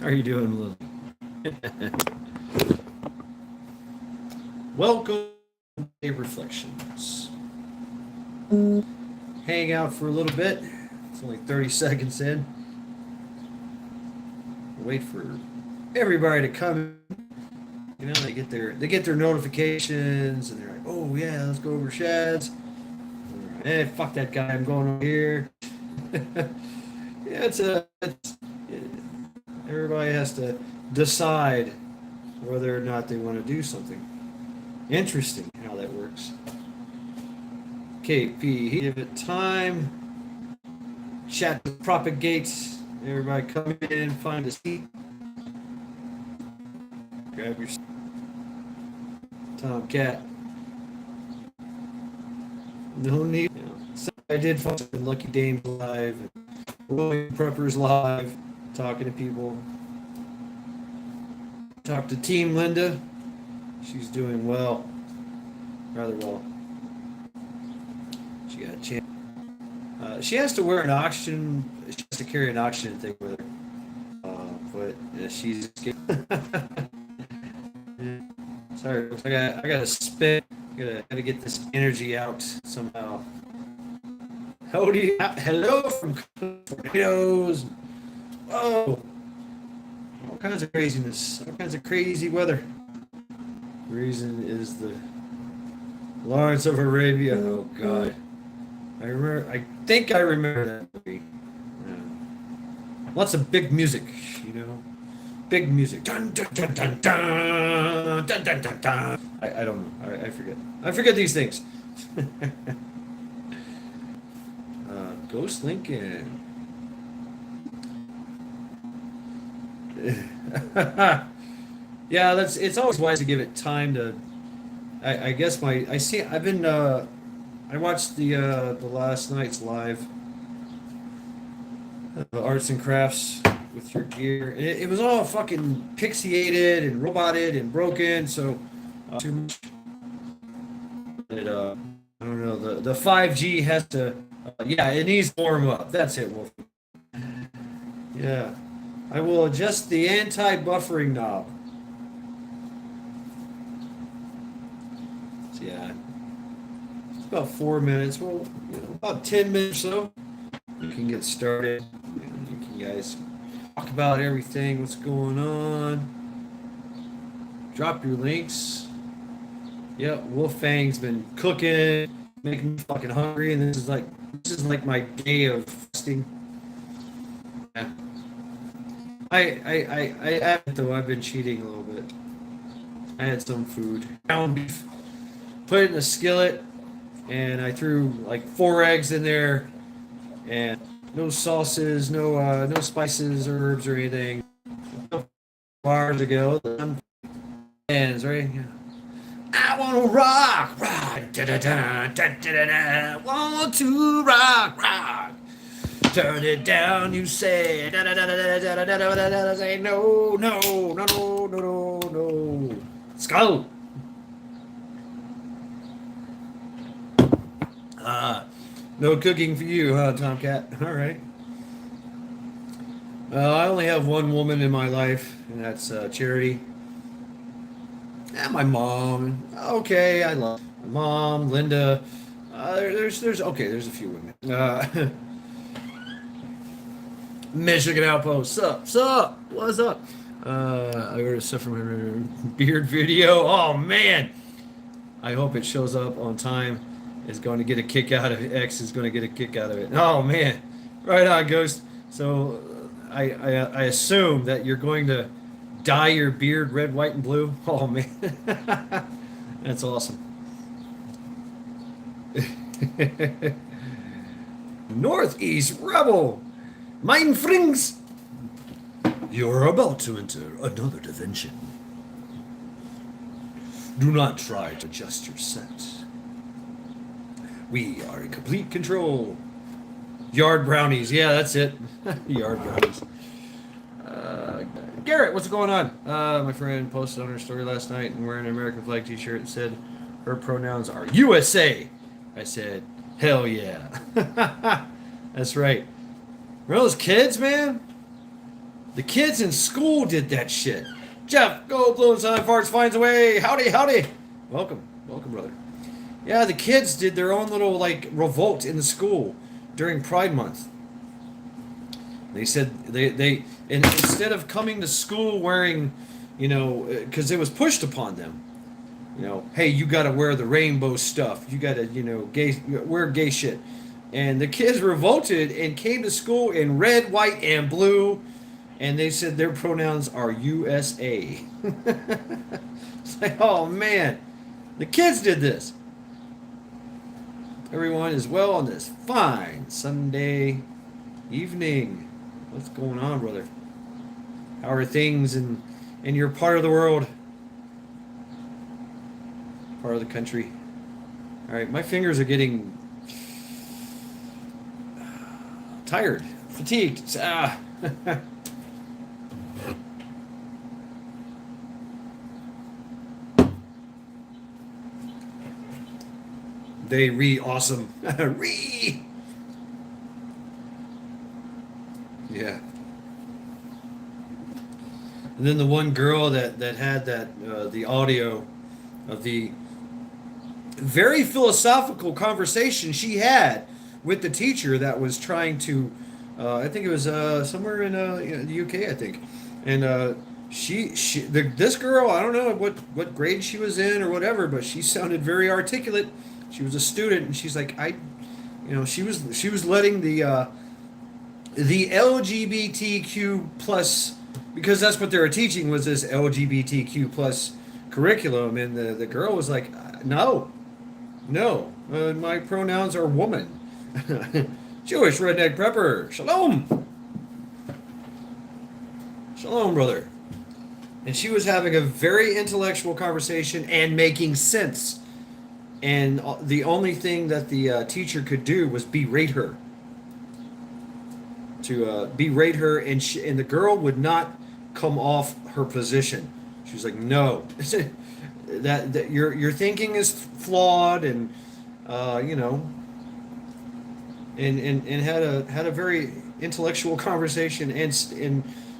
How are you doing, Lily? Welcome to Reflections. Hang out for a little bit. It's only 30 seconds in. Wait for everybody to come in. You know, they get their notifications and they're like, oh yeah, let's go over Shad's. Hey, fuck that guy, I'm going over here. Yeah, everybody has to decide whether or not they want to do something. Interesting how that works. KP, give it time. Chat propagates. Everybody come in, find a seat. Grab your Tomcat. No need. You know, so I did find Lucky Dames live, Roy Preppers live, talking to people. Talked to Team Linda. She's doing well, rather well. She got a chance. She has to wear an oxygen. She has to carry an oxygen thing with her. But she's. Sorry, I gotta spit. Gotta get this energy out somehow. Hello from tornadoes. Oh, all kinds of craziness. All kinds of crazy weather. The reason is the Lawrence of Arabia. Oh God, I remember. I think I remember that movie. Yeah. Lots of big music, you know. Big music. Dun, dun, dun, dun, dun, dun, dun, dun, dun. I don't know. I forget. I forget these things. Ghost Lincoln. Yeah, it's always wise to give it time to. I guess I've been I watched the last night's live arts and crafts with your gear. It was all fucking pixiated and roboted and broken, so too much. I don't know. The 5G has to. Yeah, it needs to warm up. That's it, Wolf. Yeah, I will adjust the anti-buffering knob. So yeah, it's about 4 minutes. Well, about 10 minutes or so. You can get started. You can guys talk about everything, what's going on. Drop your links. Yeah, Wolfang's been cooking, making me fucking hungry, and this is like my day of fasting. Yeah. I haven't though. I've been cheating a little bit. I had some food, ground beef, put it in a skillet, and I threw like 4 eggs in there, and no sauces, no spices, herbs, or anything. Bars ago, hands right. Yeah. I want to rock, da da da da da da. Want to rock. Turn it down, you say. Da da da da da da da da da da. Say no, no, no, no, no, no, no. Skull. No cooking for you, huh, Tomcat? All right. I only have one woman in my life, and that's Charity. And my mom. Okay, I love my mom, Linda. There's a few women. Michigan Outpost. Sup? What's up? I ordered stuff from her beard video. Oh man, I hope it shows up on time. Is going to get a kick out of it. X is going to get a kick out of it. Oh man, right on, Ghost. So I assume that you're going to dye your beard red, white, and blue. Oh man, that's awesome. Northeast Rebel, mein frings. You're about to enter another dimension. Do not try to adjust your set. We are in complete control. Yard brownies. Yeah, that's it. Yard brownies. Garrett, what's going on? My friend posted on her story last night and wearing an American flag t-shirt and said her pronouns are USA. I said, hell yeah. That's right. Remember those kids, man? The kids in school did that shit. Jeff Goldblum, Son Farts Finds a Way. Howdy, howdy. Welcome. Welcome, brother. Yeah, the kids did their own little, like, revolt in the school during Pride Month. They said and instead of coming to school wearing, you know, because it was pushed upon them, you know, hey, you got to wear the rainbow stuff. You got to, you know, wear gay shit. And the kids revolted and came to school in red, white, and blue. And they said their pronouns are USA. It's like, oh man, the kids did this. Everyone is well on this fine Sunday evening. What's going on, brother? How are things in your part of the world? Part of the country. All right, my fingers are getting tired, fatigued. They awesome. Yeah. And then the one girl that had that the audio of the very philosophical conversation she had with the teacher that was trying to, I think it was somewhere in the UK, I think, and this girl, I don't know what grade she was in or whatever, but she sounded very articulate. She was a student, and she's like, she was letting the LGBTQ plus, because that's what they were teaching, was this LGBTQ plus curriculum, and the girl was like, no, my pronouns are woman. Jewish redneck prepper, shalom, brother. And she was having a very intellectual conversation and making sense. And the only thing that the teacher could do was berate her. Berate her, and the girl would not come off her position. She was like, "No, that your thinking is flawed," and and had a very intellectual conversation and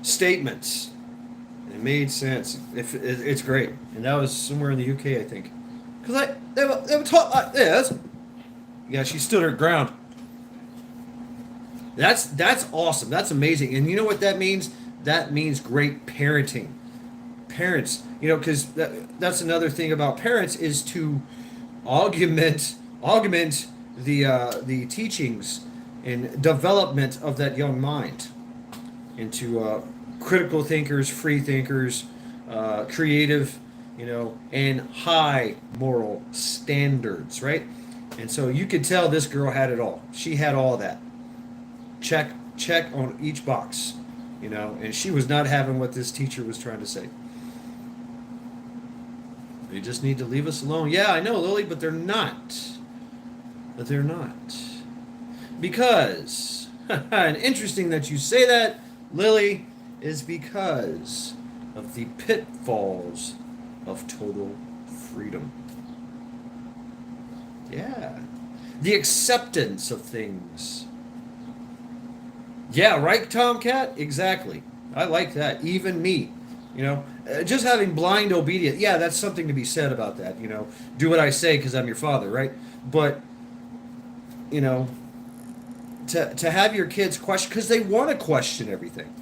statements. It made sense. It's great, and that was somewhere in the UK, I think. Because they were taught like this. Yeah, she stood her ground. That's awesome. That's amazing. And you know what that means? That means great parenting. Parents, because that's another thing about parents is to augment the teachings and development of that young mind into critical thinkers, free thinkers, creative, and high moral standards, right? And so you could tell this girl had it all. She had all that. Check on each box, and she was not having what this teacher was trying to say. They just need to leave us alone. Yeah, I know, Lily, but they're not. Because, and interesting that you say that, Lily, is because of the pitfalls of total freedom. Yeah. The acceptance of things. Yeah, right, Tomcat? Exactly. I like that. Even me. Just having blind obedience. Yeah, that's something to be said about that. Do what I say because I'm your father, right? But, to have your kids question, because they want to question everything.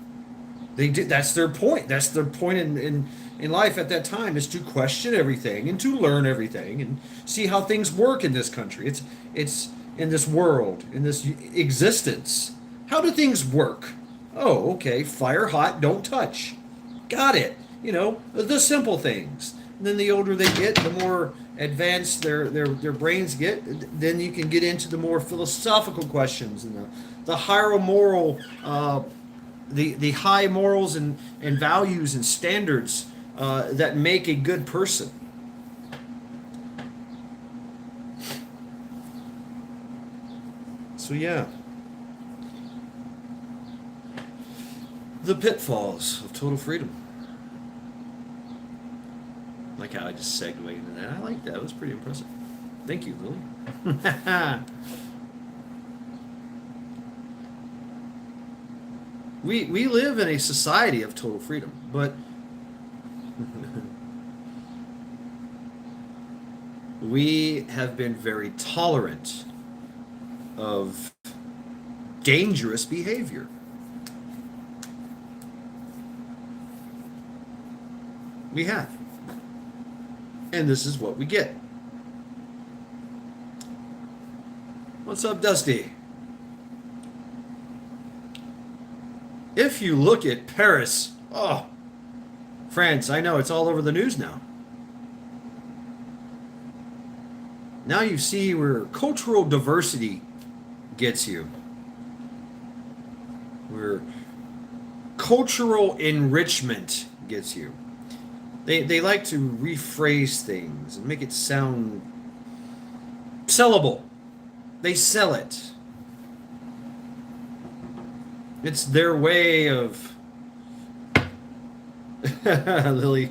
They do. That's their point. That's their point in life at that time, is to question everything and to learn everything and see how things work in this country. It's in this world, in this existence. How do things work? Oh, okay. Fire hot, don't touch. Got it. The simple things. And then the older they get, the more advanced their brains get. Then you can get into the more philosophical questions and the higher moral, the high morals and values and standards that make a good person. So yeah. The pitfalls of total freedom. Like how I just segued into that. I like that. It was pretty impressive. Thank you, Lily. We live in a society of total freedom, but we have been very tolerant of dangerous behavior. We have. And this is what we get. What's up, Dusty? If you look at Paris, oh, France, I know it's all over the news now. Now you see where cultural diversity gets you. Where cultural enrichment gets you. They like to rephrase things and make it sound sellable. They sell it. It's their way of Lily.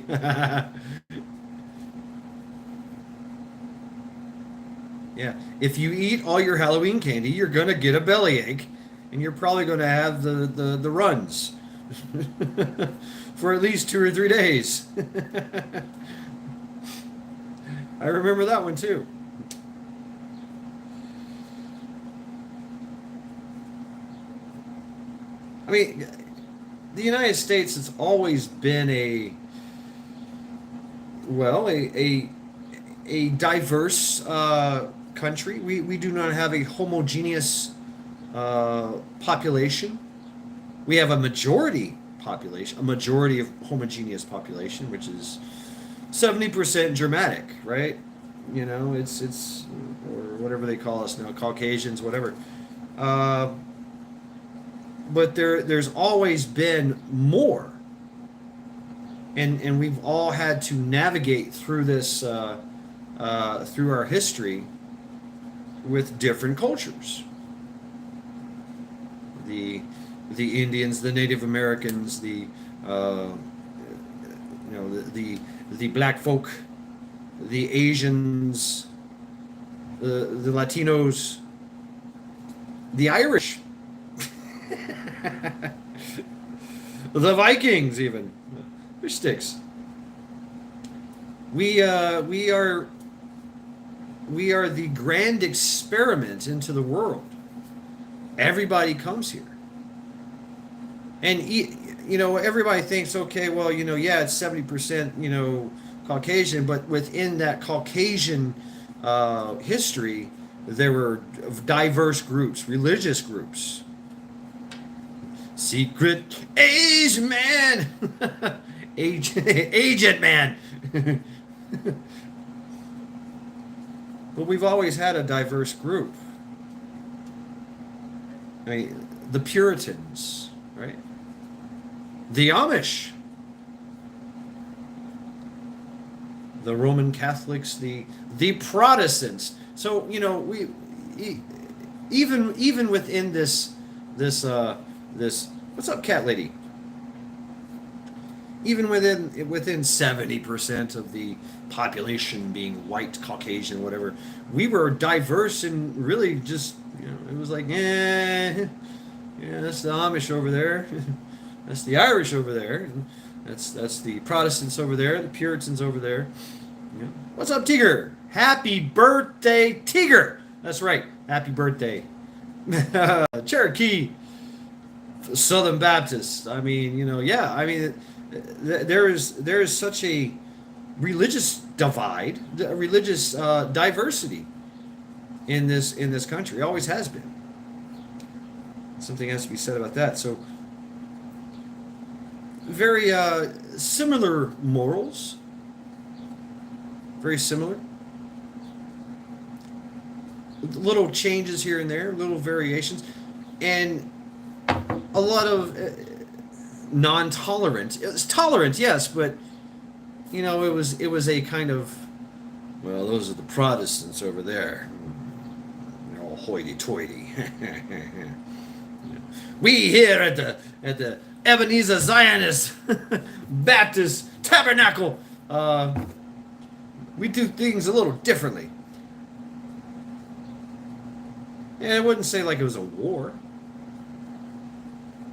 Yeah. If you eat all your Halloween candy, you're gonna get a bellyache, and you're probably gonna have the runs for at least 2 or 3 days. I remember that one too. I mean, the United States has always been a diverse country. We do not have a homogeneous population. We have a majority population, a majority of homogeneous population, which is 70% Germanic, right? You know, it's or whatever they call us now, Caucasians, whatever. Uh, but there's always been more, and we've all had to navigate through this through our history with different cultures. The the Indians, the Native Americans, the black folk, the Asians, the Latinos, the Irish, the Vikings, even fish sticks. We are the grand experiment into the world. Everybody comes here, and everybody thinks, okay, well, yeah, it's 70%, Caucasian, but within that Caucasian history, there were diverse groups, religious groups. Secret Asian man, agent man. But we've always had a diverse group. I mean, the Puritans, right? The Amish, the Roman Catholics, the Protestants. So even within this what's up, cat lady? Even within 70% of the population being white, Caucasian, whatever, we were diverse and really just it was like, yeah, that's the Amish over there, that's the Irish over there, that's the Protestants over there, the Puritans over there. Yeah. What's up, Tigger? Happy birthday, Tigger! That's right, happy birthday. Cherokee Southern Baptist. I mean, yeah. I mean, there is such a religious divide, a religious diversity in this country. Always has been. Something has to be said about that. So, very similar morals. Very similar. Little changes here and there, little variations, and a lot of non-tolerant. It was tolerant, yes, but it was a kind of, well, those are the Protestants over there. They're all hoity-toity. We here at the Ebenezer Zionist Baptist Tabernacle, we do things a little differently. And I wouldn't say like it was a war.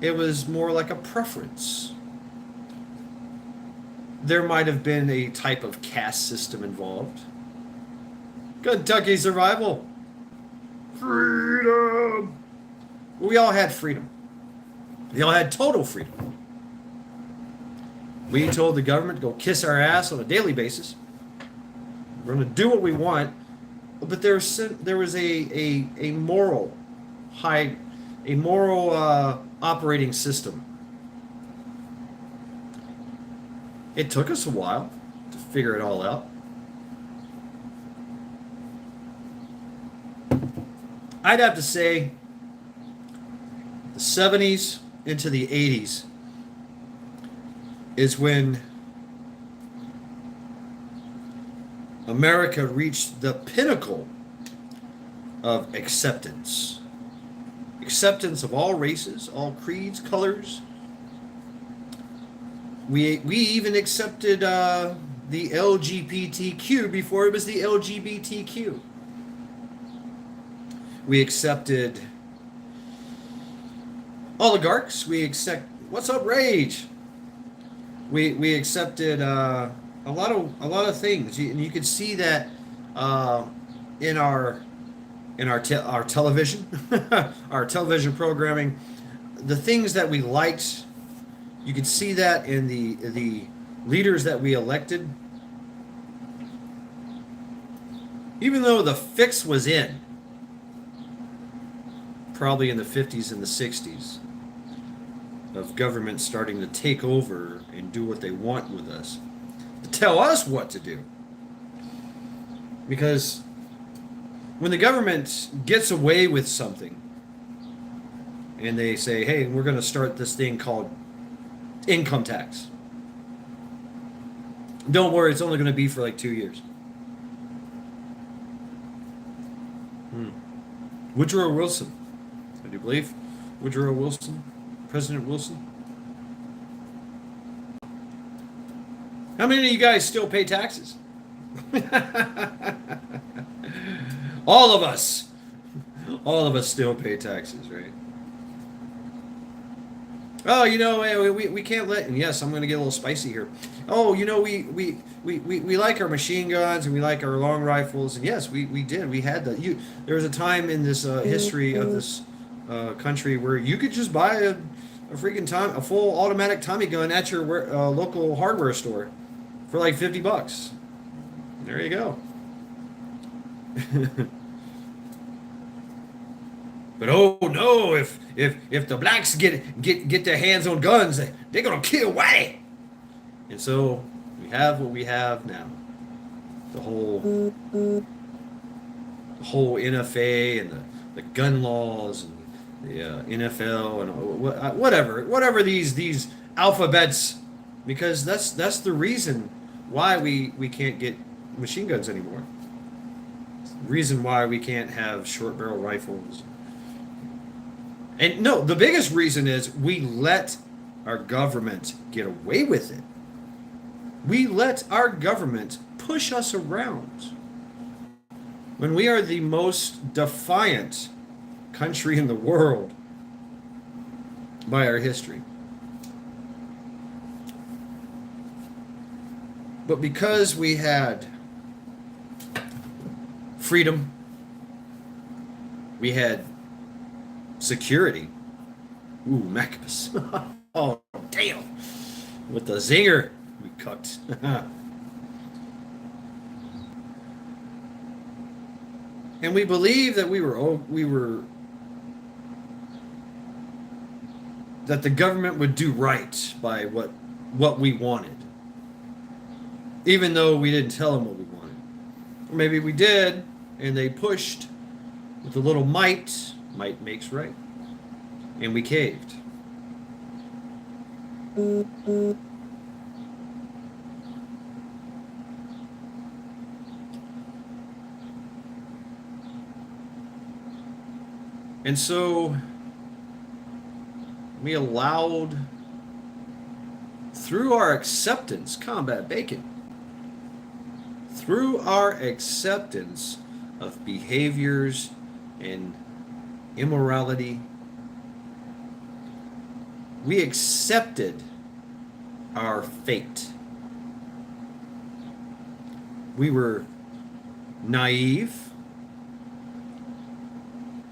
It was more like a preference. There might have been a type of caste system involved. Kentucky survival. Freedom. We all had freedom. We all had total freedom. We told the government to go kiss our ass on a daily basis. We're going to do what we want, but there was a moral operating system. It took us a while to figure it all out. I'd have to say the 70s into the 80s is when America reached the pinnacle of acceptance. Acceptance of all races, all creeds, colors. We even accepted the LGBTQ before it was the LGBTQ. We accepted oligarchs. We accept what's up, Rage. We accepted a lot of things, and you could see that in our television, our television programming, the things that we liked. You could see that in the leaders that we elected. Even though the fix was in, probably in the 50s and the 60s, of government starting to take over and do what they want with us, to tell us what to do. Because when the government gets away with something and they say, hey, we're going to start this thing called income tax. Don't worry, it's only going to be for like 2 years. Woodrow Wilson. I do believe Woodrow Wilson, President Wilson. How many of you guys still pay taxes? All of us. All of us still pay taxes, right? Oh, we can't let, and yes, I'm going to get a little spicy here. Oh, we like our machine guns and we like our long rifles, and yes, we did. We had that. There was a time in this history of this country where you could just buy a full automatic Tommy gun at your local hardware store for like $50. There you go. But oh no, if the blacks get their hands on guns, they're gonna kill Whitey. And so we have what we have now. The whole NFA and the gun laws and the NFL and whatever these alphabets, because that's the reason why we can't get machine guns anymore. It's the reason why we can't have short barrel rifles. And no, the biggest reason is we let our government get away with it. We let our government push us around when we are the most defiant country in the world by our history. But because we had freedom, we had security. Ooh, Macbeth. Oh, damn. With the zinger, we cooked. And we believed that that the government would do right by what we wanted. Even though we didn't tell them what we wanted. Or maybe we did, and they pushed with a little might. Might makes right. And we caved. And so we allowed, through our acceptance, combat bacon, through our acceptance of behaviors and immorality, We accepted our fate. We were naive.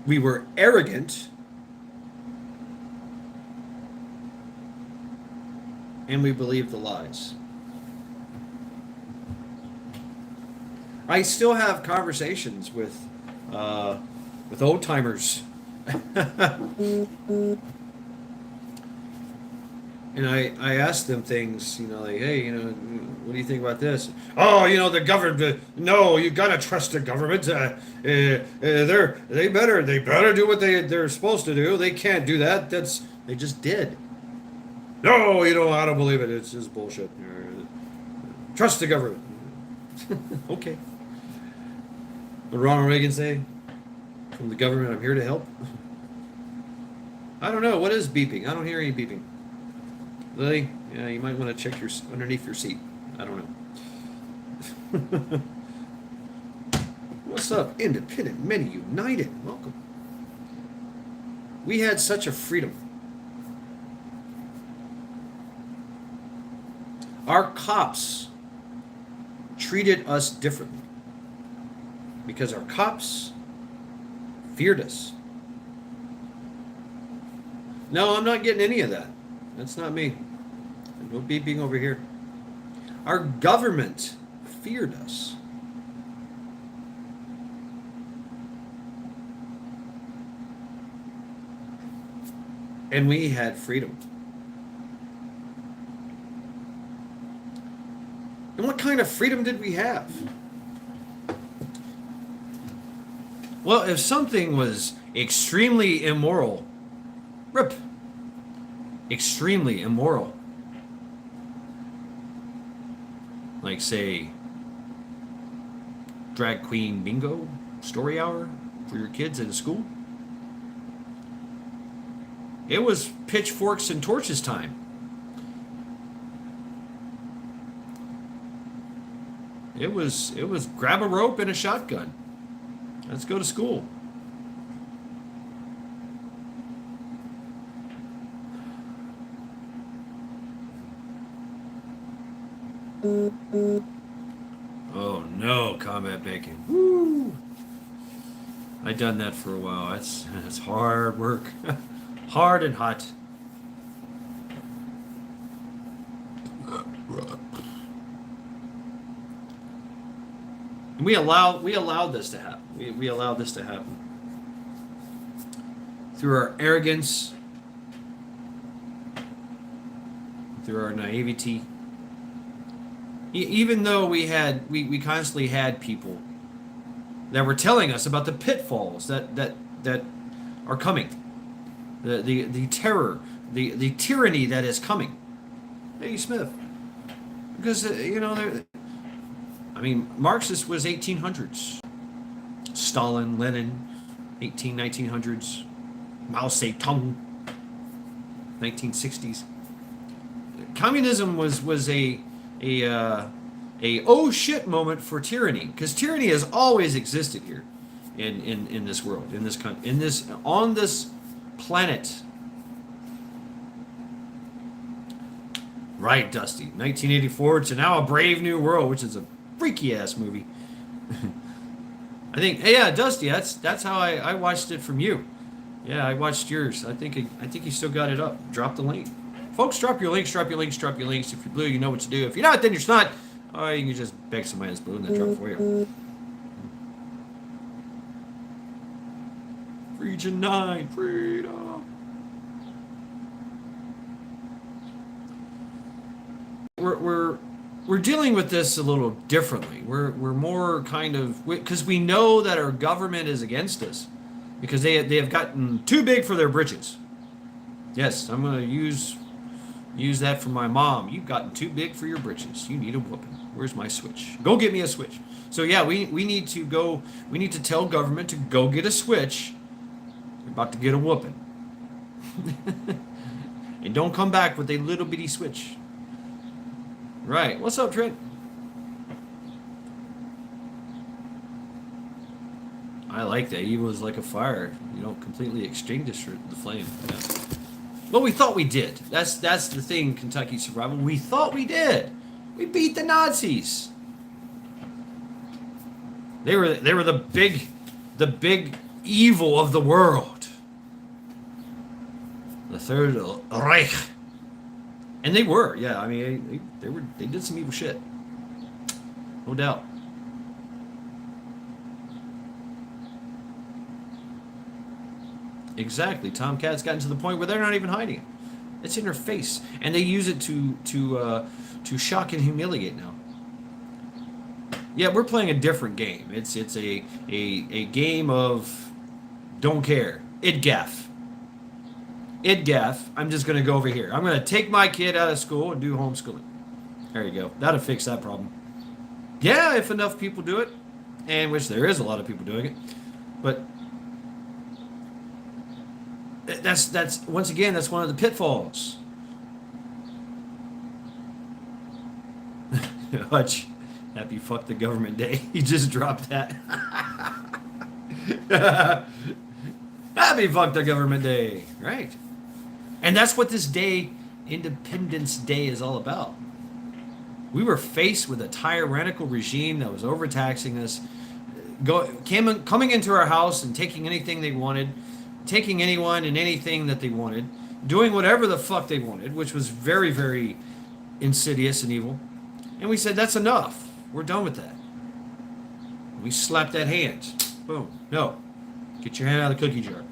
We were arrogant. And we believed the lies. I still have conversations with old timers. And I asked them things, like, hey, what do you think about this? Oh, the government. No, you gotta trust the government. They better do what they're supposed to do. They can't do that. They just did. No, I don't believe it. It's just bullshit. Trust the government. Okay. What did Ronald Reagan say? From the government, I'm here to help. I don't know. What is beeping? I don't hear any beeping. Lily, yeah, you might want to check underneath your seat. I don't know. What's up, Independent Men United? Welcome. We had such a freedom. Our cops treated us differently because our cops feared us. No, I'm not getting any of that. That's not me. No beeping over here. Our government feared us. And we had freedom. And what kind of freedom did we have? Well, if something was extremely immoral, rip. Extremely immoral. Like, say, drag queen bingo story hour for your kids at a school. It was pitchforks and torches time. It was grab a rope and a shotgun. Let's go to school. Oh no, combat bacon. Woo! I done that for a while. That's hard work. Hard and hot. And we allowed this to happen. We allowed this to happen. Through our arrogance, through our naivety. Even though we constantly had people that were telling us about the pitfalls that are coming, the terror, the tyranny that is coming. Hey, Smith, because Marxist was 1800s, Stalin, Lenin, 1900s, Mao Zedong, 1960s. Communism was a oh shit moment for tyranny, because tyranny has always existed here in this world, in this country, on this planet. Right, Dusty. 1984 to now, A Brave New World, which is a freaky ass movie. I think, yeah, Dusty. That's how I watched it from you. Yeah, I watched yours. I think you still got it up. Drop the link. Folks, drop your links. Drop your links. Drop your links. If you're blue, you know what to do. If you're not, then you're not. Or you can just beg somebody that's blue and then drop for you. Region 9, freedom. We're dealing with this a little differently. We're more kind of, because we know that our government is against us, because they have gotten too big for their britches. Yes, I'm going to use that for my mom. You've gotten too big for your britches. You need a whooping. Where's my switch? Go get me a switch. So yeah, we need to tell government to go get a switch. You're about to get a whooping. And don't come back with a little bitty switch. Right. What's up, Trent? I like that. Evil is like a fire. You don't completely extinguish the flame. Yeah. Well, we thought we did. That's the thing, Kentucky Survival. We thought we did. We beat the Nazis. They were the big evil of the world. The Third Reich. And they were, yeah. I mean, they did some evil shit. No doubt. Exactly. Tomcat's gotten to the point where they're not even hiding it. It's in their face, and they use it to shock and humiliate now. Yeah, we're playing a different game. It's a game of don't care. Idgaff. Idgaff. I'm just gonna go over here. I'm gonna take my kid out of school and do homeschooling. There you go. That'll fix that problem. Yeah, if enough people do it, and which there is a lot of people doing it, but that's once again that's one of the pitfalls. Hutch, happy fuck the government day. He just dropped that. Happy fuck the government day, right? And that's what this day, Independence Day, is all about. We were faced with a tyrannical regime that was overtaxing us, coming into our house and taking anything they wanted, taking anyone and anything that they wanted, doing whatever the fuck they wanted, which was very, very insidious and evil. And we said, that's enough. We're done with that. We slapped that hand. Boom. No. Get your hand out of the cookie jar.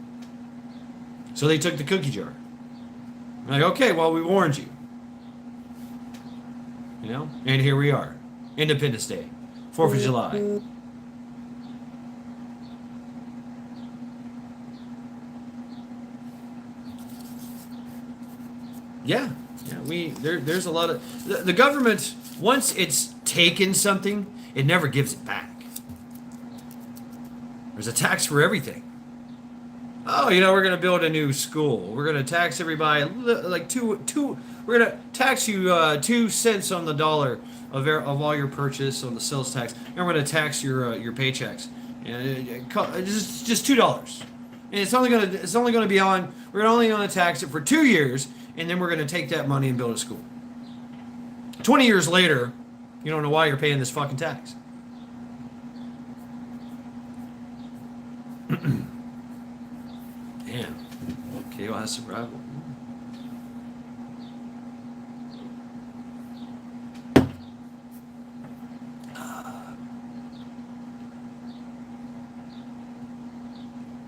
So they took the cookie jar. I'm like, okay, well, we warned you. You know? And here we are. Independence Day. 4th of July. Yeah. Yeah, there's a lot of the government, once it's taken something, it never gives it back. There's a tax for everything. Oh, we're going to build a new school. We're going to tax everybody like we're going to tax you 2 cents on the dollar of all your purchase on the sales tax. And we're going to tax your paychecks. And it's just $2. And it's only going to be on, we're only going to tax it for 2 years, and then we're going to take that money and build a school. 20 years later, you don't know why you're paying this fucking tax. Damn. Chaos survival.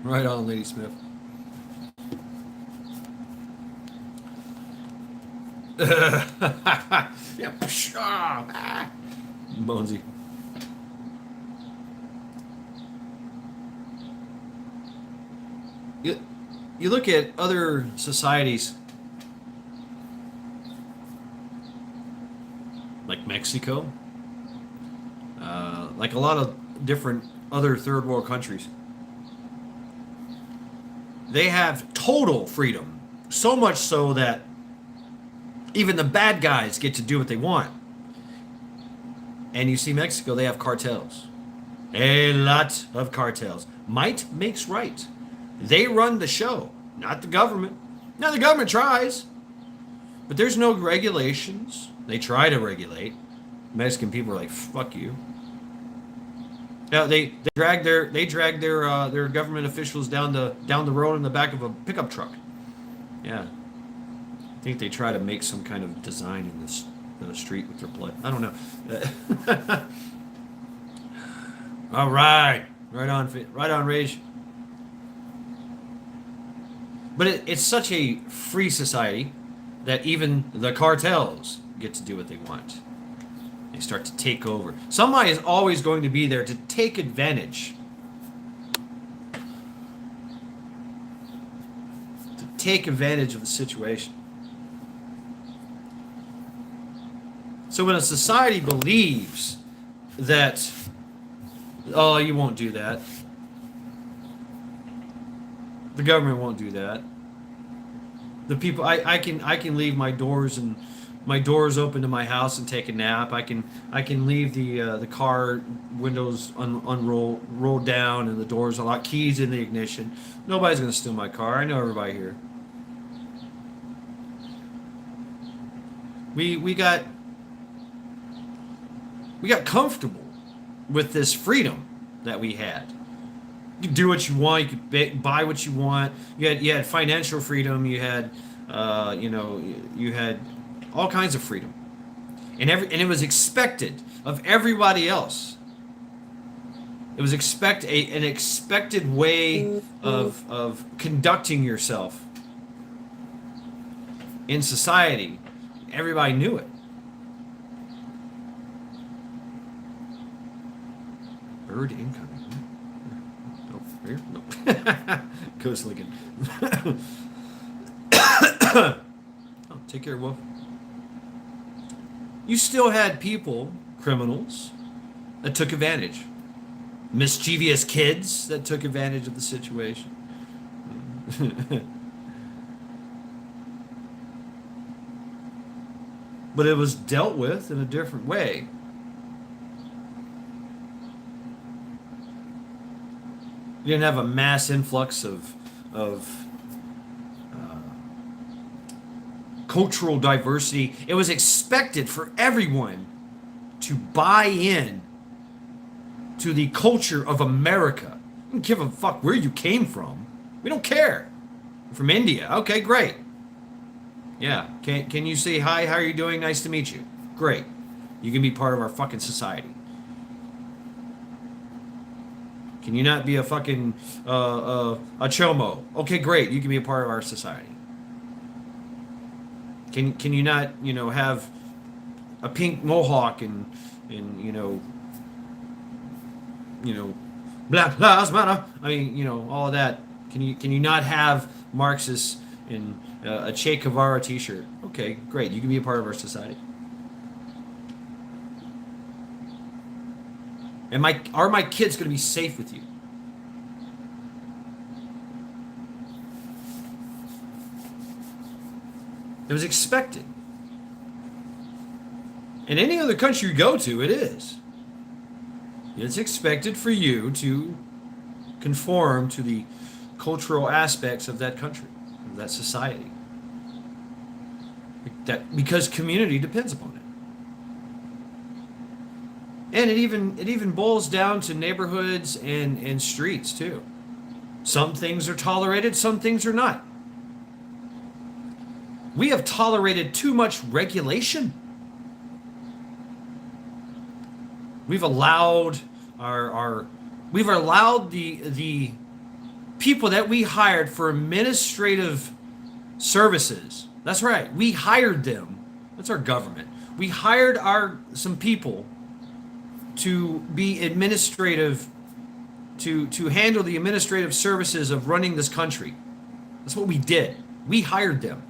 Right on, Lady Smith. Yeah, Bonesy. You look at other societies like Mexico, like a lot of different other third world countries. They have total freedom, so much so that even the bad guys get to do what they want. And you see Mexico, they have cartels. A lot of cartels. Might makes right. They run the show, not the government. Now the government tries, but there's no regulations. They try to regulate. Mexican people are like, fuck you. Now they drag their government officials down the road in the back of a pickup truck. Yeah. I think they try to make some kind of design in the street with their blood. I don't know. All right. Right on, Rage. But it's such a free society that even the cartels get to do what they want. They start to take over. Somebody is always going to be there to take advantage. To take advantage of the situation. So when a society believes that, oh, you won't do that. The government won't do that. The people, I can leave my doors open to my house and take a nap. I can leave the car windows rolled down and the doors unlocked, keys in the ignition. Nobody's gonna steal my car. I know everybody here. We got comfortable with this freedom that we had. You could do what you want. You could buy what you want. You had financial freedom. You had you had all kinds of freedom, and it was expected of everybody else. It was an expected way of conducting yourself in society. Everybody knew it. Bird incoming. Oh, here? No. Ghost Lincoln. Oh, take care, Wolf. You still had people, criminals, that took advantage. Mischievous kids that took advantage of the situation. But it was dealt with in a different way. You didn't have a mass influx of cultural diversity. It was expected for everyone to buy in to the culture of America. We don't give a fuck where you came from. We don't care. From India. Okay, great. Yeah. Can you say hi? How are you doing? Nice to meet you. Great. You can be part of our fucking society. Can you not be a fucking a chomo? Okay, great. You can be a part of our society. Can you not have a pink mohawk and Black Lives Matter? I mean all of that. Can you not have Marxists in a Che Guevara T-shirt? Okay, great. You can be a part of our society. And are my kids going to be safe with you? It was expected. In any other country you go to, it is. It's expected for you to conform to the cultural aspects of that country, of that society. Because community depends upon it. And it even boils down to neighborhoods and streets too. Some things are tolerated, some things are not. We have tolerated too much regulation. We've allowed the people that we hired for administrative services. That's right. We hired them. That's our government. We hired some people to be administrative, to handle the administrative services of running this country. That's what we did. We hired them.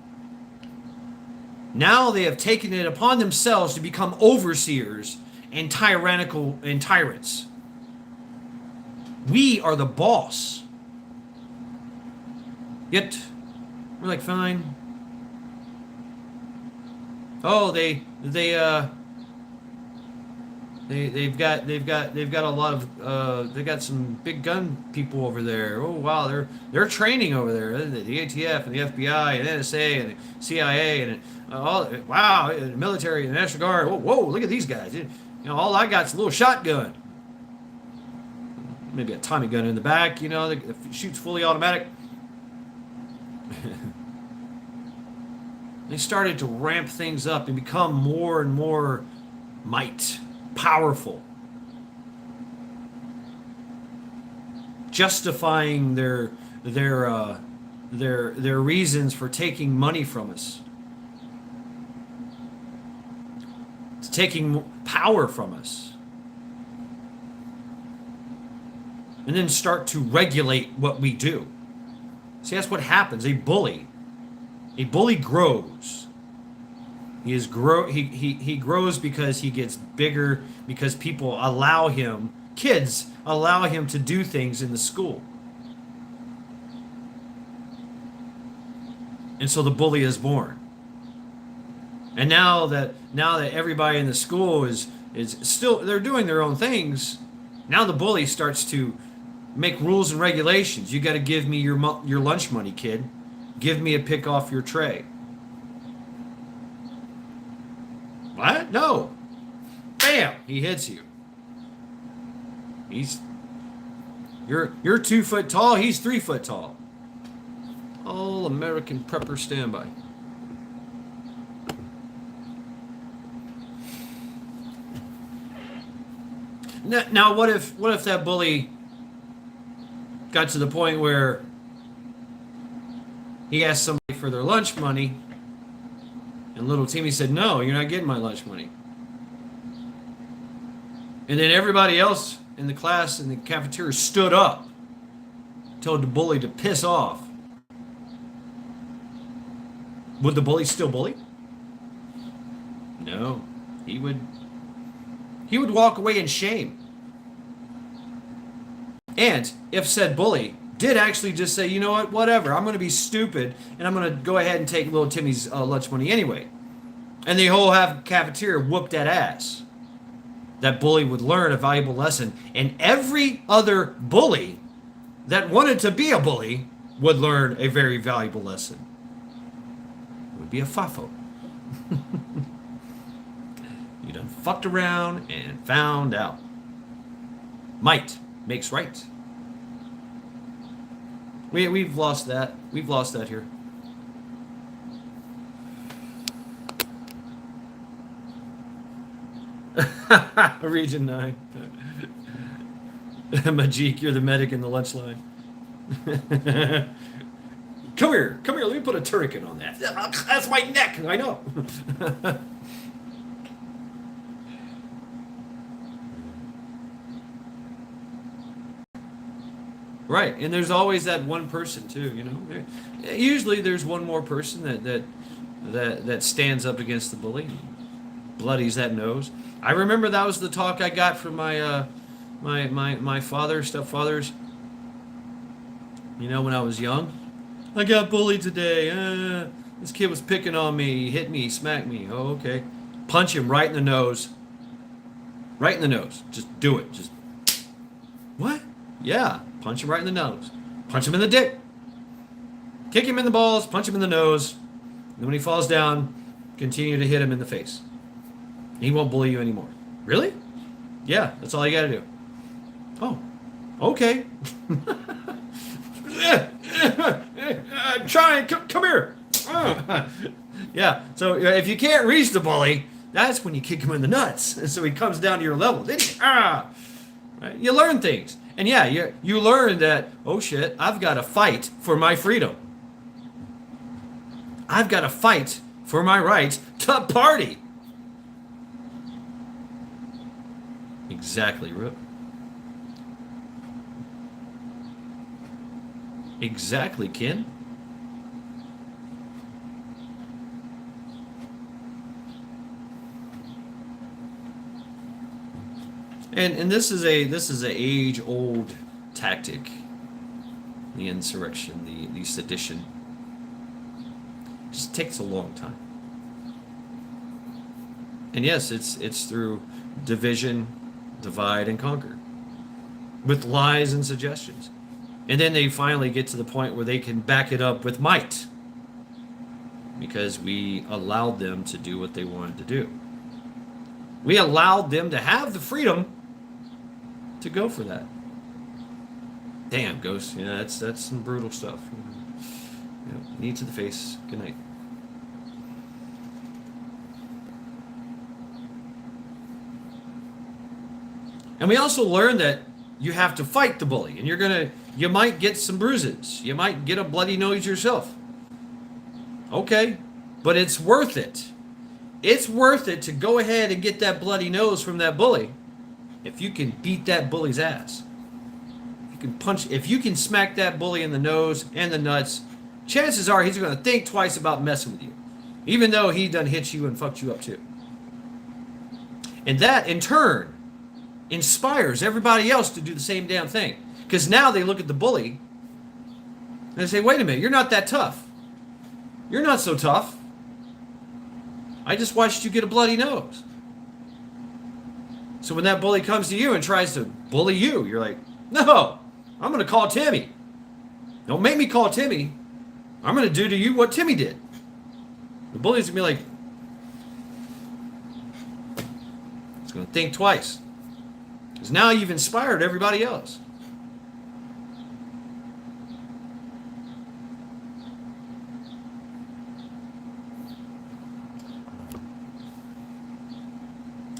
Now they have taken it upon themselves to become overseers and tyrannical and tyrants. We are the boss. Yet we're like, fine. Oh, they've got a lot of they've got some big gun people over there. Oh wow, they're training over there. The ATF and the FBI and NSA and the CIA and wow, the military and the National Guard. Whoa, look at these guys. All I got's a little shotgun. Maybe a Tommy gun in the back. That shoots fully automatic. They started to ramp things up and become more and more powerful, justifying their reasons for taking money from us, taking power from us, and then start to regulate what we do. See, that's what happens. A bully grows. He grows because he gets bigger, because kids allow him to do things in the school. And so the bully is born. And now that everybody in the school is still, they're doing their own things, now the bully starts to make rules and regulations. You got to give me your lunch money, kid. Give me a pick off your tray. What? No. Bam! He hits you. You're 2 foot tall. He's 3 foot tall. All American prepper standby. Now, what if that bully got to the point where he asked somebody for their lunch money, and little Timmy said, "No, you're not getting my lunch money." And then everybody else in the class in the cafeteria stood up, told the bully to piss off. Would the bully still bully? No, he would walk away in shame. And if said bully did actually just say, you know what, whatever, I'm going to be stupid, and I'm going to go ahead and take little Timmy's lunch money anyway, and the whole cafeteria whooped that ass, that bully would learn a valuable lesson, and every other bully that wanted to be a bully would learn a very valuable lesson. It would be a FAFO. You done fucked around and found out. Might makes right. We've lost that. We've lost that here. Region 9. Majik, you're the medic in the lunch line. Come here, let me put a tourniquet on that. That's my neck, I know. Right, and there's always that one person too, you know. Usually there's one more person that stands up against the bully, bloodies that nose. I remember that was the talk I got from my my stepfathers. You know, when I was young, I got bullied today. This kid was picking on me, he hit me, he smacked me. Oh, okay. Punch him right in the nose. Right in the nose. Just do it. Just what? Yeah. Punch him right in the nose. Punch him in the dick. Kick him in the balls. Punch him in the nose. And when he falls down, continue to hit him in the face. He won't bully you anymore. Really? Yeah, that's all you got to do. Oh, okay. Try and come here. Yeah, so if you can't reach the bully, that's when you kick him in the nuts. And so he comes down to your level. Then right? You learn things. And yeah, you learn that, oh shit, I've got to fight for my freedom. I've got to fight for my rights to party. Exactly, Rook. Exactly, Ken. And this is a age-old tactic, the insurrection, the sedition. It just takes a long time. And yes, it's through division, divide, and conquer, with lies and suggestions. And then they finally get to the point where they can back it up with might, because we allowed them to do what they wanted to do. We allowed them to have the freedom to go for that. Damn, Ghost. Yeah, that's some brutal stuff. Knee to the face. Good night. And we also learned that you have to fight the bully, and you might get some bruises. You might get a bloody nose yourself. Okay, but it's worth it. It's worth it to go ahead and get that bloody nose from that bully if you can beat that bully's ass. If you can smack that bully in the nose and the nuts, chances are he's going to think twice about messing with you, even though he done hit you and fucked you up too. And that, in turn, inspires everybody else to do the same damn thing. Because now they look at the bully and they say, wait a minute, you're not that tough. You're not so tough. I just watched you get a bloody nose. So when that bully comes to you and tries to bully you, you're like, no, I'm going to call Timmy. Don't make me call Timmy. I'm going to do to you what Timmy did. The bully's going to be like, It's going to think twice. Because now you've inspired everybody else.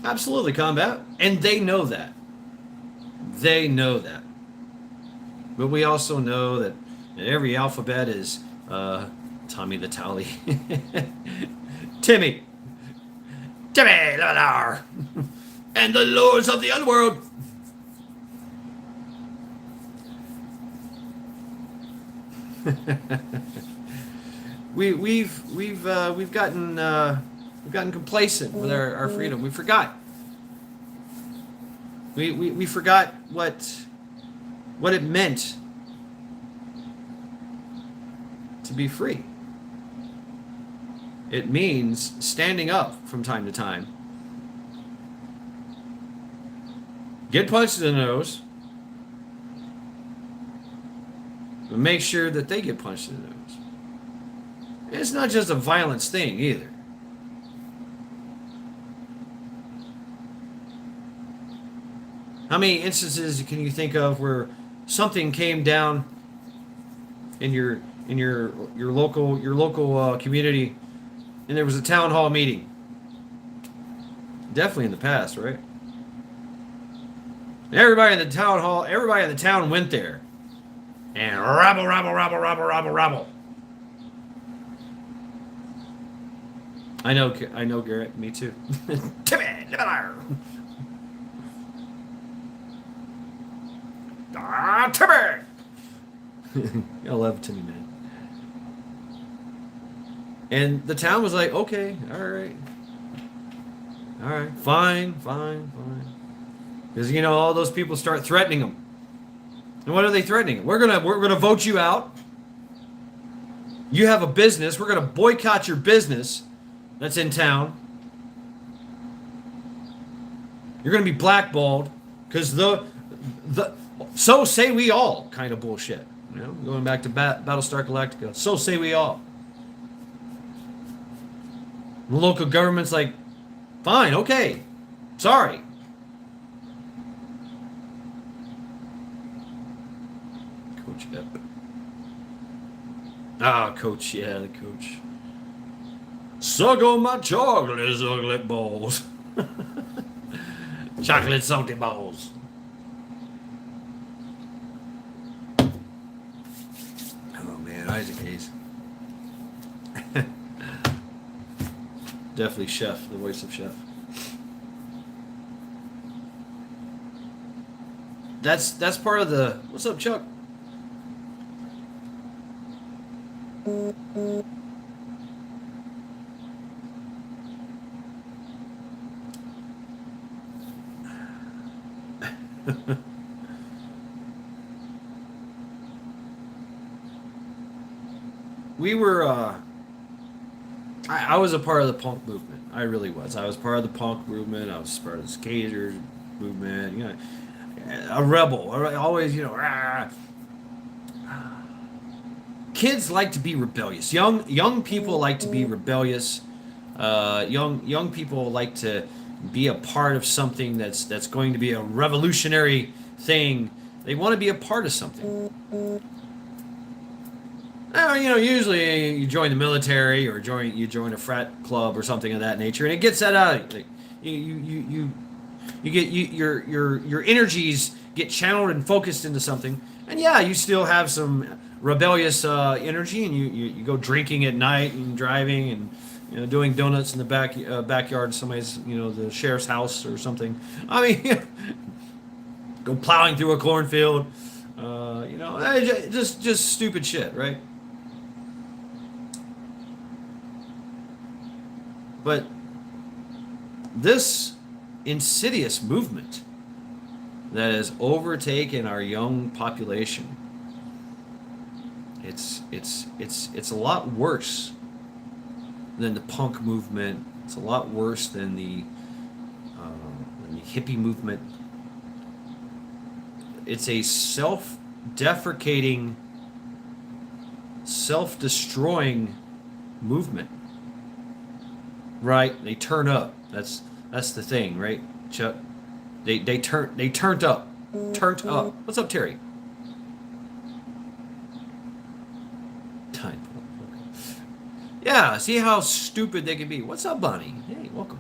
Absolutely, combat. And they know that. They know that. But we also know that every alphabet is Tommy the Tally. Timmy. Timmy Lalar. And the lords of the underworld. We've gotten complacent with our freedom. We forgot. We forgot what it meant to be free. It means standing up from time to time. Get punched in the nose. But make sure that they get punched in the nose. It's not just a violence thing either. How many instances can you think of where something came down in your local community, and there was a town hall meeting? Definitely in the past, right? Everybody in the town went there, and rabble. I know, Garrett. Me too. Timmy, Timmy. I love Timmy, man. And the town was like, okay, all right, fine. Because all those people start threatening them. And what are they threatening? We're gonna vote you out. You have a business. We're gonna boycott your business that's in town. You're gonna be blackballed because the so say we all kind of bullshit. Going back to Battlestar Galactica. So say we all. The local government's like, fine, okay, sorry. Coach Ep. Coach, yeah, the coach. Suck on my chocolate balls. Chocolate salty balls. Oh man, Isaac Hayes. Definitely Chef, the voice of Chef. That's part of the. What's up, Chuck? We were. I was a part of the punk movement. I really was. I was part of the punk movement. I was part of the skaters movement. A rebel. Always, Kids like to be rebellious. Young people like to be rebellious. Young people like to be a part of something that's going to be a revolutionary thing. They want to be a part of something. Usually you join the military or you join a frat club or something of that nature, and it gets that out. You get your energies get channeled and focused into something, and yeah, you still have some rebellious energy, and you go drinking at night and driving and doing donuts in the backyard of somebody's the sheriff's house or something. I mean, go plowing through a cornfield. Just stupid shit, right? But this insidious movement that has overtaken our young population, it's a lot worse than the punk movement. It's a lot worse than the hippie movement. It's a self-deprecating, self-destroying movement. Right? They turn up. That's the thing, right? Chuck. They turned up. Turned up. What's up, Terry? Time. Yeah, see how stupid they can be. What's up, Bonnie? Hey, welcome.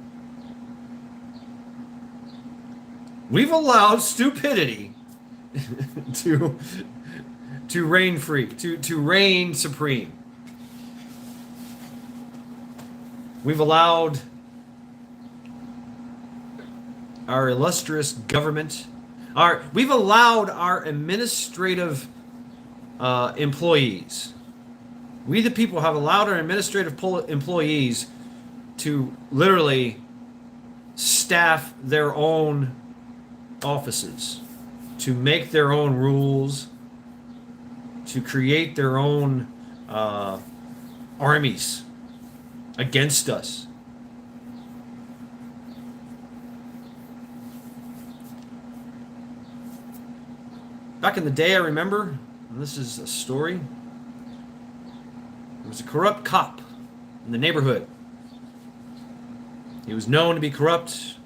We've allowed stupidity to reign free, to reign supreme. We've allowed our illustrious government, we've allowed our administrative employees. We the people have allowed our administrative employees to literally staff their own offices, to make their own rules, to create their own armies against us. Back in the day, I remember, and this is a story, there was a corrupt cop in the neighborhood. He was known to be corrupt.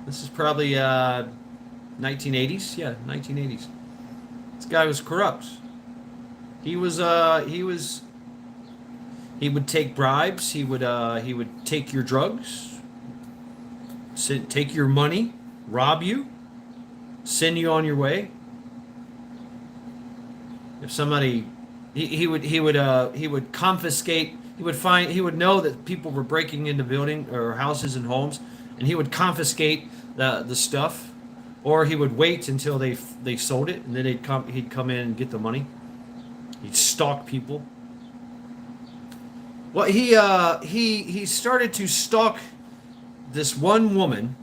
This is probably 1980s. Yeah, 1980s. This guy was corrupt. He would take bribes. He would take your drugs, take your money, rob you, send you on your way. If somebody, he would confiscate. He would know that people were breaking into building or houses and homes, and he would confiscate the stuff, or he would wait until they sold it, and then he'd come in and get the money. He'd stalk people. Well, he started to stalk this one woman.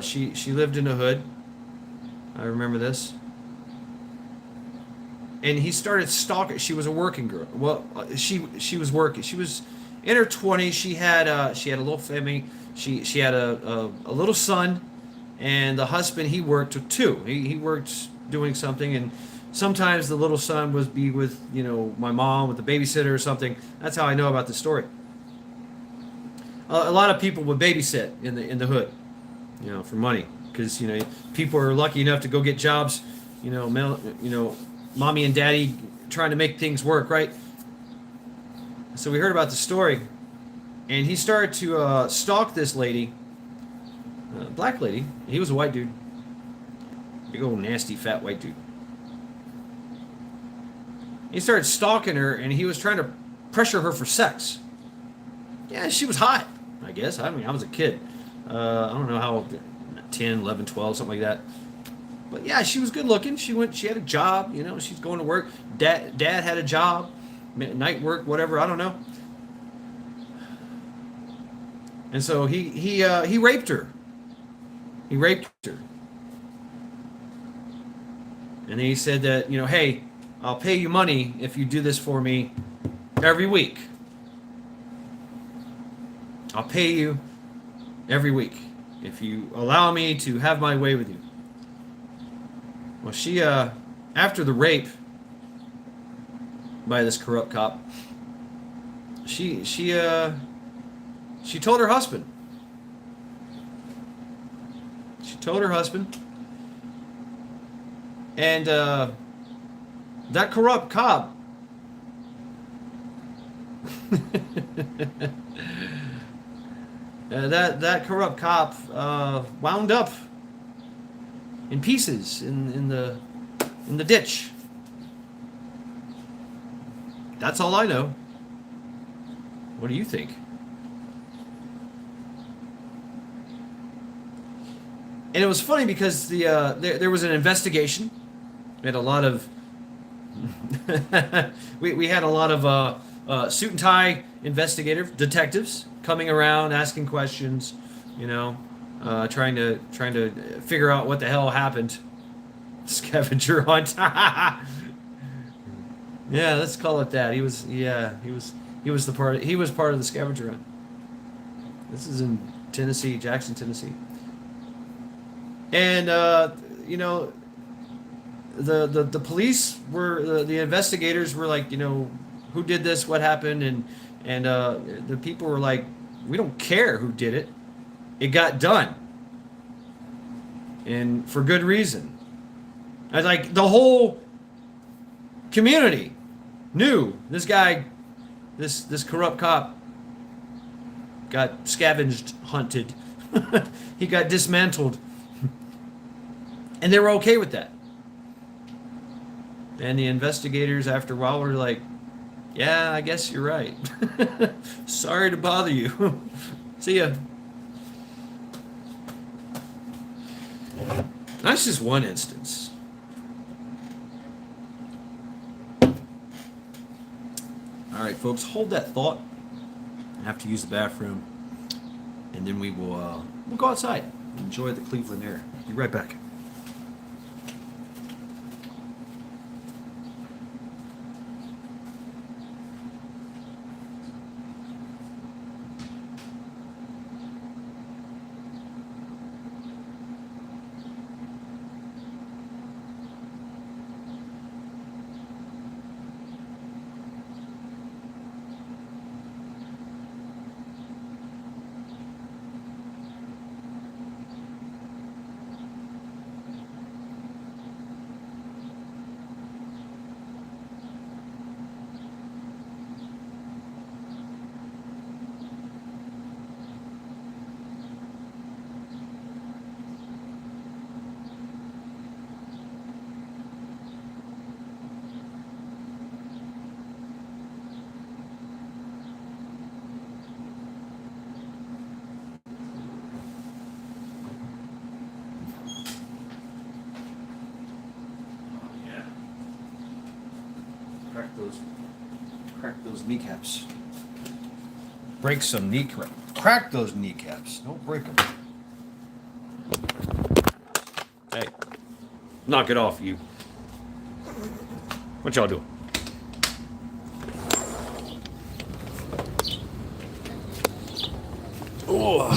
She lived in the hood. I remember this. And he started stalking. She was a working girl. Well, she was working. She was in her 20s. She had a little family. She had a little son, and the husband, he worked too. He worked doing something, and sometimes the little son would be with my mom with the babysitter or something. That's how I know about the story. A lot of people would babysit in the hood, for money, because people are lucky enough to go get jobs, mommy and daddy trying to make things work, right? So we heard about the story, and he started to stalk this lady, black lady. He was a white dude, big old nasty fat white dude. He started stalking her, and he was trying to pressure her for sex. Yeah, she was hot, I guess. I mean, I was a kid. I don't know how, 10, 11, 12, something like that. But yeah, she was good looking. She had a job, she's going to work. Dad had a job, night work, whatever, I don't know. And so he raped her. He raped her. And then he said that, hey, I'll pay you money if you do this for me every week. I'll pay you every week if you allow me to have my way with you. Well, she, after the rape by this corrupt cop, she told her husband. She told her husband, and that corrupt cop that corrupt cop wound up in pieces in the ditch. That's all I know. What do you think? And it was funny because there was an investigation. We had a lot of we had a lot of suit and tie detectives coming around asking questions, trying to figure out what the hell happened. Scavenger hunt. Yeah, let's call it that. He was part of the scavenger hunt. This is in Tennessee, Jackson, Tennessee. And the police were the investigators were like, who did this, what happened, and the people were like, We don't care who did it. It got done, and for good reason. And like the whole community knew this guy, this corrupt cop, got scavenged, hunted. He got dismantled, and they were okay with that. And the investigators, after a while, were like, "Yeah, I guess you're right. Sorry to bother you. See ya." That's just one instance. All right, folks, hold that thought. I have to use the bathroom, and then we'll go outside, enjoy the Cleveland air. Be right back. Crack those kneecaps. Break some kneecaps. Crack those kneecaps. Don't break them. Hey, knock it off, you. What y'all doing? Oh,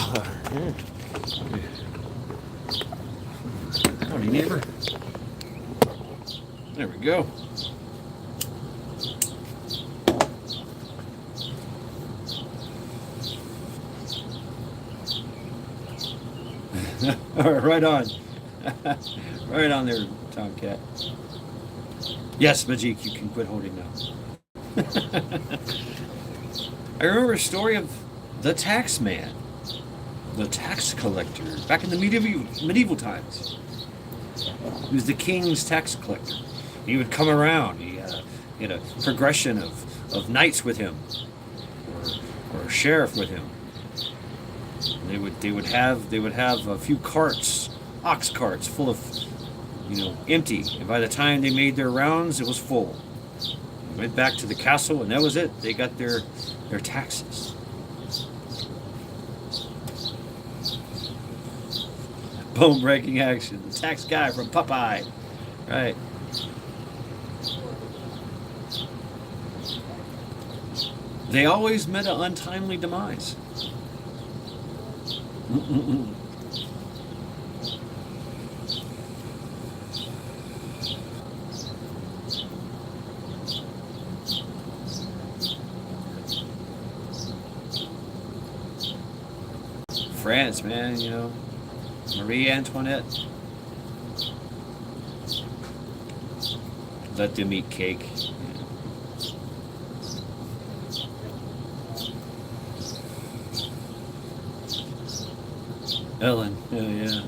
howdy, neighbor. There we go. All right, right on. Right on there, Tomcat. Yes, Majik, you can quit holding now. I remember a story of the tax man, the tax collector, back in the medieval times. He was the king's tax collector. He would come around. He had a progression of knights with him, or a sheriff with him. They would have a few carts, ox carts, full of, empty. And by the time they made their rounds, it was full. They went back to the castle, and that was it. They got their taxes. Bone-breaking action. The tax guy from Popeye, right? They always met an untimely demise. France, man, Marie Antoinette. Let them eat cake. Ellen, yeah.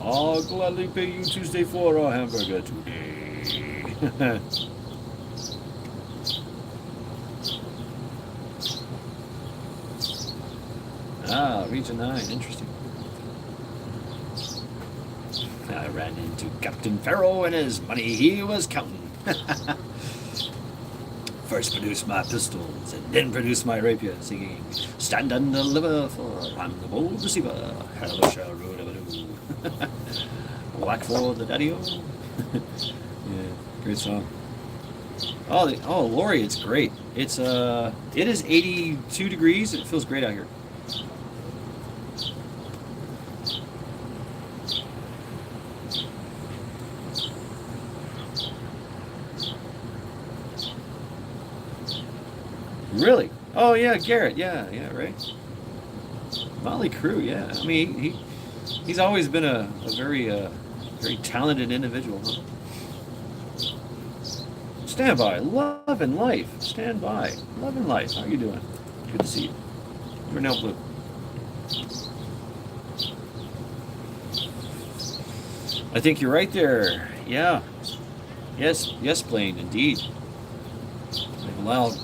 I'll gladly pay you Tuesday for a hamburger today. Region 9, interesting. I ran into Captain Farrell and his money he was counting. First produced my pistols, and then produced my rapier, singing, "Stand and deliver, for I'm the bold deceiver. Hello, shall road of a doo." Whack for the daddy-o. Yeah, great song. Oh, Lori, it's great. It is 82 degrees. It feels great out here. Really? Oh yeah, Garrett. Yeah, yeah, right. Motley Crue. Yeah. I mean, he's always been a very talented individual. Huh? Stand by, love and life. Stand by, love and life. How are you doing? Good to see you. You're now blue. I think you're right there. Yeah. Yes, yes, Blaine, indeed. They've allowed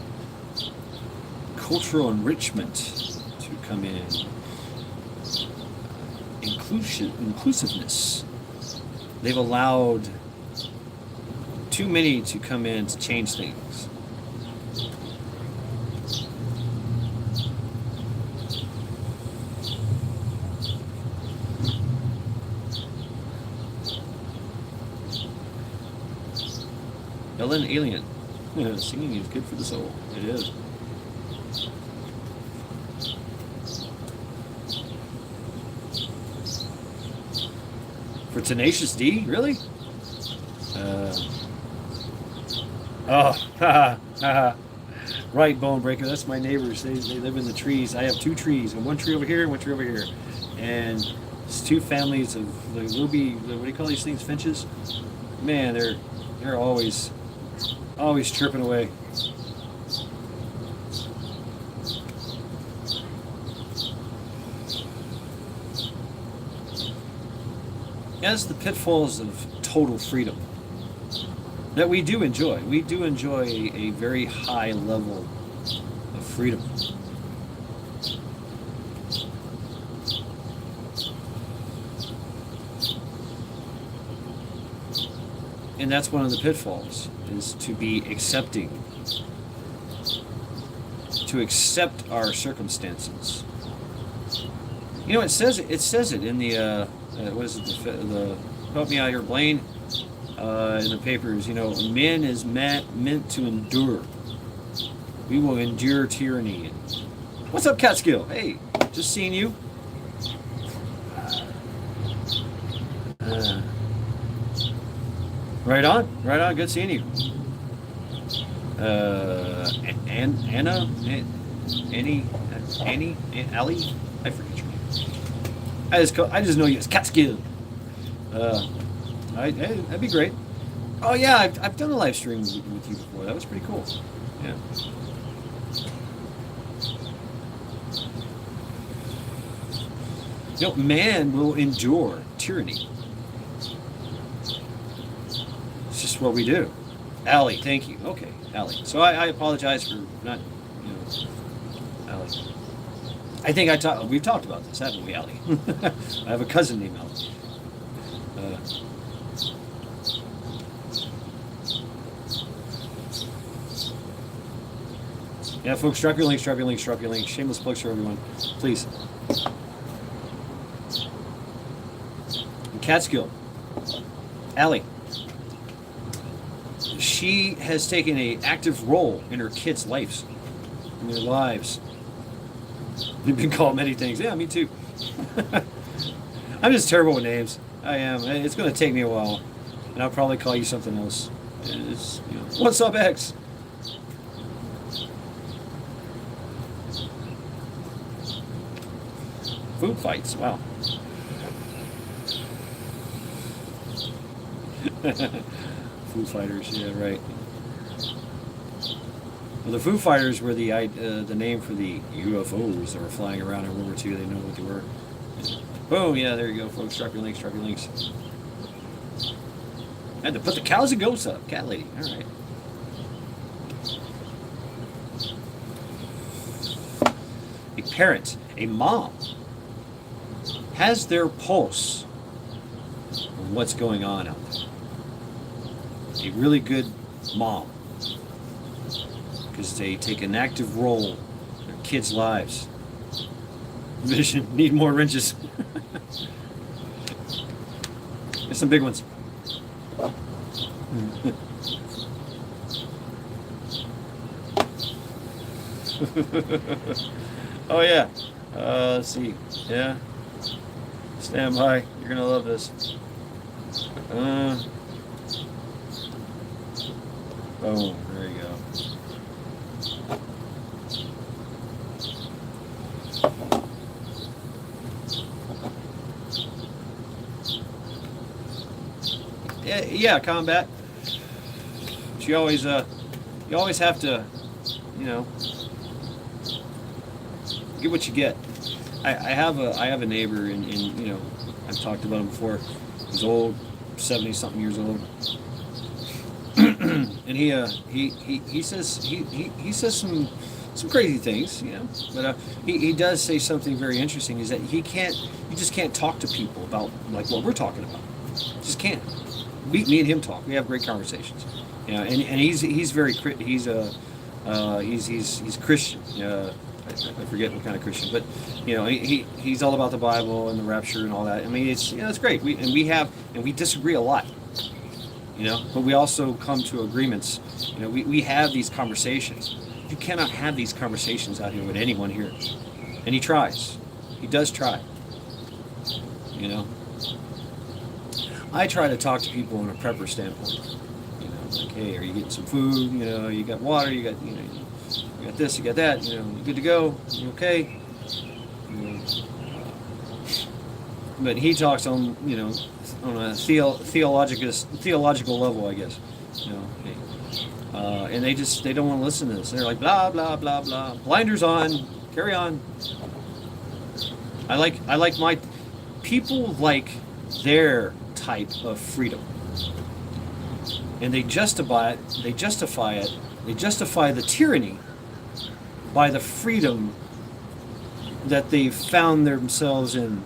cultural enrichment to come in. Inclusiveness. They've allowed too many to come in to change things. Ellen Alien. Singing is good for the soul. It is. For Tenacious D? Really? Oh, haha, haha. Right, Bone Breaker. That's my neighbors. They live in the trees. I have 2 trees, and 1 tree over here and 1 tree over here. And it's 2 families of the ruby, what do you call these things, finches? Man, they're always chirping away. As the pitfalls of total freedom that we do enjoy. We do enjoy a very high level of freedom. And that's one of the pitfalls, is to be accepting, to accept our circumstances. You know, it says it in the what is it, the help me out here, Blaine, in the papers. You know, man is meant to endure. We will endure tyranny. What's up, Catskill? Hey, just seeing you. Right on. Good seeing you. Annie, Allie. I forget your name. I just know you as Catskill. That'd be great. Oh yeah, I've done a live stream with you before. That was pretty cool. Yeah. You know, man will endure tyranny. It's just what we do. Allie, thank you. Okay, Allie. So I apologize for not, Allie. I think we've talked about this, haven't we, Allie? I have a cousin named Allie. Yeah, folks, drop your links. Shameless plugs for everyone, please. And Catskill, Allie. She has taken an active role in her kids' lives, in their lives. You've been called many things. Yeah, me too. I'm just terrible with names. I am. It's going to take me a while, and I'll probably call you something else. What's up, X? Food fights. Wow. Foo Fighters. Yeah, right. Well, the Foo Fighters were the name for the UFOs that were flying around in World War II. They know what they were. Boom! Yeah, there you go, folks. Drop your links. I had to put the cows and goats up. Cat lady. All right. A parent, a mom, has their pulse on what's going on out there. A really good mom, because they take an active role in their kids' lives. Vision, need more wrenches. There's some big ones. Oh yeah. Let's see. Yeah. Stand by. You're gonna love this. Oh, there you go. Yeah, combat. But you always have to, you know, get what you get. I have a neighbor, and you know, I've talked about him before. He's old, 70-something years old, and he says some crazy things, you know. But he does say something very interesting. Is that you just can't talk to people about like what we're talking about. Just can't. Me and him talk. We have great conversations. You know, and he's Christian. I forget what kind of Christian, but you know, he's all about the Bible and the rapture and all that. I mean, it's great. We disagree a lot, you know, but we also come to agreements. You know, we have these conversations. You cannot have these conversations out here with anyone here, and he tries. He does try. You know, I try to talk to people in a prepper standpoint. You know, like, hey, are you getting some food? You know, you got water? You got you got this, you got that, you know, you good to go, you okay? You know, but he talks on, you know, on a theological level, I guess. You know, and they don't want to listen to this. They're like blah blah blah blah. Blinders on, carry on. I like my people like their type of freedom, and they justify it. They justify the tyranny by the freedom that they've found themselves in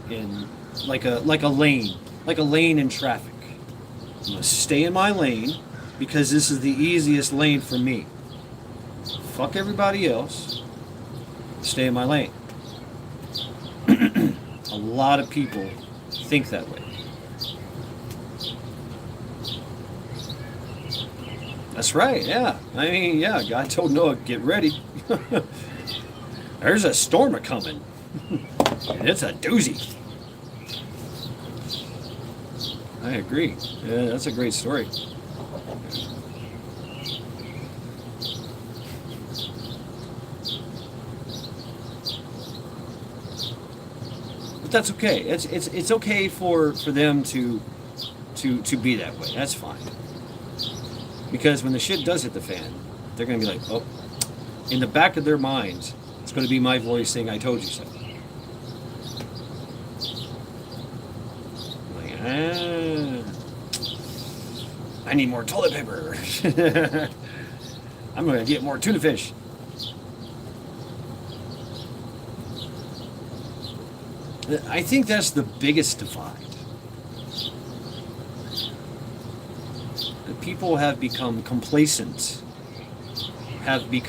like a lane in traffic. I'm gonna stay in my lane because this is the easiest lane for me. Fuck everybody else. Stay in my lane. A lot of people think that way. That's right, yeah. I mean, yeah, God told Noah, get ready. There's a storm a-coming. And it's a doozy. I agree. Yeah, that's a great story. But that's okay. It's okay for them to be that way. That's fine. Because when the shit does hit the fan, they're going to be like, oh, in the back of their minds, it's going to be my voice saying, I told you so. Like, I need more toilet paper. I'm going to get more tuna fish. I think that's the biggest divide. People have become complacent, we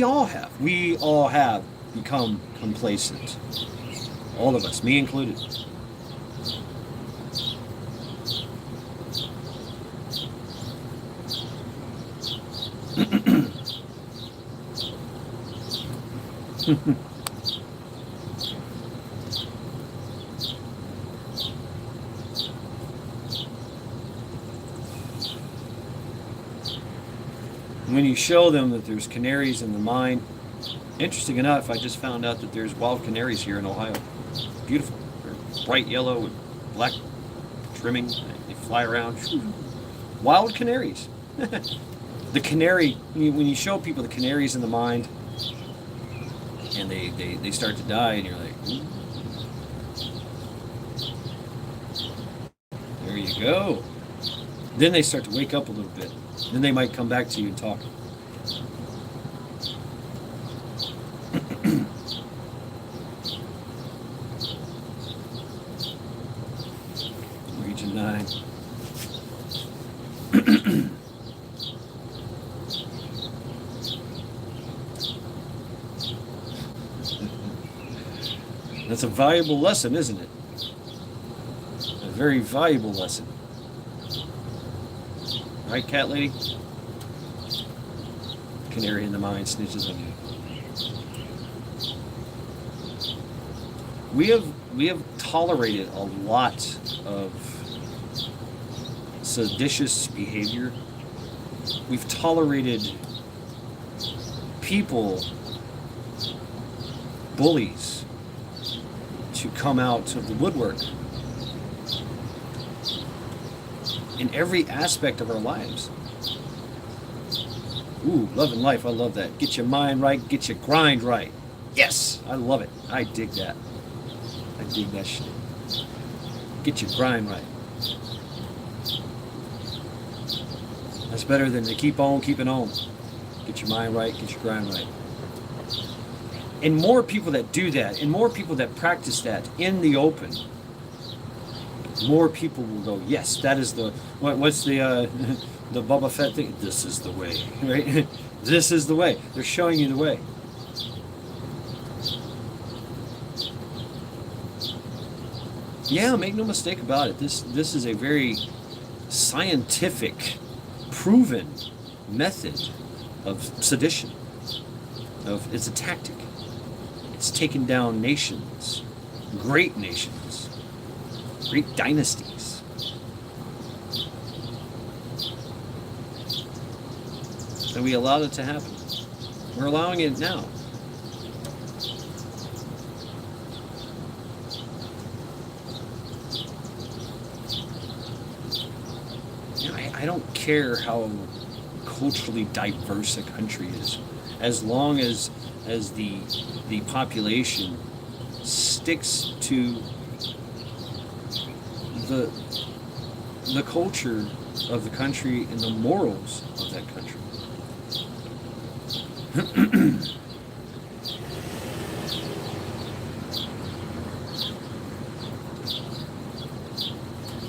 all have become complacent. All of us, me included. When you show them that there's canaries in the mine, interesting enough, I just found out that there's wild canaries here in Ohio. Beautiful. They're bright yellow with black trimming. They fly around. Wild canaries. The canary, when you show people the canaries in the mine, and they start to die, and you're like, there you go. Then they start to wake up a little bit. Then they might come back to you and talk. Region 9. That's a valuable lesson, isn't it? A very valuable lesson. Right, cat lady? Canary in the mine snitches on you. We have tolerated a lot of seditious behavior. We've tolerated people, bullies, to come out of the woodwork. in every aspect of our lives. Ooh, love and life. I love that. Get your mind right. Get your grind right. Yes, I love it. I dig that. I dig that shit. Get your grind right. That's better than to keep on keeping on. Get your mind right. Get your grind right. And more people that do that, and more people that practice that in the open, more people will go, yes, that is the, what's the the Boba Fett thing? This is the way, right? This is the way. They're showing you the way. Yeah, make no mistake about it. This is a very scientific, proven method of sedition. It's a tactic. It's taken down nations, great dynasties. And we allowed it to happen. We're allowing it now. I don't care how culturally diverse a country is, as long as the population sticks to the culture of the country and the morals of that country.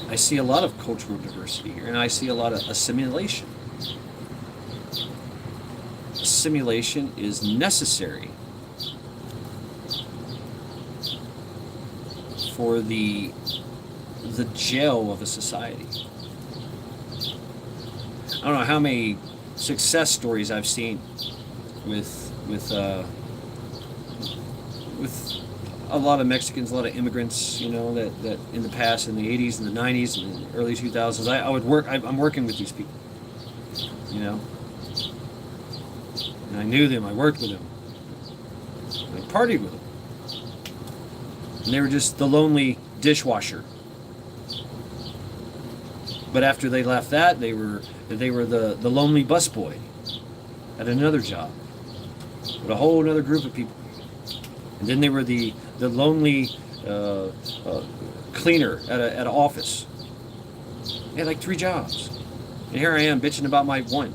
I see a lot of cultural diversity here, and I see a lot of assimilation. Assimilation is necessary for the gel of a society. I don't know how many success stories I've seen with a lot of Mexicans, a lot of immigrants, you know, that in the past, in the 80s and the 90s and the early 2000s, I'm working with these people, you know. And I knew them, I worked with them, I partied with them. And they were just the lonely dishwasher. But after they left that, they were the lonely busboy at another job with a whole other group of people. And then they were the lonely cleaner at an office. They had like 3 jobs. And here I am bitching about my one.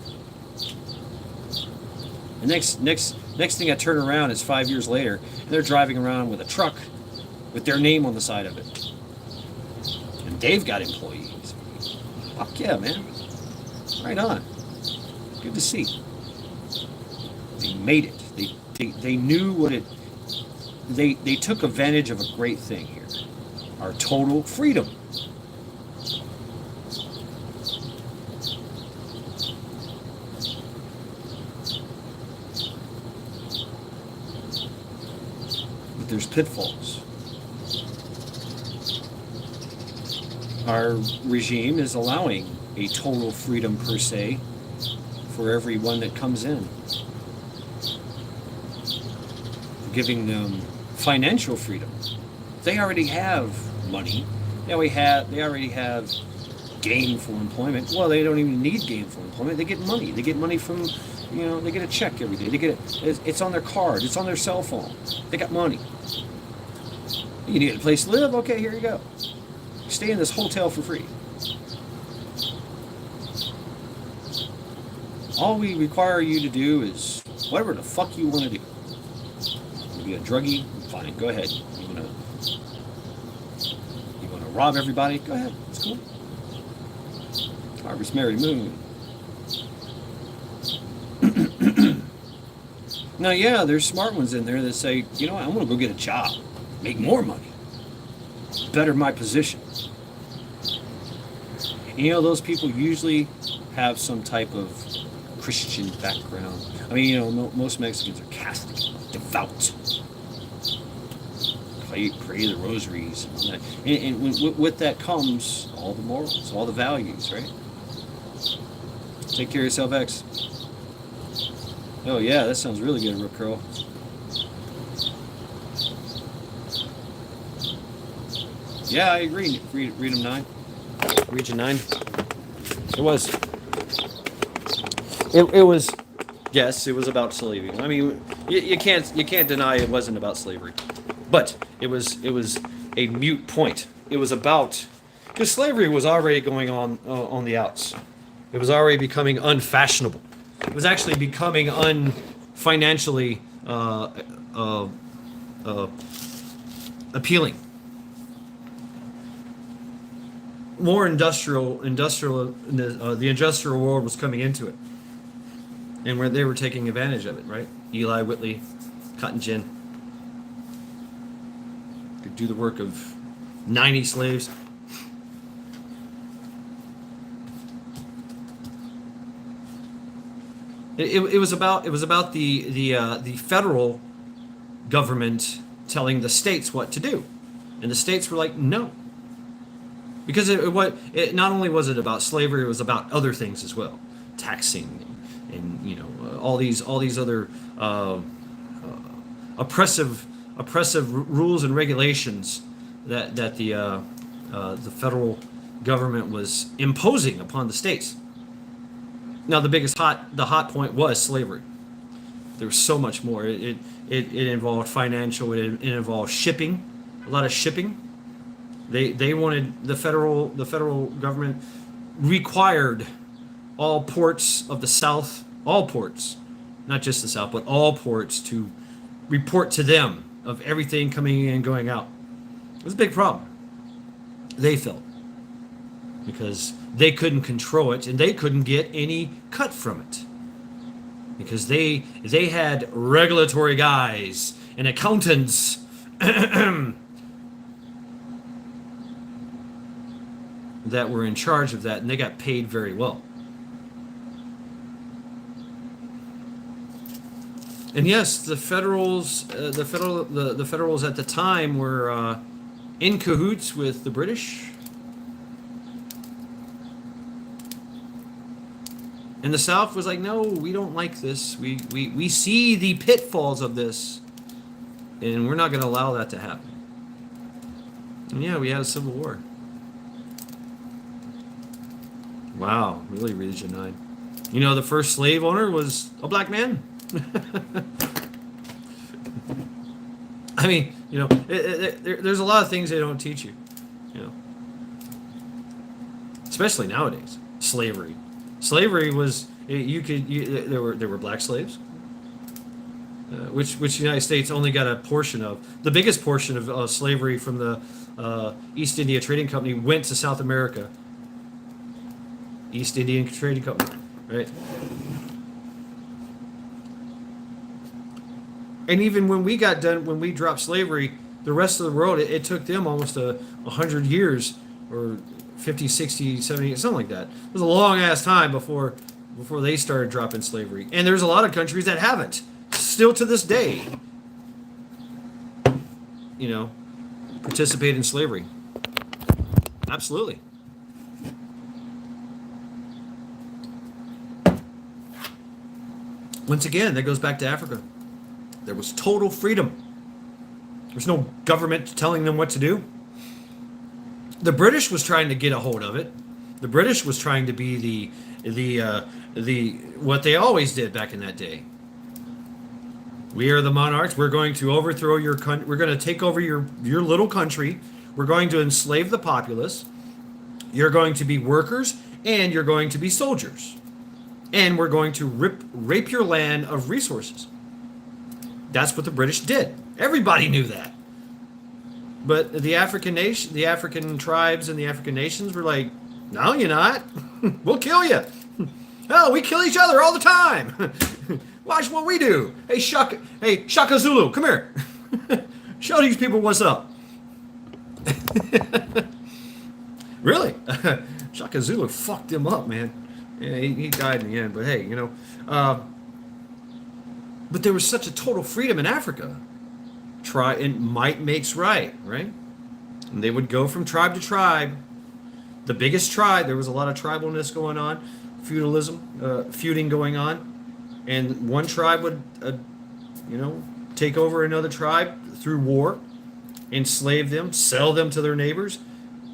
The next thing I turn around is 5 years later, and they're driving around with a truck with their name on the side of it. And they've got employees. Fuck yeah, man. Right on. Good to see. They made it. They knew what it... They took advantage of a great thing here. Our total freedom. But there's pitfalls. Our regime is allowing a total freedom per se for everyone that comes in. Giving them financial freedom. They already have money. They already have gainful employment. Well, they don't even need gainful employment. They get money. They get money from, you know, they get a check every day. They get it's on their card. It's on their cell phone. They got money. You need a place to live? Okay, here you go. Stay in this hotel for free. All we require you to do is whatever the fuck you want to do. You be a druggie? Fine, go ahead. You want to rob everybody? Go ahead. It's cool. Harvest Mary Moon. Now, yeah, there's smart ones in there that say, you know what, I'm going to go get a job, make more money, better my position. And, you know, those people usually have some type of Christian background. I mean, you know, most Mexicans are Catholic, devout. Pray the rosaries and all that. And with that comes all the morals, all the values, right? Take care of yourself, X. Oh yeah, that sounds really good, Rip Curl. Yeah, I agree. Read them 9. Region 9. It was. It was. Yes, it was about slavery. I mean, you can't deny it wasn't about slavery, but it was a mute point. It was about because slavery was already going on the outs. It was already becoming unfashionable. It was actually becoming unfinancially appealing. More the industrial world was coming into it, and where they were taking advantage of it, right? Eli Whitley, Cotton Gin could do the work of 90 slaves. It was about the federal government telling the states what to do, and the states were like, no. Because it not only was it about slavery, it was about other things as well, taxing, and all these other oppressive rules and regulations that the federal government was imposing upon the states. Now the hot point was slavery. There was so much more. It involved financial. It involved shipping, a lot of shipping. They wanted the federal government required all ports of the South, all ports, not just the South, but all ports to report to them of everything coming in and going out. It was a big problem. They felt because they couldn't control it and they couldn't get any cut from it because they had regulatory guys and accountants. That were in charge of that, and they got paid very well. And yes, the Federals at the time were in cahoots with the British, and the South was like, "No, we don't like this. We see the pitfalls of this, and we're not going to allow that to happen." And yeah, we had a civil war. Wow, really, Region 9. The first slave owner was a black man. I mean, there's a lot of things they don't teach you, especially nowadays. Slavery was there were black slaves, which the United States only got a portion of. The biggest portion of slavery from the East India Trading Company went to South America. East Indian Trading Company, right? And even when we got done, when we dropped slavery, the rest of the world, it took them almost 100 years, or 50, 60, 70, something like that. It was a long ass time before they started dropping slavery. And there's a lot of countries that haven't, still to this day, participate in slavery. Absolutely. Once again, that goes back to Africa. There was total freedom. There's no government telling them what to do. The British was trying to get a hold of it. The British was trying to be the what they always did back in that day. We are the monarchs. We're going to overthrow your country. We're going to take over your little country. We're going to enslave the populace. You're going to be workers and you're going to be soldiers. And we're going to rape your land of resources. That's what the British did. Everybody knew that. But the African tribes and the African nations were like, no, you're not. We'll kill you. Hell, we kill each other all the time. Watch what we do. Hey, Shaka Zulu, come here. Show these people what's up. Really? Shaka Zulu fucked him up, man. Yeah, he died in the end, but hey, but there was such a total freedom in Africa. And might makes right? And they would go from tribe to tribe. The biggest tribe, there was a lot of tribalness going on, feuding going on, and one tribe would, take over another tribe through war, enslave them, sell them to their neighbors,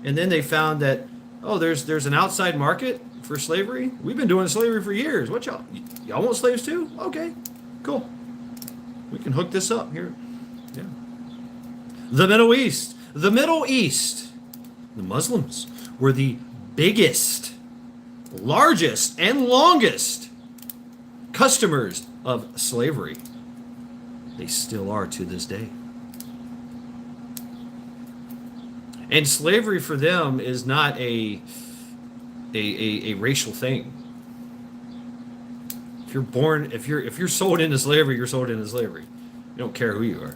and then they found that there's an outside market for slavery? We've been doing slavery for years. What y'all want slaves too? Okay, cool. We can hook this up here. Yeah. The Middle East. The Middle East. The Muslims were the biggest, largest, and longest customers of slavery. They still are to this day. And slavery for them is not a racial thing. If you're born, if you're sold into slavery, you're sold into slavery. You don't care who you are.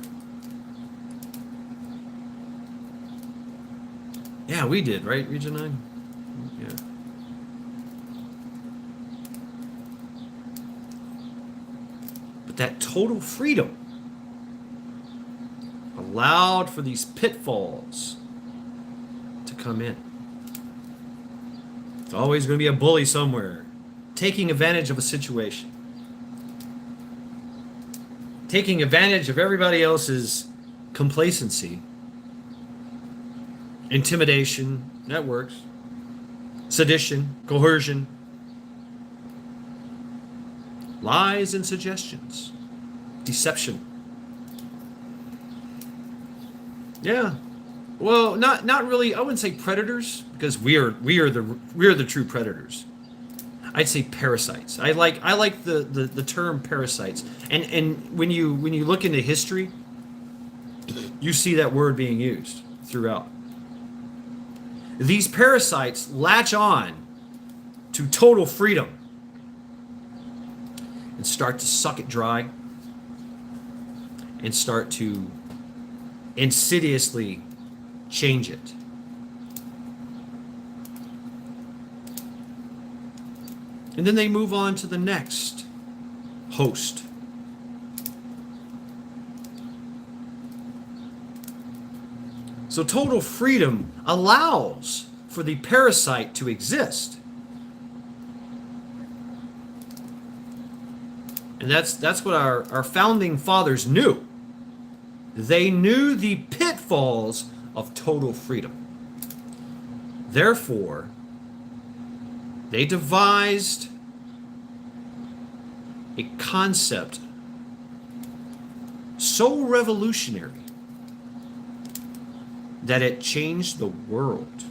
Yeah, we did, right, Region 9? Yeah. But that total freedom allowed for these pitfalls to come in. It's always going to be a bully somewhere, taking advantage of a situation, taking advantage of everybody else's complacency, intimidation, networks, sedition, coercion, lies and suggestions, deception. Yeah. Well, not really. I wouldn't say predators, because we are the true predators. I'd say parasites. I like the term parasites. And when you look into history, you see that word being used throughout. These parasites latch on to total freedom and start to suck it dry and start to insidiously change it. And then they move on to the next host. So total freedom allows for the parasite to exist. And that's what our founding fathers knew. They knew the pitfalls of total freedom. Therefore, they devised a concept so revolutionary that it changed the world.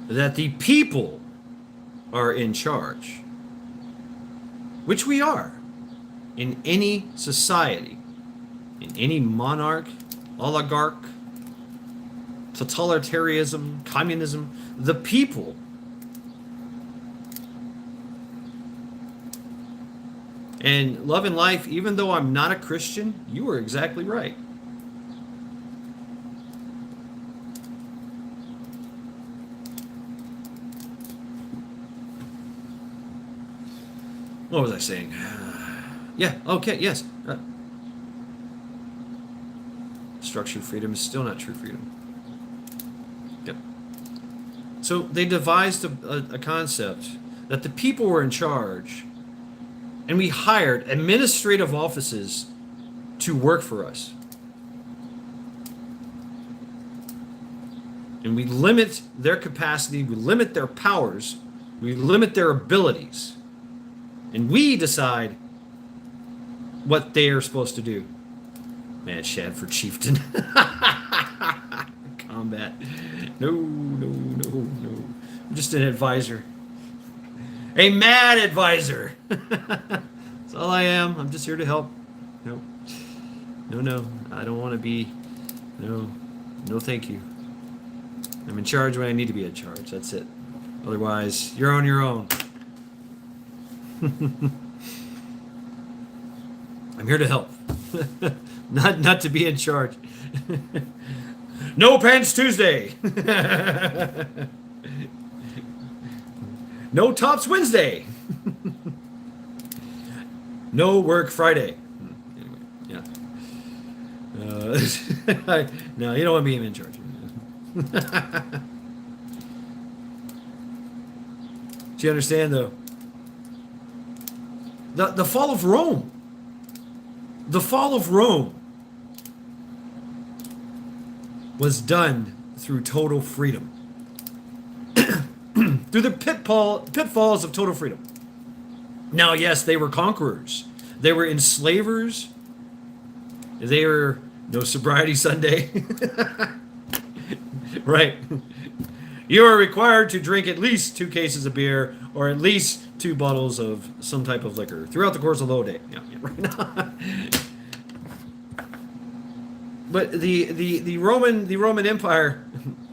That the people are in charge, which we are in any society, in any monarch, oligarch, totalitarianism, communism. The people and Love and Life, even though I'm not a Christian, you are exactly right. What was I saying? Yeah, okay, yes. Structured freedom is still not true freedom. Yep. So they devised a concept that the people were in charge, and we hired administrative offices to work for us. And we limit their capacity, we limit their powers, we limit their abilities. And we decide what they are supposed to do. Mad Shadford Chieftain. Combat. No. I'm just an advisor. A mad advisor. That's all I am. I'm just here to help. No. I don't want to be. No, thank you. I'm in charge when I need to be in charge. That's it. Otherwise, you're on your own. I'm here to help. not to be in charge. No pants Tuesday. No tops Wednesday. No work Friday. Anyway, yeah. No, you don't want me in charge. Do you understand, though? The fall of Rome. The fall of Rome was done through total freedom. through the pitfalls of total freedom. Now, yes, they were conquerors. They were enslavers. They were no sobriety Sunday. Right. You are required to drink at least 2 cases of beer or at least 2 bottles of some type of liquor throughout the course of the whole day. Yeah, right. But the Roman Empire,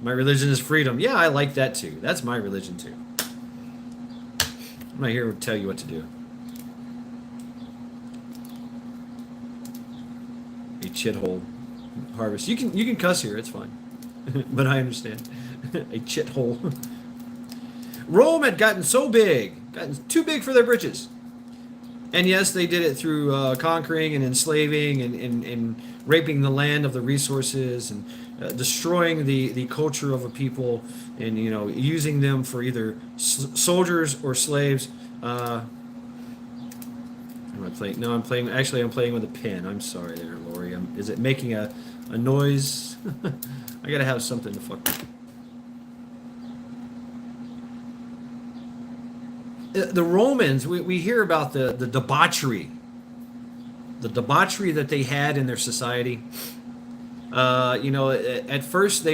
my religion is freedom. Yeah, I like that too. That's my religion too. I'm not here to tell you what to do. A chithole harvest. You can cuss here. It's fine. But I understand. A chithole. Rome had gotten so big, gotten too big for their britches. And yes, they did it through conquering and enslaving and raping the land of the resources and destroying the culture of a people and using them for either soldiers or slaves. Am I playing? No, I'm playing. Actually, I'm playing with a pen. I'm sorry, there, Lori. Is it making a noise? I gotta have something to fuck with. The Romans, we hear about the debauchery that they had in their society. At first they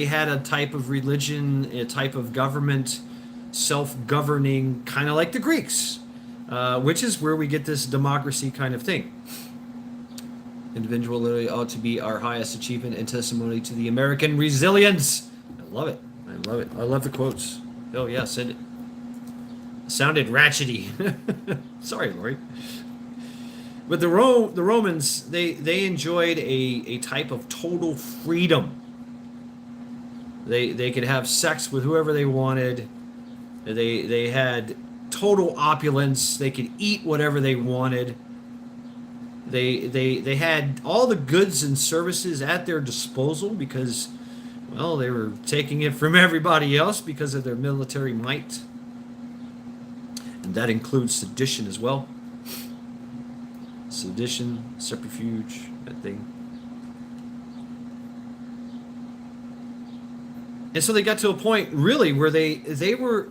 had a type of religion, a type of government, self-governing, kind of like the Greeks, which is where we get this democracy kind of thing. Individuality ought to be our highest achievement and testimony to the American resilience. I love it. I love it. I love the quotes. Oh yeah, send it. Sounded ratchety. Sorry, Lori. But the Romans, they enjoyed a type of total freedom. They could have sex with whoever they wanted. They had total opulence. They could eat whatever they wanted. They had all the goods and services at their disposal because, well, they were taking it from everybody else because of their military might. And that includes sedition as well. Sedition, subterfuge, that thing. And so they got to a point, really, where they were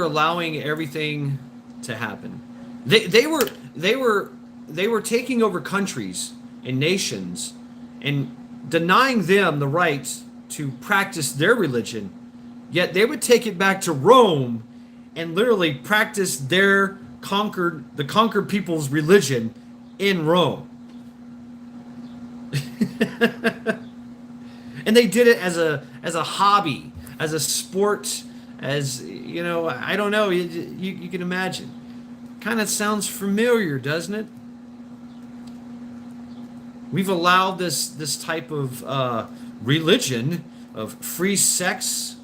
allowing everything to happen. They were taking over countries and nations and denying them the right to practice their religion, yet they would take it back to Rome and literally practice the conquered people's religion in Rome. And they did it as a hobby, as a sport, as I don't know, you can imagine. Kind of sounds familiar, doesn't it? We've allowed this type of religion of free sex,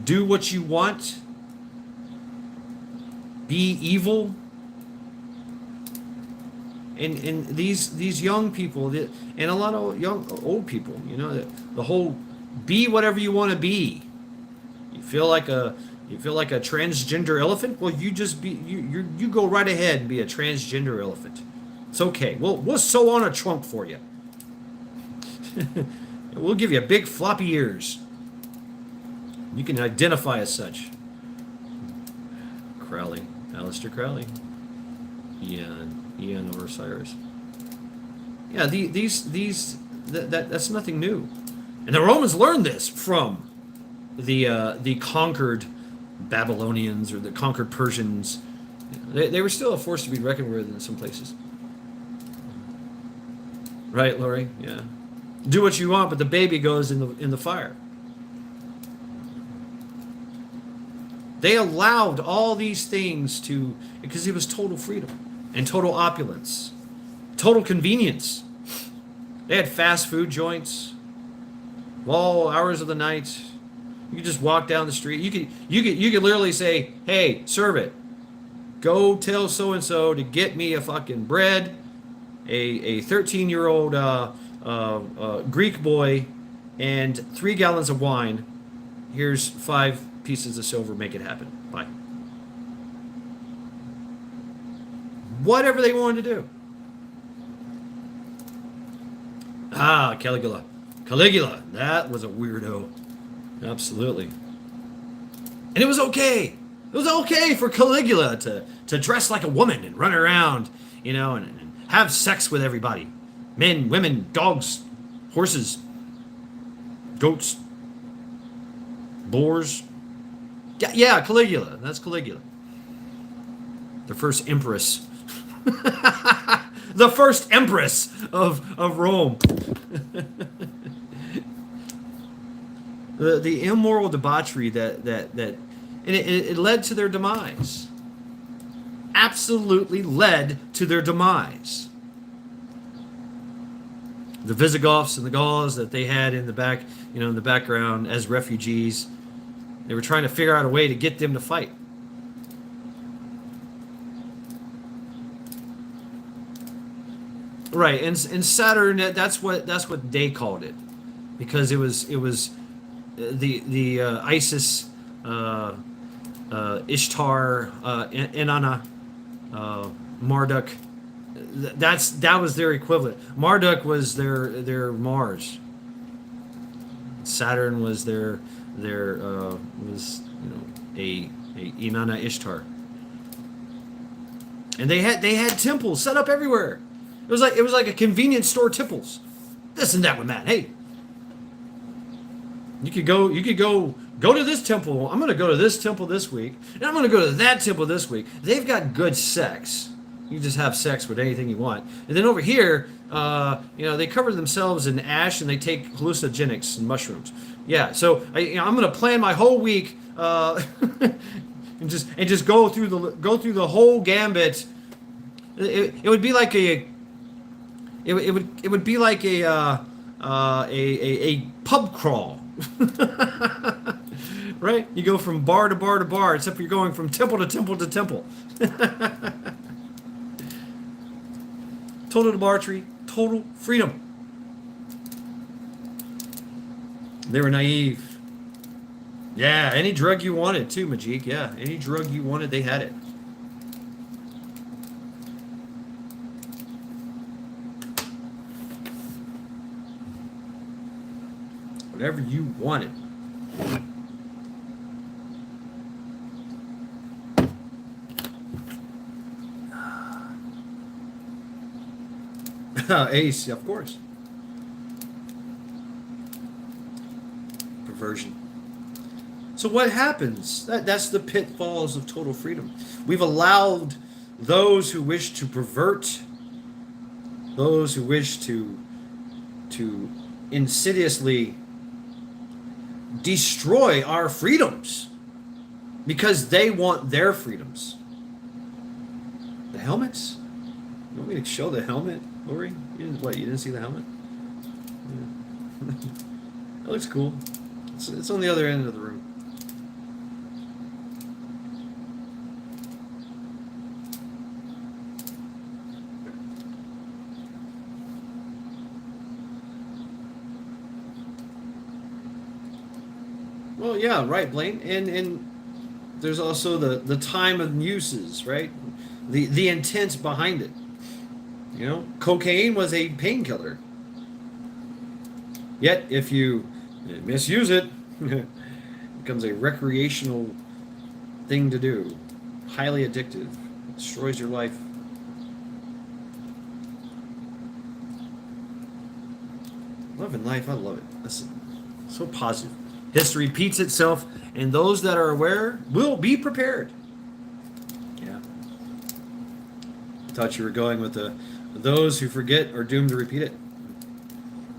do what you want, be evil, and these young people and a lot of old people, the whole be whatever you want to be. You feel like a transgender elephant? Well, you just be you go right ahead and be a transgender elephant. It's okay. We'll sew on a trunk for you. We'll give you big floppy ears. You can identify as such. Crowley. Aleister Crowley. Ian or Cyrus. Yeah, that's nothing new. And the Romans learned this from the conquered Babylonians or the conquered Persians. They were still a force to be reckoned with in some places. Right, Lori? Yeah. Do what you want, but the baby goes in the fire. They allowed all these things because it was total freedom and total opulence, total convenience. They had fast food joints, all hours of the night. You could just walk down the street. You could literally say, "Hey, serve it. Go tell so and so to get me a fucking bread, a 13-year-old Greek boy, and 3 gallons of wine. Here's 5 pieces of silver. Make it happen. Bye." Whatever they wanted to do. Caligula. That was a weirdo. Absolutely. And it was okay. It was okay for Caligula to dress like a woman and run around, and have sex with everybody. Men, women, dogs, horses, goats, boars. Yeah, Caligula. That's Caligula. The first empress. The first empress of Rome. the immoral debauchery that and it led to their demise. Absolutely led to their demise. The Visigoths and the Gauls that they had in the background as refugees, they were trying to figure out a way to get them to fight. Right, and Saturn, that's what they called it, because it was the Isis, Ishtar, Inanna, Marduk. That was their equivalent. Marduk was their Mars. Saturn was their was a Inanna Ishtar. And they had temples set up everywhere. It was like a convenience store temples. This and that with that. Hey, you could go to this temple. I'm going to go to this temple this week, and I'm going to go to that temple this week. They've got good sex. You just have sex with anything you want. And then over here, they cover themselves in ash and they take hallucinogenics and mushrooms. Yeah, so I'm going to plan my whole week and just go through the whole gambit. It would be like a pub crawl. Right? You go from bar to bar to bar, except you're going from temple to temple to temple. Total debauchery, total freedom. They were naive. Yeah, any drug you wanted too, Majik. Yeah, any drug you wanted, they had it. Whatever you wanted. Ace, of course. Perversion. So what happens? That's the pitfalls of total freedom. We've allowed those who wish to pervert, those who wish to insidiously destroy our freedoms because they want their freedoms. The helmets? You want me to show the helmet, Lori? You didn't see the helmet? Yeah. That looks cool. It's on the other end of the room. Well, yeah, right, Blaine. And there's also the time of uses, right? The intent behind it. Cocaine was a painkiller. Yet, if you misuse it, it becomes a recreational thing to do. Highly addictive. It destroys your life. Love and life, I love it. That's so positive. History repeats itself, and those that are aware will be prepared. Yeah. Thought you were going with those who forget are doomed to repeat it.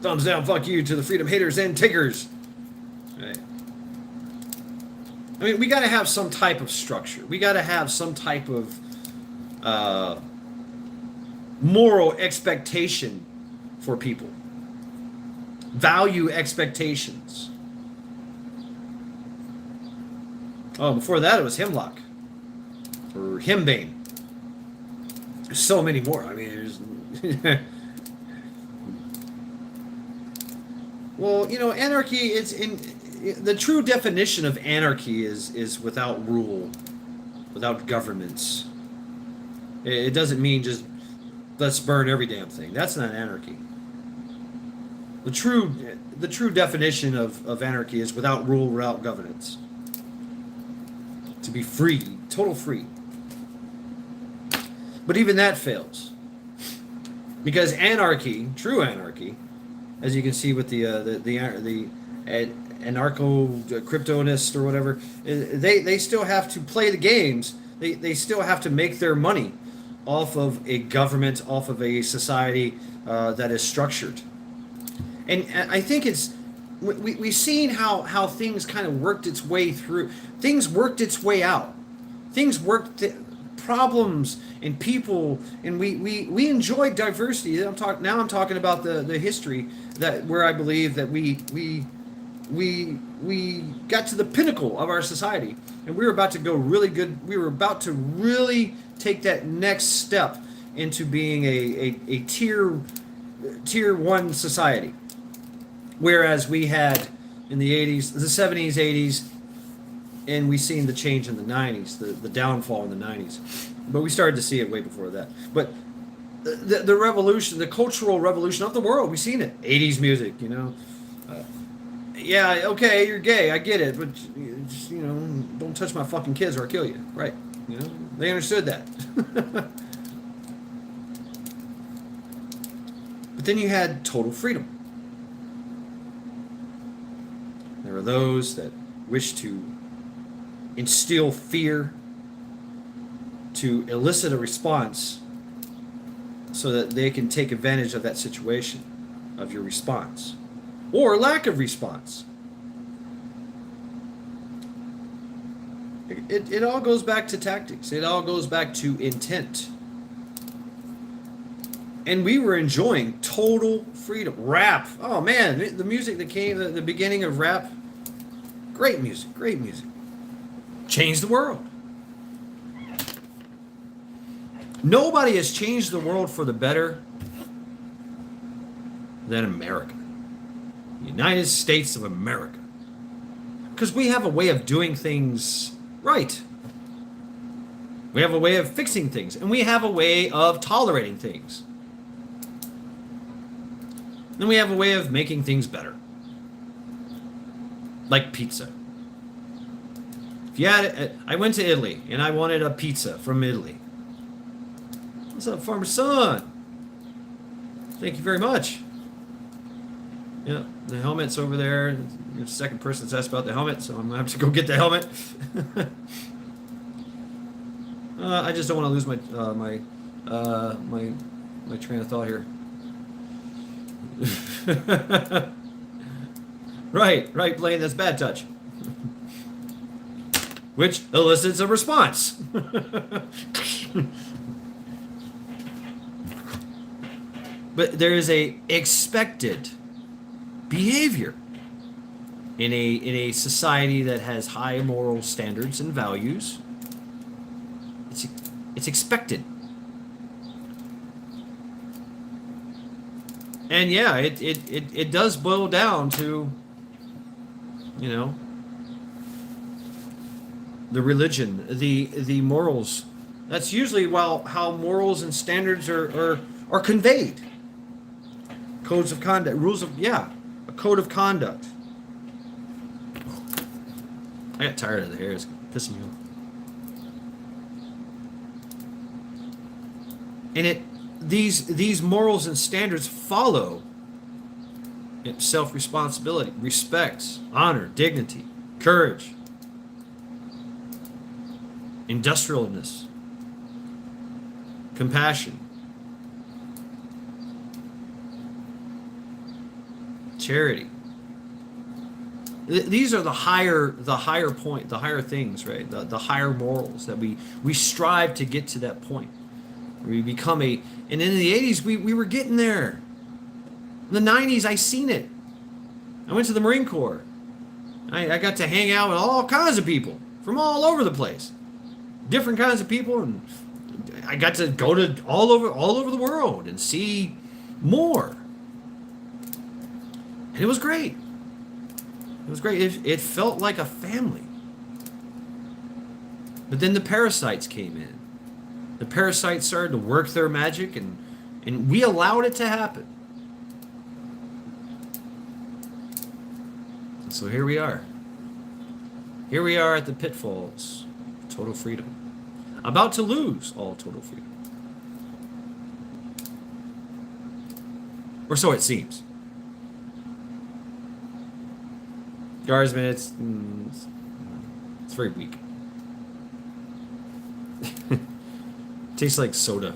Thumbs down, fuck you to the freedom haters and takers. Right. I mean, we got to have some type of structure. We got to have some type of moral expectation for people. Value expectations. Oh, before that it was hemlock. Or hembane. There's so many more. I mean, there's... Well, anarchy, it's in... The true definition of anarchy is without rule, without governments. It doesn't mean just let's burn every damn thing. That's not anarchy. the true definition of anarchy is without rule, without governance. To be free, total free. But even that fails. Because anarchy, true anarchy, as you can see with the anarcho cryptonist or whatever, they still have to play the games. They still have to make their money off of a government, off of a society that is structured. And I think it's we've seen how things kind of worked its way through. Things worked its way out. Things worked problems and people, and we enjoyed diversity. I'm talking about the history that where I believe that we got to the pinnacle of our society, and we were about to go really good. We were about to really take that next step into being a tier one society. Whereas we had in the 80s, the 70s, 80s, and we seen the change in the 90s, the downfall in the 90s. But we started to see it way before that. But the revolution, the cultural revolution of the world, we've seen it. 80s music, you know. Yeah, okay, you're gay, I get it, but you know, don't touch my fucking kids or I'll kill you, right? You know, they understood that. But then you had total freedom. There are those that wish to instill fear, to elicit a response so that they can take advantage of that situation, of your response, or lack of response. It all goes back to tactics. It all goes back to intent. And we were enjoying total freedom. Rap. Oh man, the music that came, the beginning of rap, great music, great music. Changed the world. Nobody has changed the world for the better than America. The United States of America. Because we have a way of doing things right. We have a way of fixing things. And we have a way of tolerating things. And we have a way of making things better. Like pizza. If you had, I went to Italy and I wanted a pizza from Italy. What's up, Farmer Son? Thank you very much. Yeah, the helmet's over there. The second person's asked about the helmet, so I'm gonna have to go get the helmet. I just don't want to lose my train of thought here. Right, Blaine. That's bad touch. Which elicits a response. But there is a expected behavior in a society that has high moral standards and values. It's expected. And yeah, it does boil down to, you know, the religion, the morals. That's usually how morals and standards are conveyed. Codes of conduct, a code of conduct. I got tired of the hair, it's pissing me off. And these morals and standards follow self-responsibility, respect, honor, dignity, courage, industrialness, compassion, charity. These are the higher point, the higher things, right? The higher morals that we strive to get to that point. We become and in the 80s we were getting there. In the 90s I seen it. I went to the Marine Corps. I got to hang out with all kinds of people from all over the place. Different kinds of people, and I got to go to all over the world and see more. And it was great. It was great. It felt like a family. But then the parasites came in. The parasites started to work their magic, and we allowed it to happen. So here we are. Here we are at the Pitfalls. Total freedom. About to lose all total freedom. Or so it seems. Guardsman, it's very weak. Tastes like soda.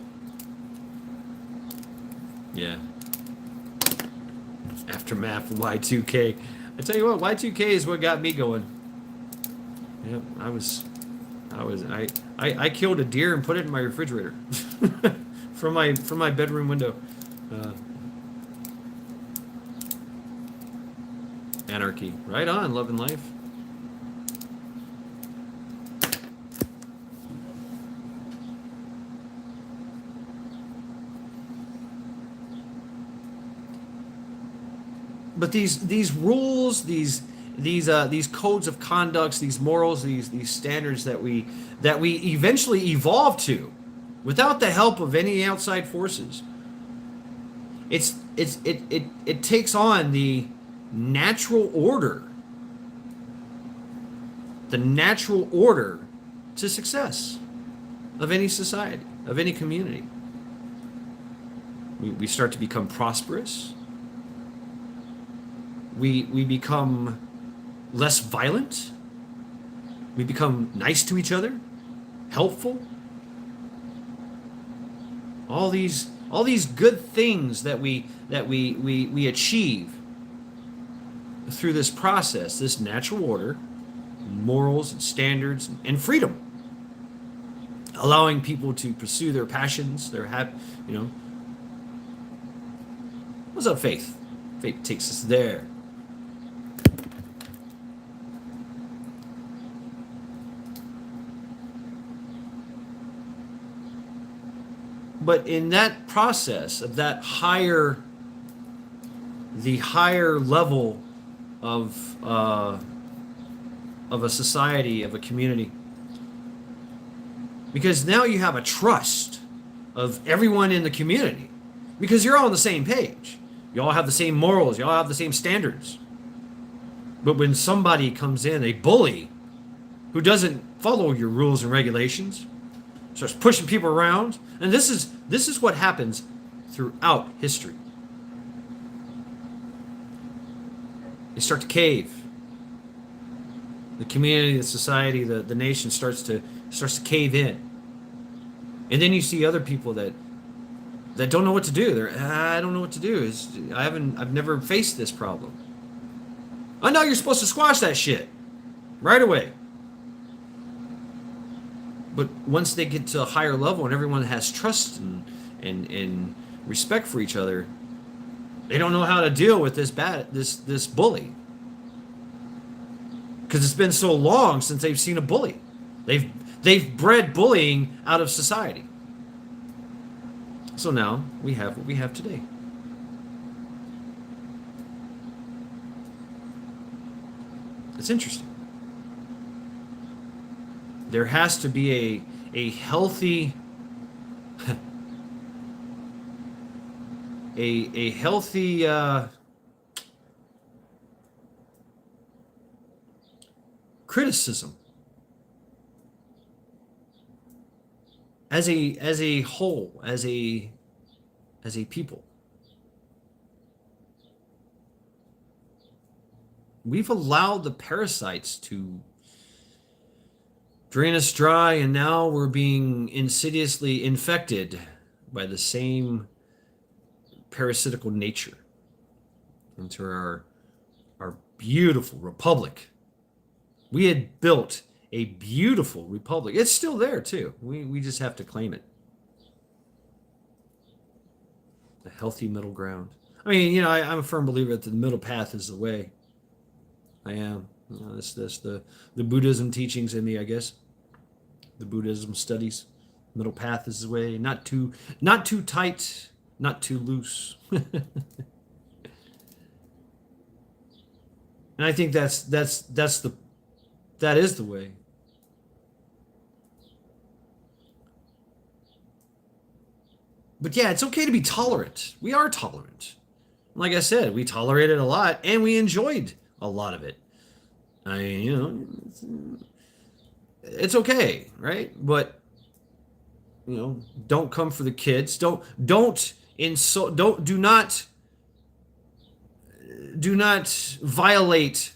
Yeah. Aftermath of Y2K. I tell you what, Y2K is what got me going. Yep, I killed a deer and put it in my refrigerator from my bedroom window. Anarchy, right on, love and life. But these rules, these codes of conducts, these morals, these standards that we eventually evolve to, without the help of any outside forces, it takes on the natural order to success of any society, of any community. We start to become prosperous. We become less violent. We become nice to each other, helpful. All these good things that we achieve through this process, this natural order, morals and standards and freedom, allowing people to pursue their passions, What's up, Faith? Faith takes us there. But in that process of the higher level of a society, of a community, because now you have a trust of everyone in the community, because you're all on the same page. You all have the same morals. You all have the same standards. But when somebody comes in, a bully, who doesn't follow your rules and regulations, starts pushing people around, and this is what happens throughout history. They start to cave. The community, the society, the nation starts to cave in. And then you see other people that don't know what to do. I don't know what to do. I've never faced this problem. I know you're supposed to squash that shit right away. But once they get to a higher level and everyone has trust and respect for each other, they don't know how to deal with this bully. Because it's been so long since they've seen a bully. They've bred bullying out of society. So now we have what we have today. It's interesting. There has to be a healthy a healthy criticism as a whole, as a people. We've allowed the parasites to drain us dry, and now we're being insidiously infected by the same parasitical nature into our beautiful republic. We had built a beautiful republic. It's still there too. We just have to claim it. A healthy middle ground. I mean, I'm a firm believer that the middle path is the way. I am. That's the Buddhism teachings in me, I guess. The Buddhism studies. Middle path is the way. Not too tight, not too loose. And I think that is the way. But yeah, it's okay to be tolerant. We are tolerant. Like I said, we tolerated a lot and we enjoyed a lot of it. It's okay, right? But don't come for the kids. Don't insult. Do not violate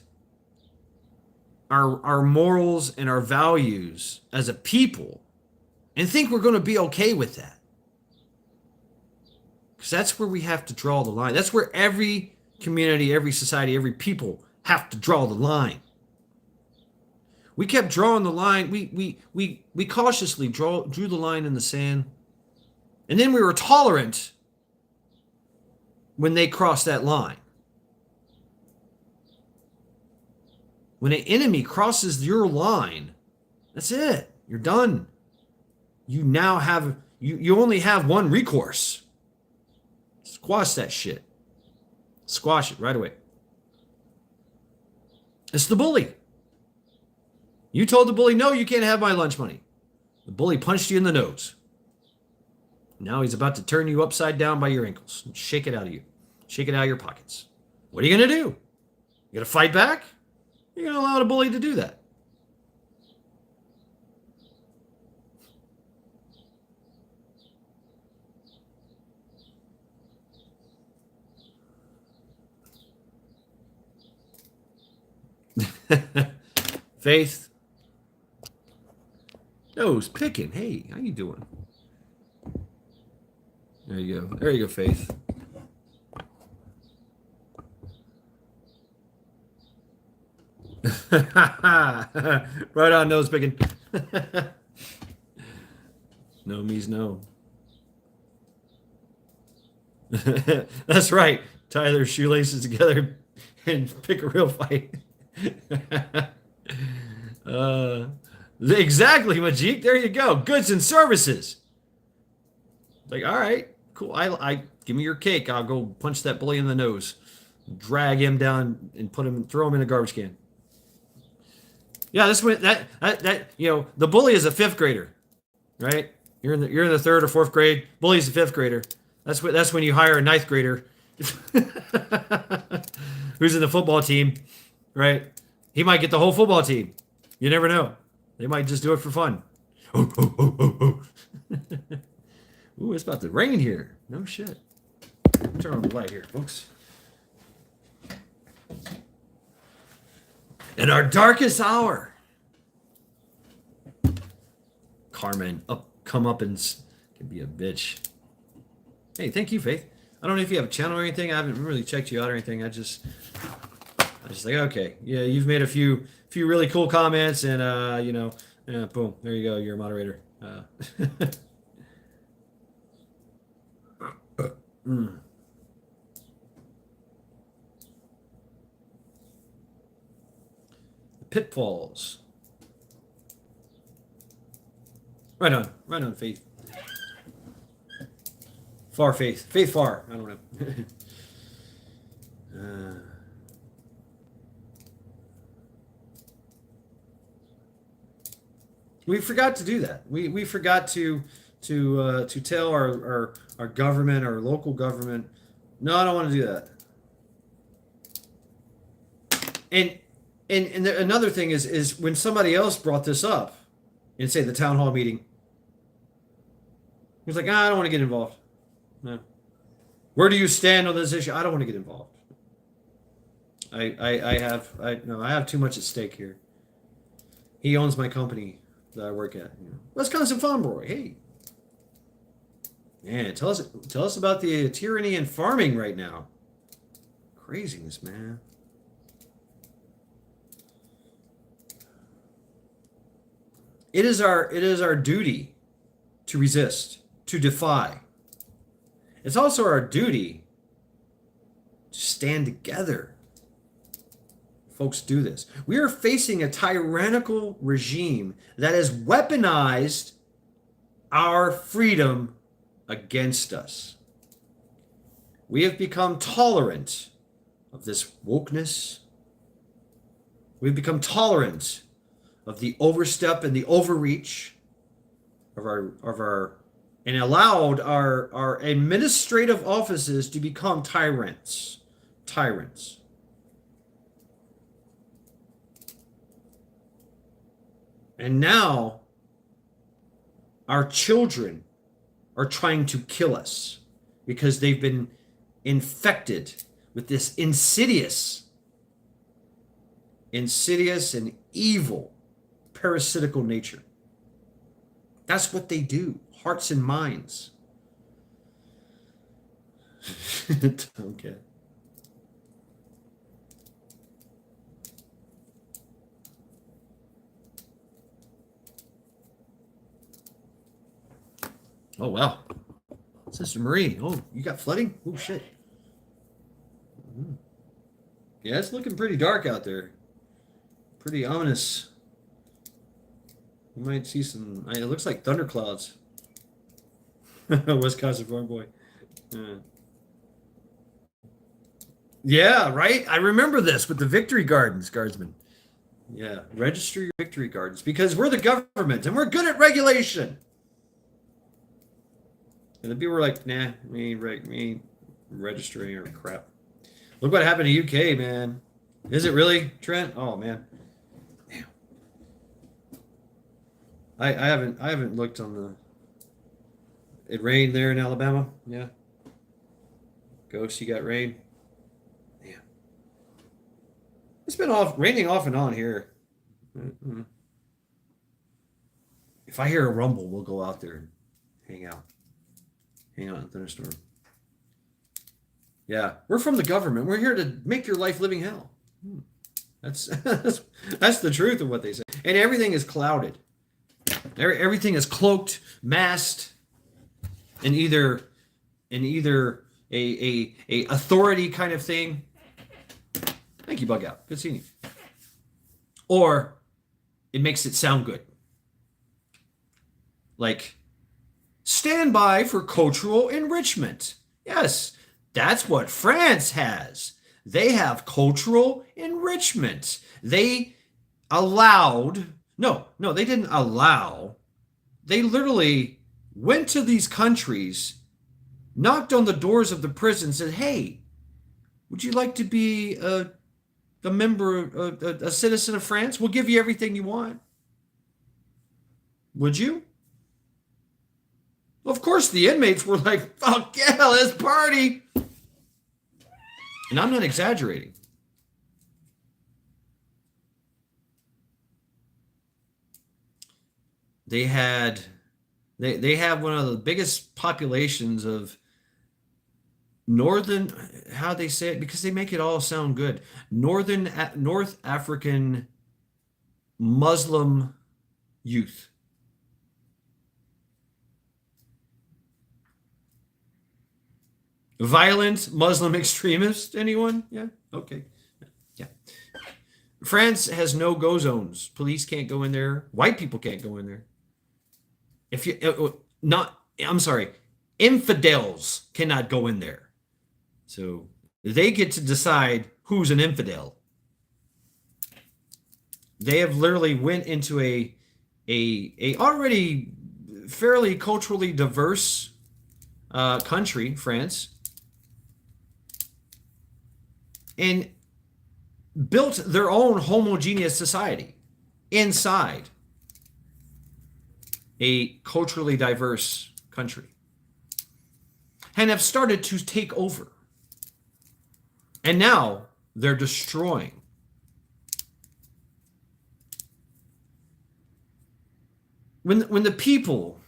our morals and our values as a people and think we're going to be okay with that. Because that's where we have to draw the line. That's where every community, every society, every people have to draw the line. We kept drawing the line. We cautiously drew the line in the sand. And then we were tolerant when they crossed that line. When an enemy crosses your line, that's it. You're done. You now have you only have one recourse. Squash that shit. Squash it right away. It's the bully. You told the bully, no, you can't have my lunch money. The bully punched you in the nose. Now he's about to turn you upside down by your ankles and shake it out of you. Shake it out of your pockets. What are you going to do? You going to fight back? You're going to allow the bully to do that. Faith. Nose picking. Hey, how you doing? There you go. There you go, Faith. Right on, nose picking. No means no. That's right. Tie their shoelaces together and pick a real fight. Exactly, Majik. There you go. Goods and services. Like, all right, cool. I give me your cake. I'll go punch that bully in the nose, drag him down, and throw him in a garbage can. Yeah, the bully is a fifth grader, right? You're in the third or fourth grade. Bully's a fifth grader. That's when you hire a ninth grader who's in the football team, right? He might get the whole football team. You never know. They might just do it for fun. Ooh, it's about to rain here. No shit. Turn on the light here, folks. In our darkest hour, Carmen, come up and can be a bitch. Hey, thank you, Faith. I don't know if you have a channel or anything. I haven't really checked you out or anything. I just like, okay, yeah, you've made a few really cool comments, and boom, there you go. You're a moderator. Pitfalls. Right on, Faith. Far, Faith far. I don't know. We forgot to do that. We forgot to tell our government, our local government, no, I don't want to do that. And another thing is when somebody else brought this up in, say, the town hall meeting, he was like, I don't want to get involved. No. Where do you stand on this issue? I don't want to get involved. I have too much at stake here. He owns my company that I work at. Wisconsin Farm Boy. Hey. Man, tell us about the tyranny in farming right now. Craziness, man. It is our duty to resist, to defy. It's also our duty to stand together. Folks, do this. We are facing a tyrannical regime that has weaponized our freedom against us. We have become tolerant of this wokeness. We've become tolerant of the overstep and the overreach of our and allowed our administrative offices to become tyrants. And now our children are trying to kill us because they've been infected with this insidious and evil parasitical nature. That's what they do. Hearts and minds. Okay. Oh, wow. Sister Marie. Oh, you got flooding? Oh, shit. Yeah, it's looking pretty dark out there. Pretty ominous. You might see some, it looks like thunderclouds. Wisconsin farm boy. Yeah, right? I remember this with the Victory Gardens, Guardsmen. Yeah, register your Victory Gardens because we're the government and we're good at regulation. And the people were like, nah, me registering or crap. Look what happened to UK, man. Is it really, Trent? Oh man. Damn. I haven't looked on the. It rained there in Alabama. Yeah. Ghost, you got rain. Damn. It's been raining off and on here. Mm-hmm. If I hear a rumble, we'll go out there and hang out. Hang out in a thunderstorm. Yeah, we're from the government. We're here to make your life living hell. That's that's the truth of what they say. And everything is clouded. Everything is cloaked, masked, in either a authority kind of thing. Thank you, Bug Out. Good seeing you. Or it makes it sound good. Like, stand by for cultural enrichment. Yes, that's what France has. They have cultural enrichment. They allowed, no, they didn't allow. They literally went to these countries, knocked on the doors of the prison, said, hey, would you like to be a member, a citizen of France? We'll give you everything you want. Would you? Of course, the inmates were like, fuck yeah, let's party. And I'm not exaggerating. They have one of the biggest populations of northern, how they say it, because they make it all sound good. North African Muslim youth. Violent Muslim extremist, anyone? Yeah, okay. Yeah. France has no-go zones. Police can't go in there. White people can't go in there. Infidels cannot go in there. So they get to decide who's an infidel. They have literally went into a already fairly culturally diverse country, France, and built their own homogeneous society inside a culturally diverse country and have started to take over. And now they're destroying. When the people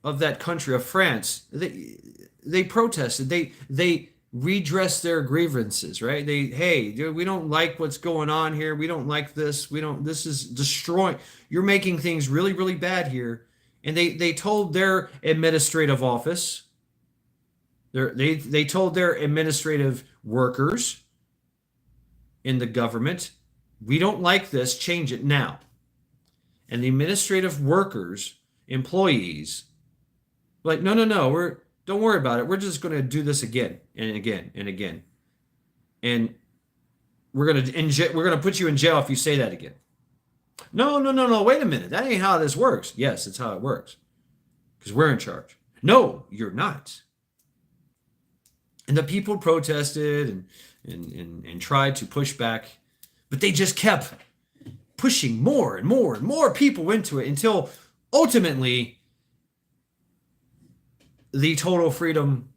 of that country, of France, they protested, they redress their grievances, right? Hey, we don't like what's going on here. We don't like this. This is destroying. You're making things really, really bad here. And they told their administrative office, they told their administrative workers in the government, we don't like this, change it now. And the administrative workers, employees, like, no, don't worry about it. We're just going to do this again and again and again. And we're going to put you in jail if you say that again. No, wait a minute. That ain't how this works. Yes, it's how it works. Because we're in charge. No, you're not. And the people protested and tried to push back, but they just kept pushing more and more and more people into it until ultimately the total freedom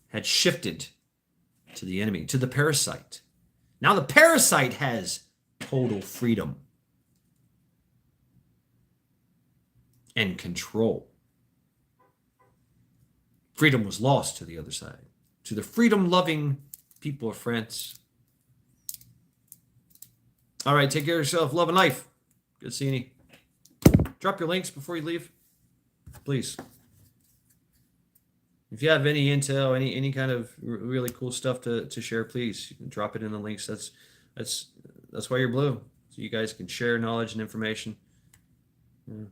had shifted to the enemy, to the parasite. Now the parasite has total freedom and control. Freedom was lost to the other side, to the freedom-loving people of France. All right, take care of yourself. Love and life. Good seeing you. Drop your links before you leave, please. If you have any intel, any kind of really cool stuff to share, please, you can drop it in the links. That's why you're blue, so you guys can share knowledge and information. Yeah.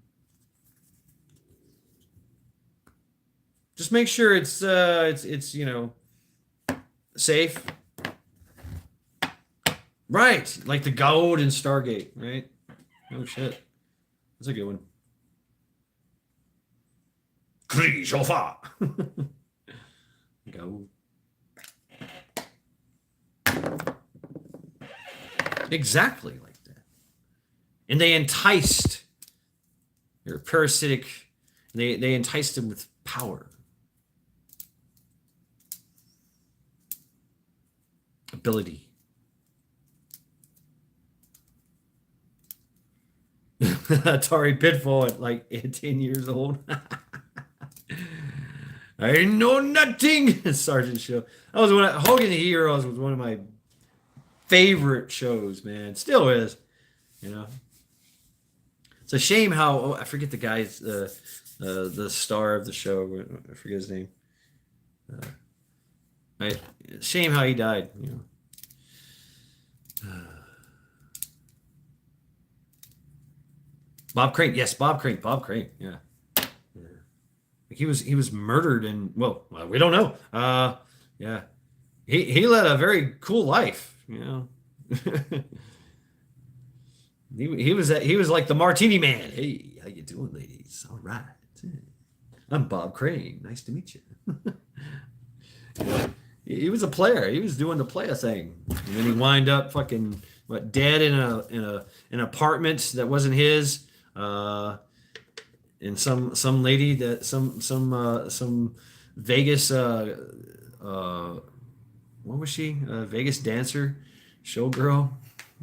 Just make sure it's safe. Right, like the gold in Stargate, right? Oh shit, that's a good one. Krijofa. Go. Exactly like that. And they enticed their parasitic. They enticed him with power, ability. Atari Pitfall at like 10 years old. I know nothing. Sergeant Show. That was Hogan the Heroes was one of my favorite shows, man. Still is. It's a shame how I forget the guy's the star of the show. I forget his name. Shame how he died. Bob Crane, yes, Bob Crane, yeah. He was murdered, and well, we don't know. Yeah, he led a very cool life, he was like the Martini Man. Hey, how you doing, ladies? All right, I'm Bob Crane. Nice to meet you. He was a player. He was doing the player thing, and then he wind up fucking dead in an apartment that wasn't his. And some lady that some Vegas what was she? Vegas dancer, showgirl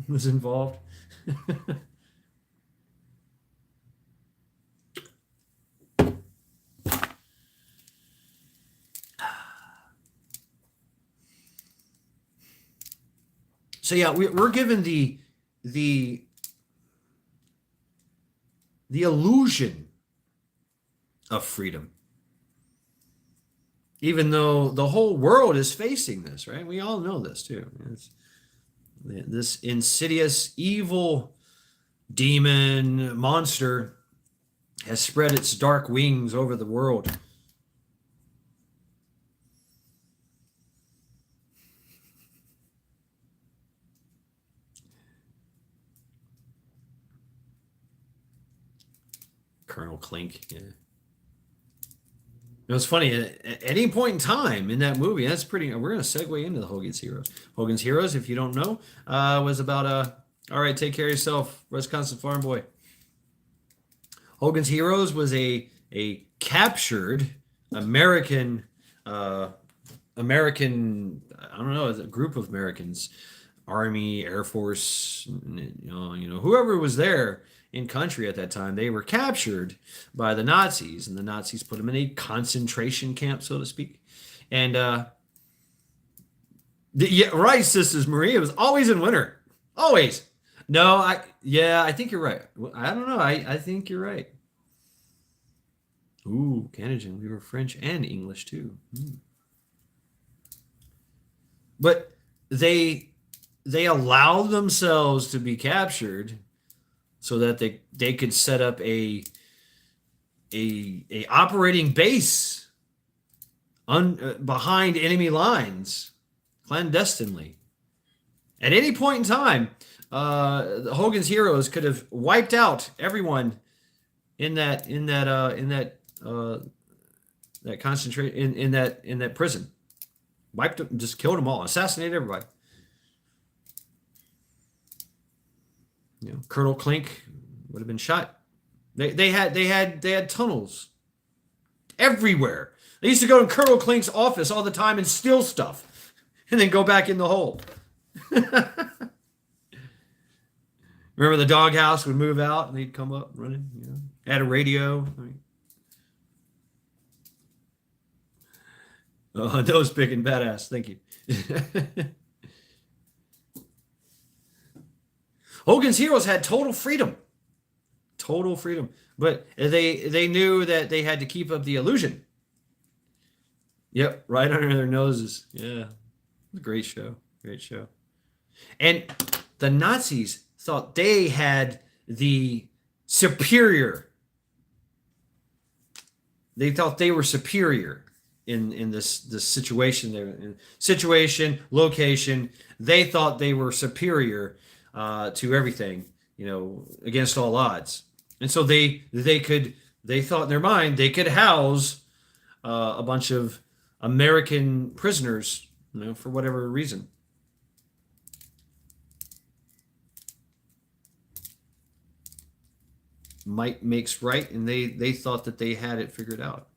was involved. So yeah, we're given the illusion of freedom, even though the whole world is facing this, right? We all know this too. This insidious, evil demon monster has spread its dark wings over the world. Colonel Clink, yeah. It was funny, at any point in time in that movie, that's pretty, we're going to segue into the Hogan's Heroes. Hogan's Heroes, if you don't know, was about, all right, take care of yourself, Wisconsin farm boy. Hogan's Heroes was a captured American, I don't know, a group of Americans, Army, Air Force, whoever was there in country at that time. They were captured by the Nazis, and the Nazis put them in a concentration camp, so to speak. And yeah, right, Sisters Marie. It was always in winter, always. No, I think you're right. I don't know. I think you're right. Ooh, Canadian. We were French and English too. But they allowed themselves to be captured so that they could set up a operating base behind enemy lines clandestinely. At any point in time, Hogan's Heroes could have wiped out everyone in that prison. Wiped them, just killed them all, assassinated everybody. Colonel Klink would have been shot. They had tunnels everywhere. They used to go to Colonel Klink's office all the time and steal stuff, and then go back in the hole. Remember the doghouse would move out and they'd come up running. Had a radio. Nose picking badass. Thank you. Hogan's Heroes had total freedom. Total freedom. But they knew that they had to keep up the illusion. Yep, right under their noses. Yeah. Great show. Great show. And the Nazis thought they had the superior. They thought they were superior in this situation there. Situation, location. They thought they were superior to everything, against all odds. And so they thought in their mind they could house a bunch of American prisoners, for whatever reason. Might makes right, and they thought that they had it figured out.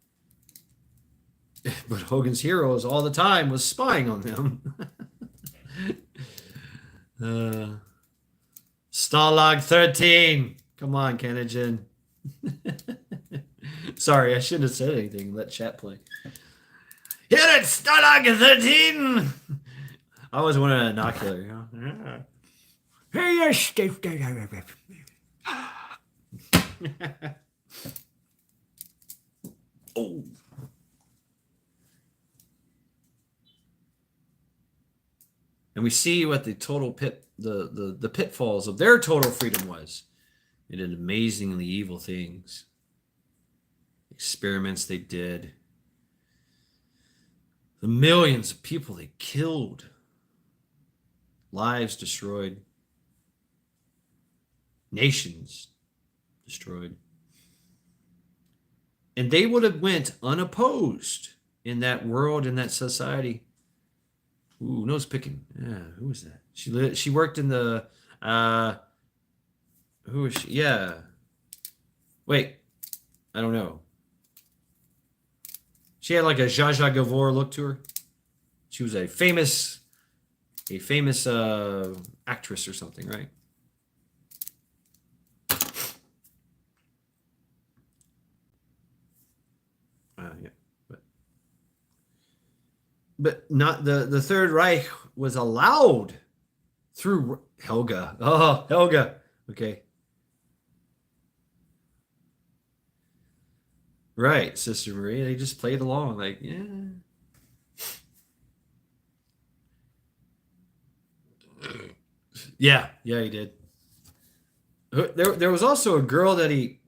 But Hogan's Heroes all the time was spying on them. Stalag 13. Come on, Kennedy. Sorry, I shouldn't have said anything. Let chat play. Here at Stalag 13. I always wanted an inocular. Hey, Steve. Oh. And we see what the total the pitfalls of their total freedom was. They did amazingly evil things. Experiments they did. The millions of people they killed. Lives destroyed. Nations destroyed. And they would have went unopposed in that world, in that society. Ooh, nose picking. Yeah, who was that? She worked in the who is she? Yeah. Wait. I don't know. She had like a Zsa Zsa Gabor look to her. She was a famous actress or something, right? Yeah. But not the Third Reich was allowed through Helga. Oh, Helga. Okay. Right, Sister Marie. They just played along like, yeah. Yeah, he did. There was also a girl that he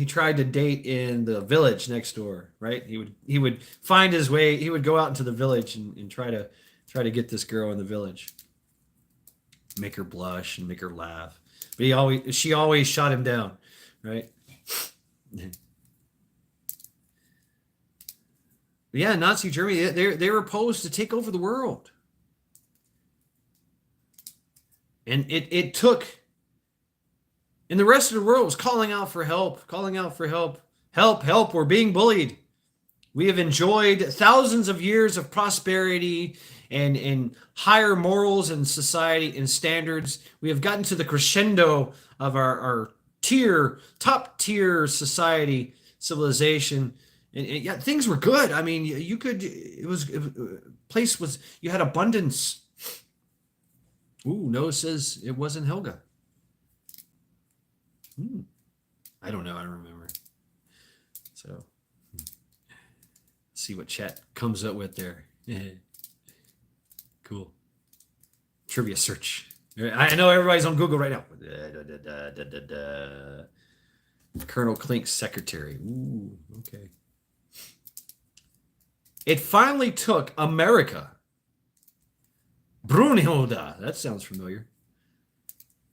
tried to date in the village next door, right? He would find his way. He would go out into the village and try to get this girl in the village, make her blush and make her laugh. But she always shot him down, right? Yeah, Nazi Germany. They were opposed to take over the world, and it took. And the rest of the world was calling out for help, help, we're being bullied. We have enjoyed thousands of years of prosperity and higher morals and society and standards. We have gotten to the crescendo of our top tier society, civilization. And yeah, things were good. I mean, you had abundance. Ooh, Noah says it wasn't Helga. I don't know. I don't remember. So, see what chat comes up with there. Cool. Trivia search. I know everybody's on Google right now. Colonel Klink's secretary. Ooh, okay. It finally took America. Brunhilde. That sounds familiar.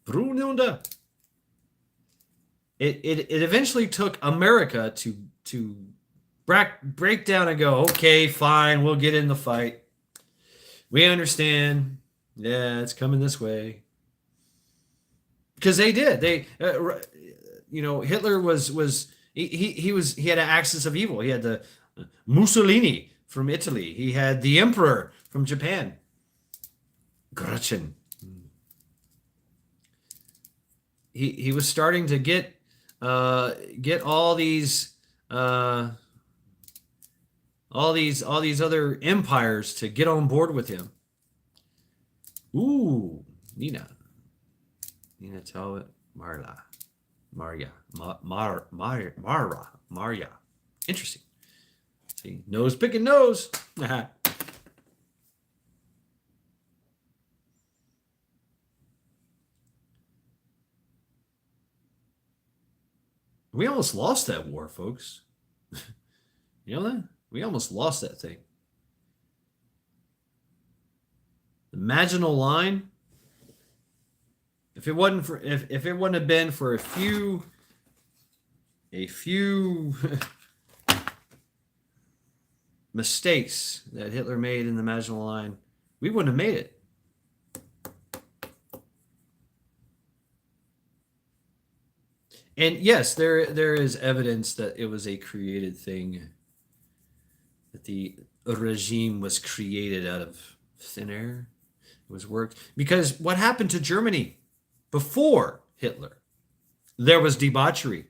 Brunhilde. It eventually took America to break down and go, okay, fine, we'll get in the fight. We understand. Yeah, it's coming this way. because they did. Hitler he had an axis of evil. He had the Mussolini from Italy. He had the Emperor from Japan. Gretchen. He was starting to get all these other empires to get on board with him. Ooh, Nina Talbot, Maria. Interesting. See, nose picking nose. We almost lost that war, folks. You know that? We almost lost that thing. The Maginot Line. If it wouldn't have been for a few mistakes that Hitler made in the Maginot Line, we wouldn't have made it. And yes, there is evidence that it was a created thing, that the regime was created out of thin air. It was worked. Because what happened to Germany before Hitler? There was debauchery.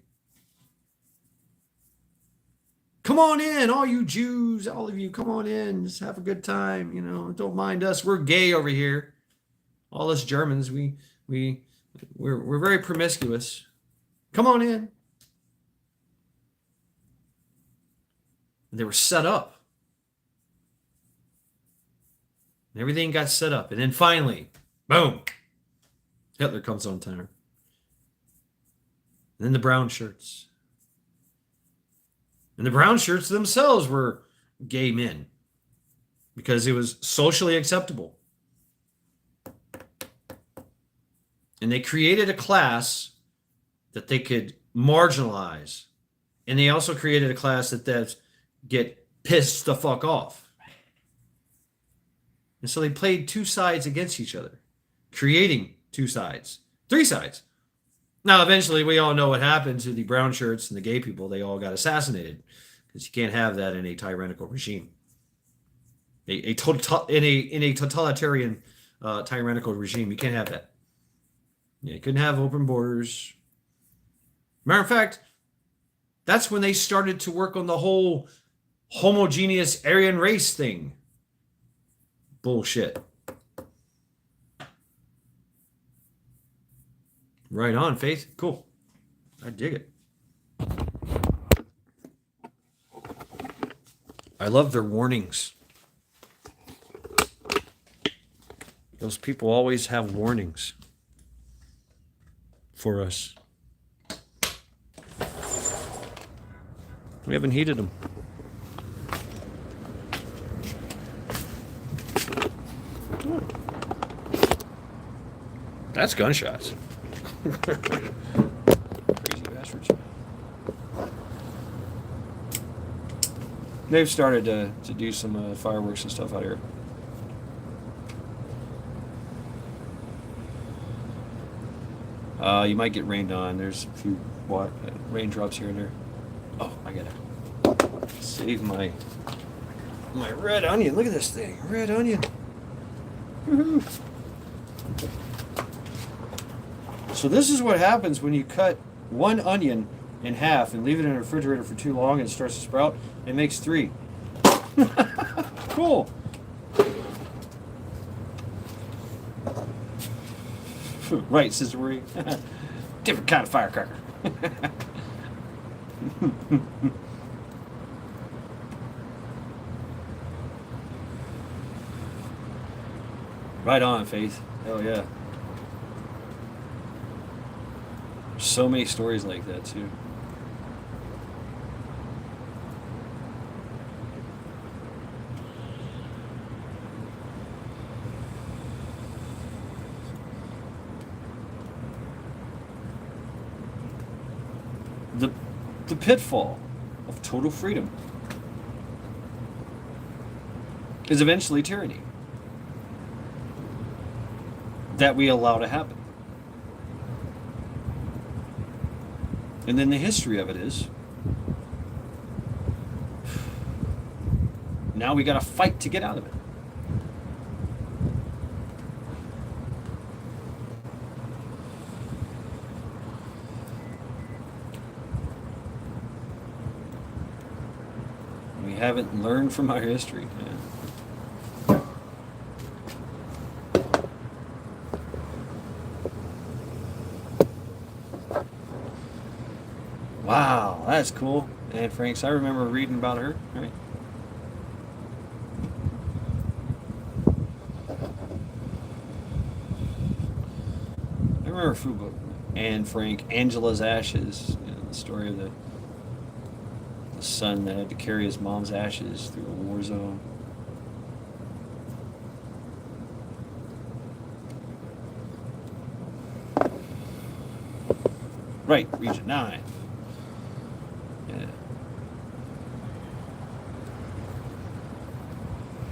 Come on in, all you Jews, all of you, come on in. Just have a good time. Don't mind us. We're gay over here. All us Germans, we're very promiscuous. Come on in. And they were set up. And everything got set up. And then finally, boom, Hitler comes on town. And then the brown shirts. And the brown shirts themselves were gay men because it was socially acceptable. And they created a class that they could marginalize. And they also created a class that get pissed the fuck off. And so they played two sides against each other, creating two sides, three sides. Now, eventually, we all know what happened to the brown shirts and the gay people. They all got assassinated because you can't have that in a tyrannical regime. In a totalitarian tyrannical regime, you can't have that. You couldn't have open borders. Matter of fact, that's when they started to work on the whole homogeneous Aryan race thing. Bullshit. Right on, Faith. Cool. I dig it. I love their warnings. Those people always have warnings for us. We haven't heated them. Oh. That's gunshots. Crazy bastards. They've started to do some fireworks and stuff out here. You might get rained on. There's a few raindrops here and there. Oh, I gotta save my red onion. Look at this thing, red onion. Woohoo! So this is what happens when you cut one onion in half and leave it in a refrigerator for too long and it starts to sprout. It makes 3. Cool. Right, Sister Marie. Different kind of firecracker. Right on, Faith. Hell yeah. So many stories like that, too. The pitfall of total freedom is eventually tyranny that we allow to happen. And then the history of it is now we got to fight to get out of it. We haven't learned from our history. Yeah. Wow, that's cool. Anne Franks, I remember reading about her. Right. I remember a food book. Anne Frank, Angela's Ashes. You know, the story of the son that had to carry his mom's ashes through a war zone. Right, Region 9. Yeah.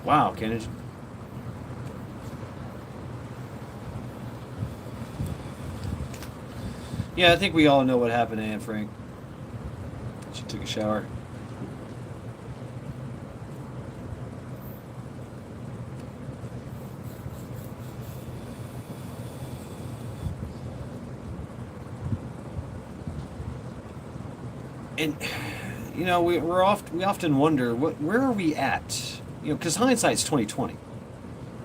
Wow, Kennedy. Yeah, I think we all know what happened to Anne Frank. She took a shower. And you know, we often wonder where are we at? You know, because hindsight's 2020.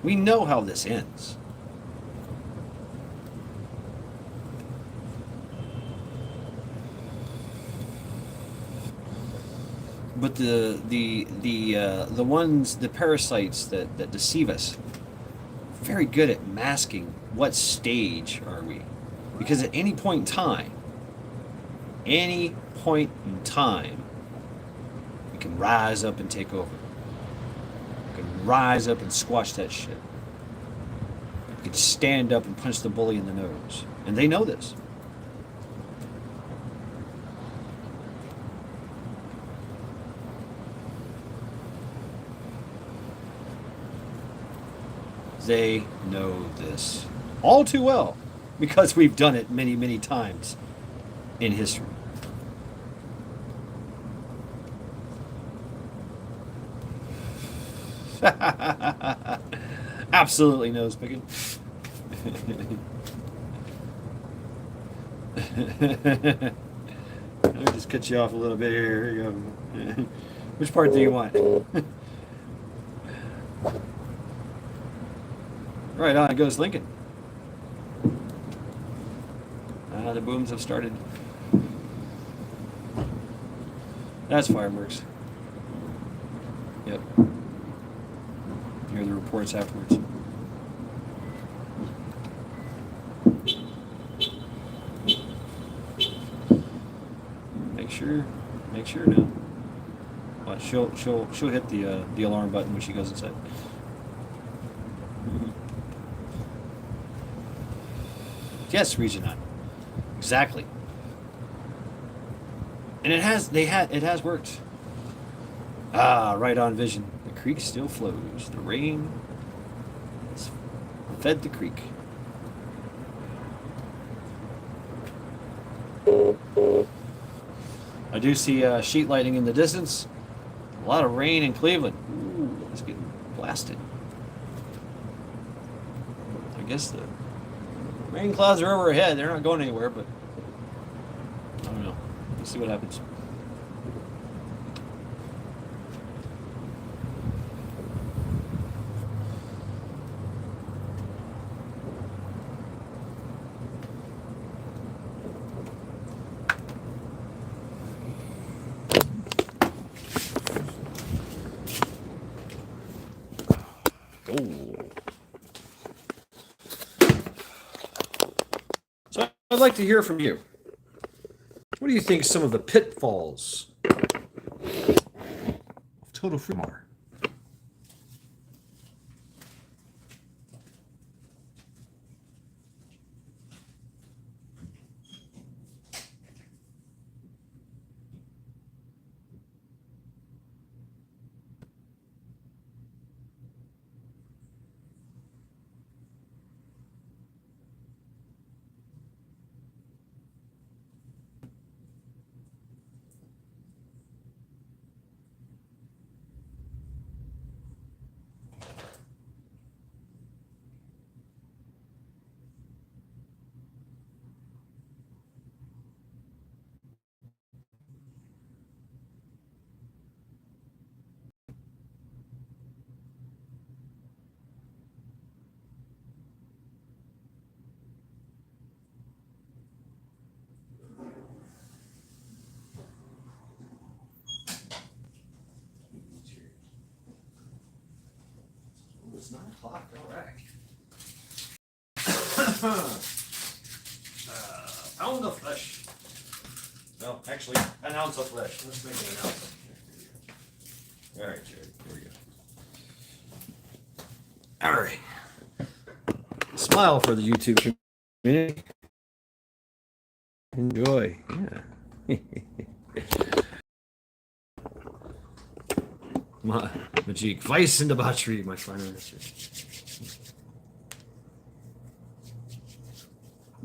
We know how this ends. But the ones, the parasites that deceive us, very good at masking what stage are we, because at any point in time, we can rise up and take over. We can rise up and squash that shit. We can stand up and punch the bully in the nose, and they know this. They know this all too well because we've done it many, many times in history. Absolutely nose picking. Let me just cut you off a little bit here. Here you go. Which part do you want? Right on goes Lincoln. The booms have started. That's fireworks. Yep. Hear the reports afterwards. Make sure now. Watch, she'll hit the alarm button when she goes inside. Yes, Region 9. Exactly. And it has worked. Ah, right on vision. The creek still flows. The rain has fed the creek. I do see sheet lighting in the distance. A lot of rain in Cleveland. Ooh, it's getting blasted. I guess the rain clouds are overhead. They're not going anywhere, but I don't know. Let's see what happens. So I'd like to hear from you. What do you think some of the pitfalls of total freedom are? it's 9 o'clock. All right. Pound of flesh. Well, actually, an ounce of flesh. Let's make it an ounce. All right, Jared. Here we go. All right. Smile for the YouTube community. Enjoy. Yeah. Majik. Vice and debauchery, my final answer.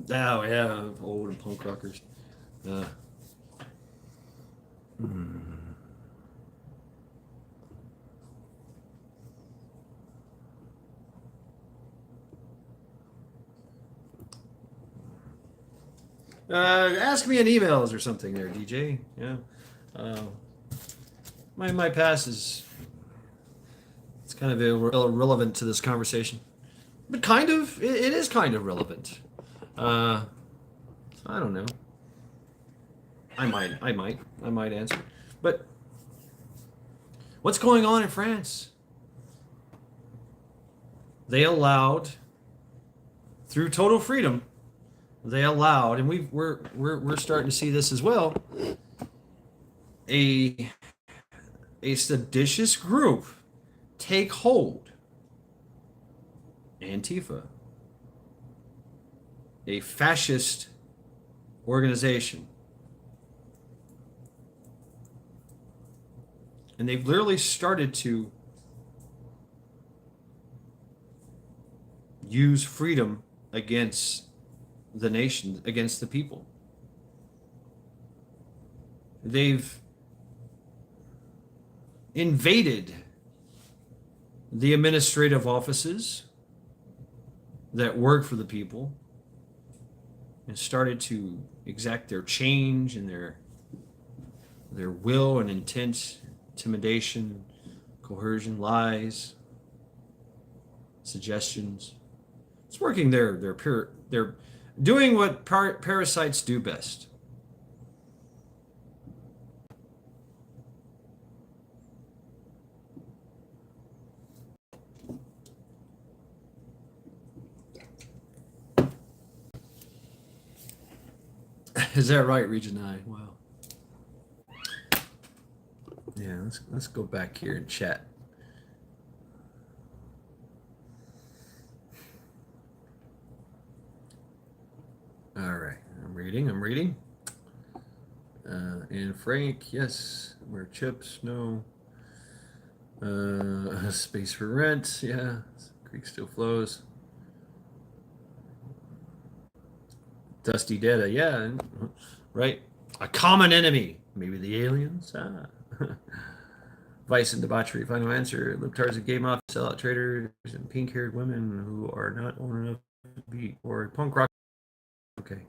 Oh, yeah. Old and punk rockers. Ask me in emails or something there, DJ. Yeah. My past is it's kind of irrelevant to this conversation, but kind of it is kind of relevant. I don't know. I might answer. But what's going on in France? They allowed, through total freedom, they allowed, and we're starting to see this as well, a seditious group take hold. Antifa, a fascist organization. And they've literally started to use freedom against the nation, against the people. They've invaded the administrative offices that work for the people and started to exact their change and their will and intent, intimidation, coercion, lies, suggestions. It's working. They're doing what parasites do best. Is that right, Region 9? Wow. Yeah, let's go back here and chat. All right, I'm reading. And Frank, yes. Where chips? No. Space for rent, yeah. Creek still flows. Dusty Data, yeah, right. A common enemy, maybe the aliens. Vice and debauchery. Final answer: libtards and gay mafia, sellout traders, and pink-haired women who are not old enough to be or punk rock. Okay.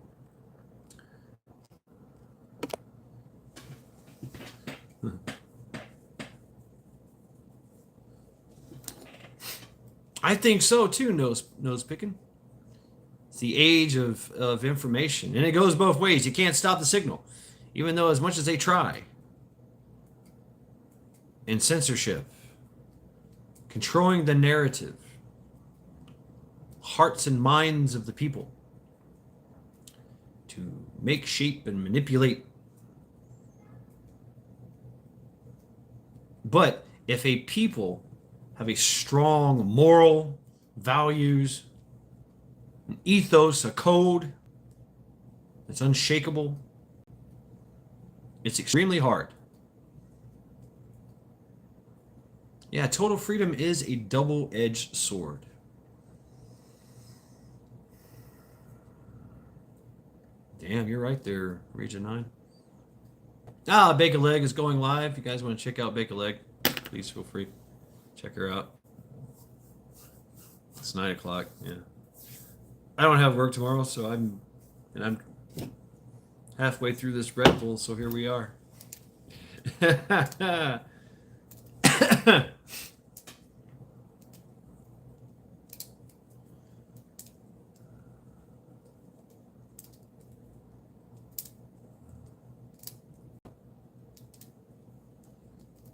I think so too. Nose picking. It's the age of information, and it goes both ways. You can't stop the signal, even though as much as they try. And censorship, controlling the narrative, hearts and minds of the people, to make, shape, and manipulate. But if a people have a strong moral values, an ethos, a code that's unshakable, it's extremely hard. Yeah, total freedom is a double-edged sword. Damn, you're right there, Region 9. Bake a Leg is going live. If you guys want to check out Bake a Leg, please feel free. Check her out. It's 9 o'clock, yeah. I don't have work tomorrow, so I'm halfway through this Red Bull, so here we are.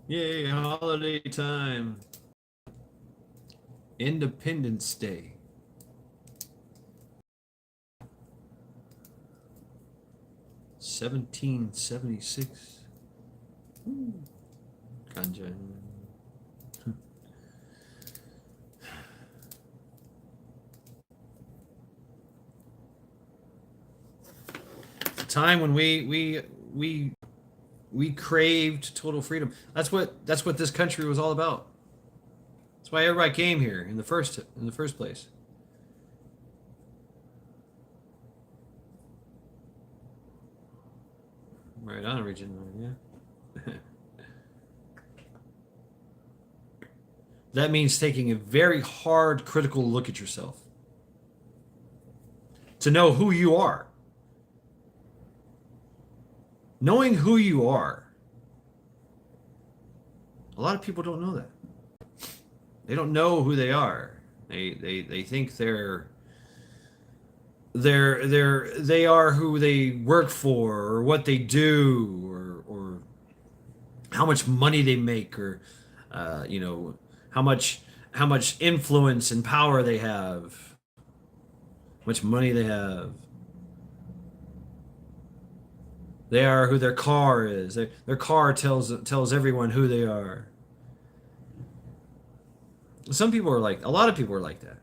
Yay, holiday time. Independence Day. $17.76. Ganja. It's a time when we craved total freedom. That's what this country was all about. That's why everybody came here in the first place. Right on, Region. Yeah. That means taking a very hard critical look at yourself to know who you are. Knowing who you are. A lot of people don't know that. They don't know who they are. They think they are who they work for, or what they do, or how much money they make, or how much influence and power they have, how much money they have. They are who their car is. Their car tells everyone who they are. A lot of people are like that.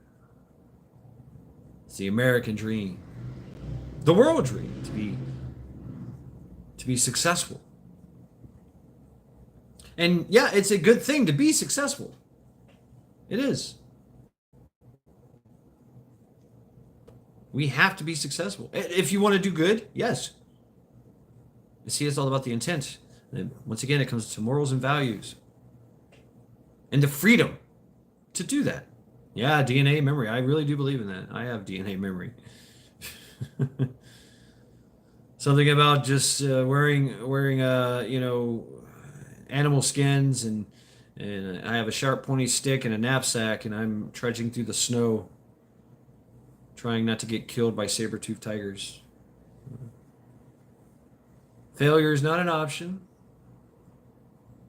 It's the American dream, the world dream, to be successful. And yeah, it's a good thing to be successful. It is. We have to be successful. If you want to do good, yes. See, it's all about the intent. And once again, it comes to morals and values. And the freedom to do that. Yeah, DNA memory. I really do believe in that. I have DNA memory. Something about just wearing animal skins, and I have a sharp pointy stick and a knapsack, and I'm trudging through the snow, trying not to get killed by saber-toothed tigers. Failure is not an option.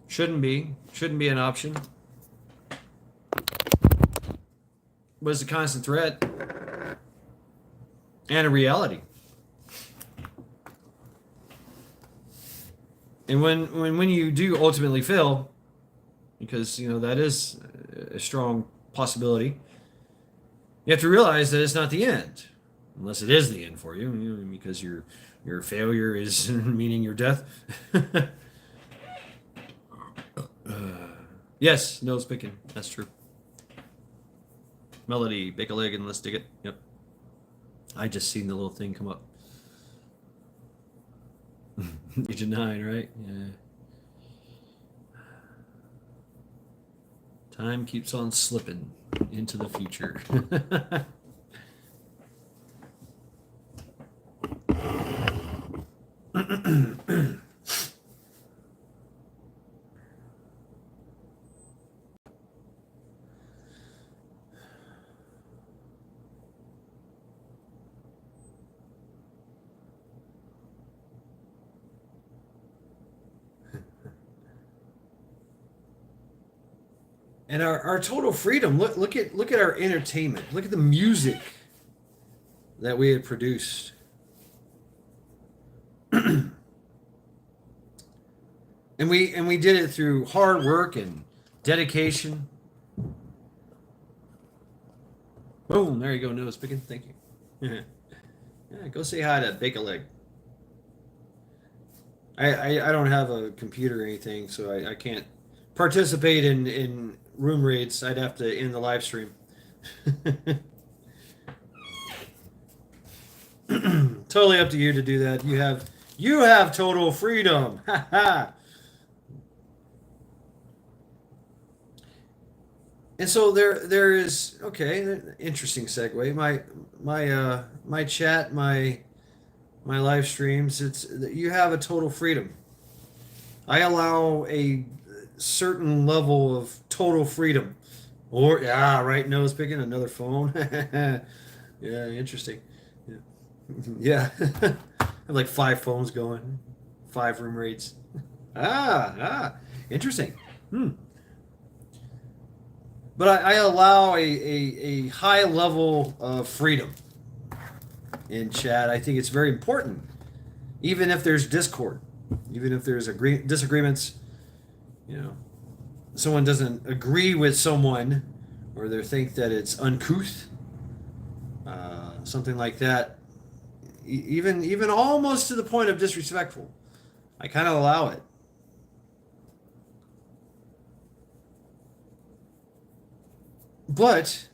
Shouldn't be an option. But it's a constant threat and a reality. And when you do ultimately fail, because that is a strong possibility, you have to realize that it's not the end, unless it is the end for you, because your failure is meaning your death. Yes, nose picking. That's true. Melody, bake a leg and let's dig it. Yep. I just seen the little thing come up. Region 9, right? Yeah. Time keeps on slipping into the future. And our total freedom. Look at our entertainment. Look at the music that we had produced. And we did it through hard work and dedication. Boom, there you go, nose picking. Thank you. Yeah, go say hi to Bake a Leg. I don't have a computer or anything, so I can't participate in room raids. I'd have to end the live stream. Totally up to you to do that. You have total freedom. And so there is, okay, interesting segue. My chat, my live streams, you have a total freedom. I allow a certain level of total freedom. Or right, nose picking, another phone. Yeah, interesting. Yeah. I have like 5 phones going, 5 room rates. Interesting. but I allow a high level of freedom in chat. I think it's very important, even if there's discord, even if there's disagreements. You know, someone doesn't agree with someone, or they think that it's uncouth, something like that. Even almost to the point of disrespectful. I kind of allow it. But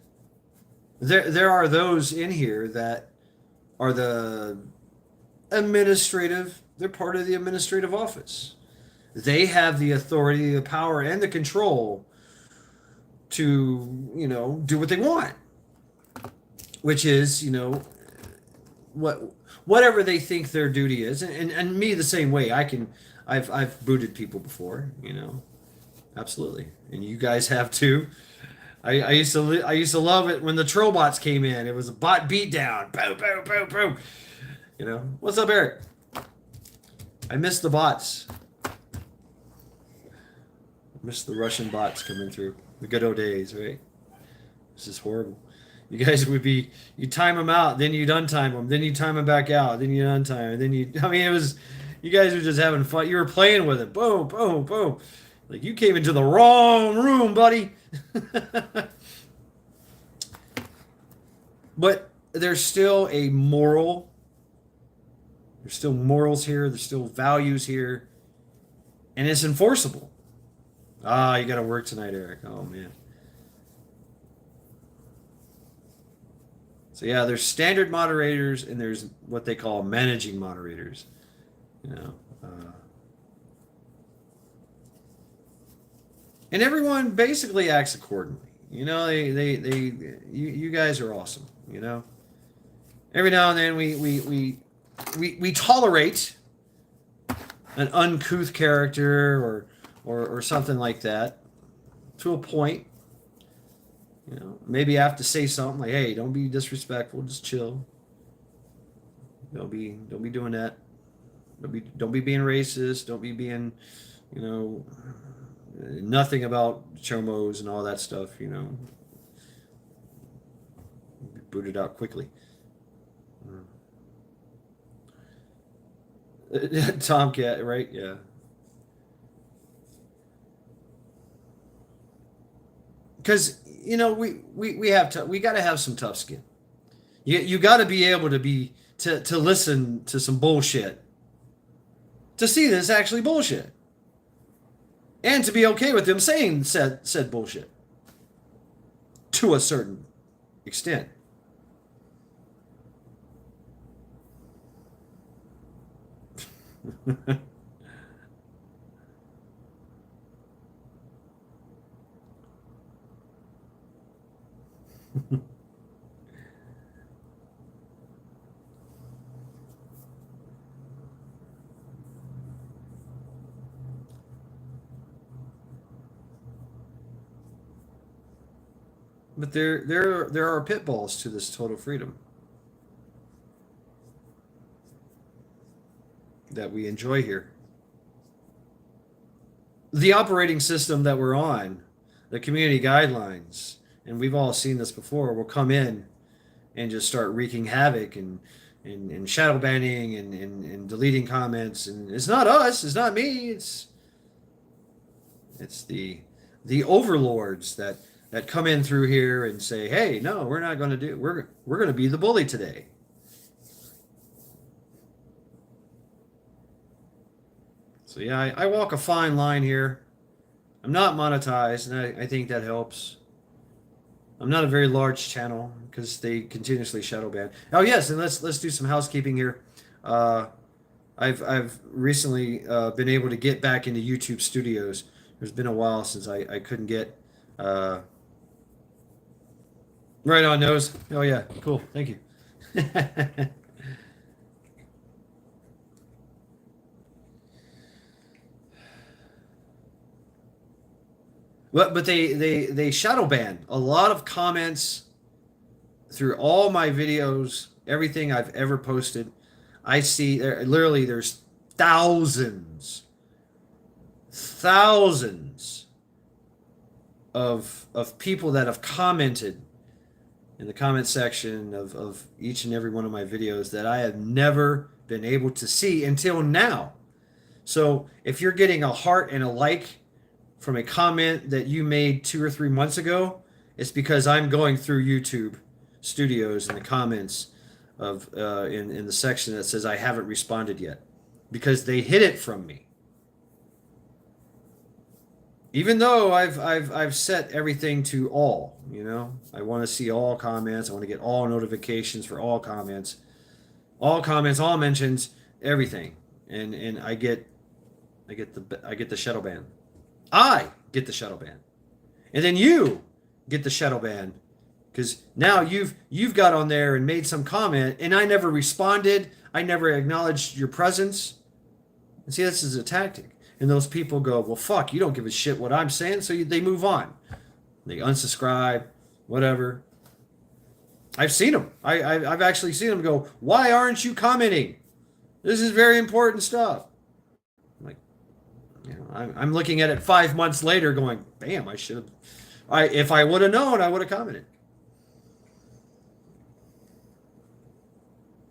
there are those in here that are the administrative, they're part of the administrative office. They have the authority, the power, and the control to, do what they want, which is, whatever they think their duty is. And me the same way. I've booted people before, absolutely. And you guys have too. I used to love it when the Trollbots came in. It was a bot beatdown. Boom, boom, boom, boom. What's up, Eric? I miss the bots. I miss the Russian bots coming through. The good old days, right? This is horrible. You guys would be, you time them out, then you'd untime them, then you time them back out, then you untime them, it was, you guys were just having fun. You were playing with it. Boom, boom, boom. Like, you came into the wrong room, buddy. But there's still morals here, there's still values here, and it's enforceable. You got to work tonight, Eric. Oh, man. So, yeah, there's standard moderators, and there's what they call managing moderators. And everyone basically acts accordingly. You guys are awesome. Every now and then we tolerate an uncouth character or something like that to a point. Maybe I have to say something like, "Hey, don't be disrespectful. Just chill. Don't be doing that. Don't be being racist. Don't be being, nothing about chomos and all that stuff. Be booted out quickly." Tomcat, right? Yeah. Because we got to have some tough skin. You got to be able to listen to some bullshit, to see this actually bullshit, and to be okay with them saying said bullshit to a certain extent. But there are pitfalls to this total freedom that we enjoy here. The operating system that we're on, the community guidelines, and we've all seen this before, will come in and just start wreaking havoc and shadow banning and deleting comments. And it's not us, it's not me, it's the overlords that come in through here and say, "Hey, no, we're not going to do. We're going to be the bully today." So yeah, I walk a fine line here. I'm not monetized, and I think that helps. I'm not a very large channel because they continuously shadow ban. Oh yes, and let's do some housekeeping here. I've recently been able to get back into YouTube Studios. There's been a while since I couldn't get. Right on, nose. Oh yeah, cool. Thank you. But they shadow ban a lot of comments through all my videos, everything I've ever posted. I see literally there's thousands of people that have commented in the comment section of each and every one of my videos that I have never been able to see until now. So if you're getting a heart and a like from a comment that you made 2 or 3 months ago, it's because I'm going through YouTube Studios in the comments of in the section that says I haven't responded yet, because they hid it from me. Even though I've set everything to all, I want to see all comments. I want to get all notifications for all comments, all mentions, everything, and I get the shadow ban. I get the shadow ban, and then you get the shadow ban because now you've got on there and made some comment, and I never responded. I never acknowledged your presence. And see, this is a tactic. And those people go, well, fuck, you don't give a shit what I'm saying, so they move on. They unsubscribe, whatever. I've seen them. I've actually seen them go, why aren't you commenting? This is very important stuff. I'm like, I'm looking at it 5 months later going, bam, I should have. If I would have known, I would have commented.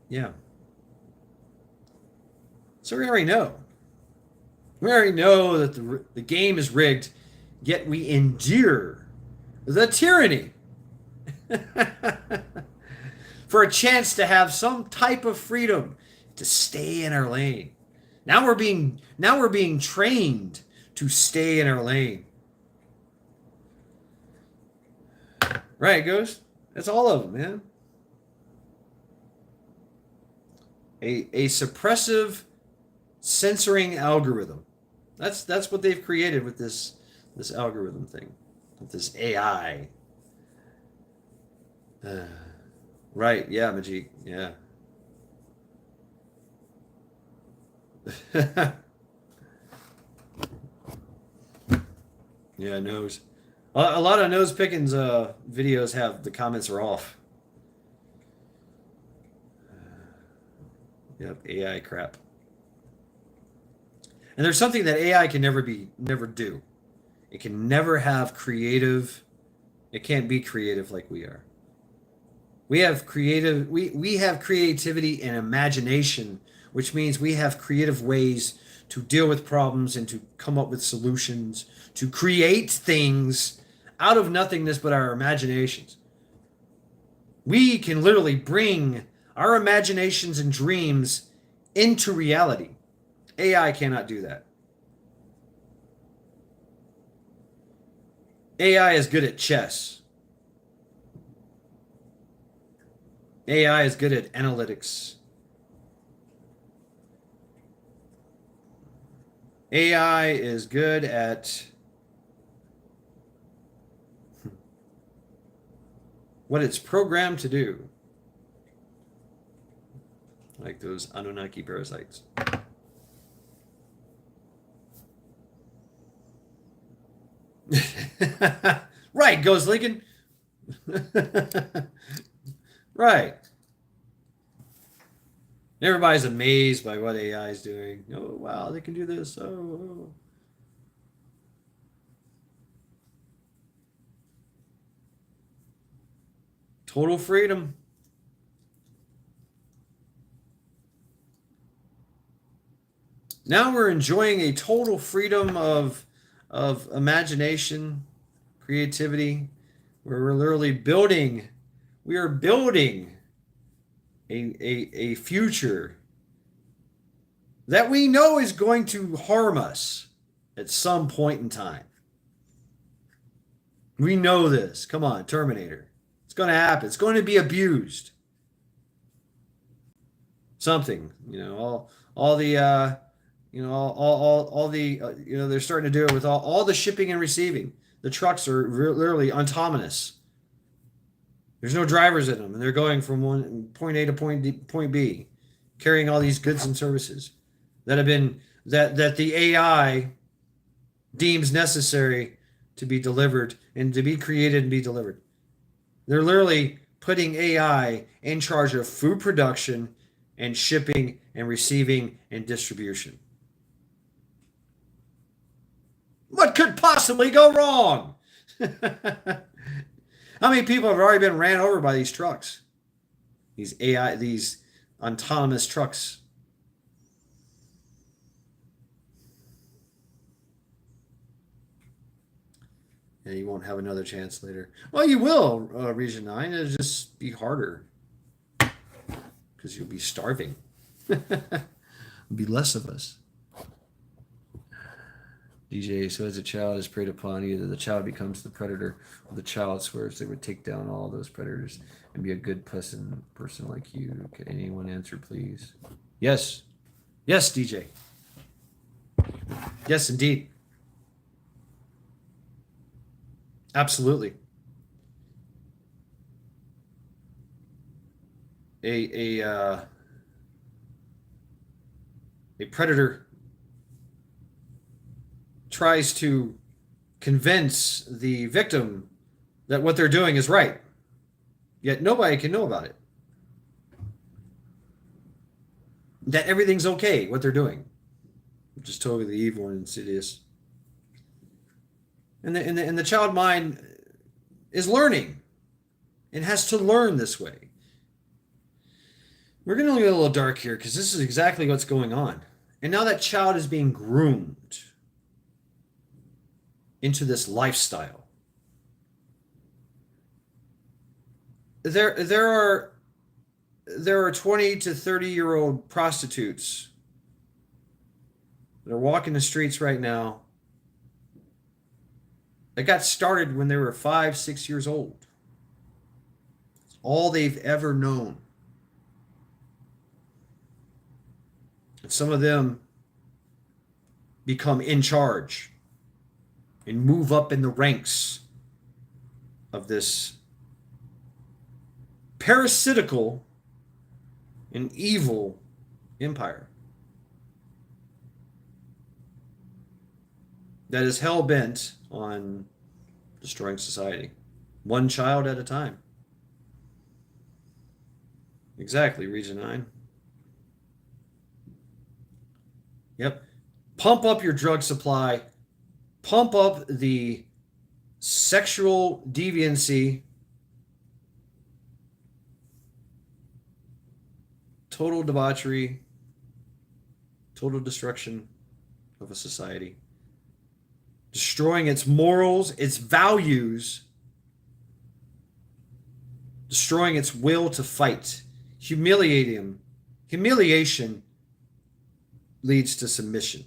Yeah. So we already know. We already know that the game is rigged, yet we endure the tyranny for a chance to have some type of freedom to stay in our lane. Now we're being trained to stay in our lane. Right, Ghost? That's all of them, man. A suppressive censoring algorithm. That's what they've created with this algorithm thing, with this AI. Right, yeah, Majik, yeah. Yeah, nose. A lot of nose pickings videos have the comments are off. Yep, AI crap. And there's something that AI can never do. It can never have creative. It can't be creative like we are. We have creativity and imagination, which means we have creative ways to deal with problems and to come up with solutions, to create things out of nothingness but our imaginations. We can literally bring our imaginations and dreams into reality. AI cannot do that. AI is good at chess. AI is good at analytics. AI is good at what it's programmed to do. Like those Anunnaki parasites. Right, goes Lincoln. Right. Everybody's amazed by what AI is doing. Oh, wow, they can do this. Oh. Total freedom. Now we're enjoying a total freedom of imagination, creativity, where we're literally building. We are building a future that we know is going to harm us at some point in time. We know this. Come on, Terminator. It's going to happen. It's going to be abused. Something, all the all the they're starting to do it with all the shipping and receiving. The trucks are literally autonomous. There's no drivers in them, and they're going from point A to point B, carrying all these goods and services that have been that the AI deems necessary to be delivered and to be created and be delivered. They're literally putting AI in charge of food production and shipping and receiving and distribution. What could possibly go wrong? How many people have already been ran over by these trucks? These AI, these autonomous trucks. And you won't have another chance later. Well, you will, Region 9. It'll just be harder because you'll be starving. There'll be less of us. DJ, so as a child is preyed upon, either the child becomes the predator or the child swears they would take down all those predators and be a good person like you. Can anyone answer, please? Yes. Yes, DJ. Yes, indeed. Absolutely. A predator tries to convince the victim that what they're doing is right, yet nobody can know about it. That everything's okay, what they're doing, which is totally evil and insidious. And the child mind is learning and has to learn this way. We're going to get a little dark here because this is exactly what's going on. And now that child is being groomed into this lifestyle. There are 20 to 30-year-old prostitutes that are walking the streets right now that got started when they were 5, 6 years old. It's all they've ever known. And some of them become in charge and move up in the ranks of this parasitical and evil empire that is hell-bent on destroying society, one child at a time. Exactly, Region 9. Yep. Pump up your drug supply. Pump up the sexual deviancy. Total debauchery. Total destruction of a society. Destroying its morals, its values. Destroying its will to fight. Humiliation leads to submission.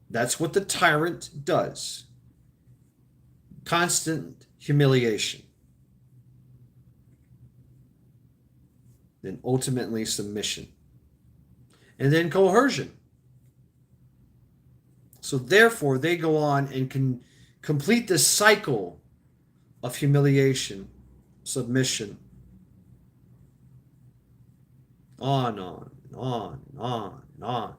That's what the tyrant does. Constant humiliation. Then ultimately submission. And then coercion. So therefore, they go on and can complete this cycle of humiliation, submission, on, and on, and on, and on.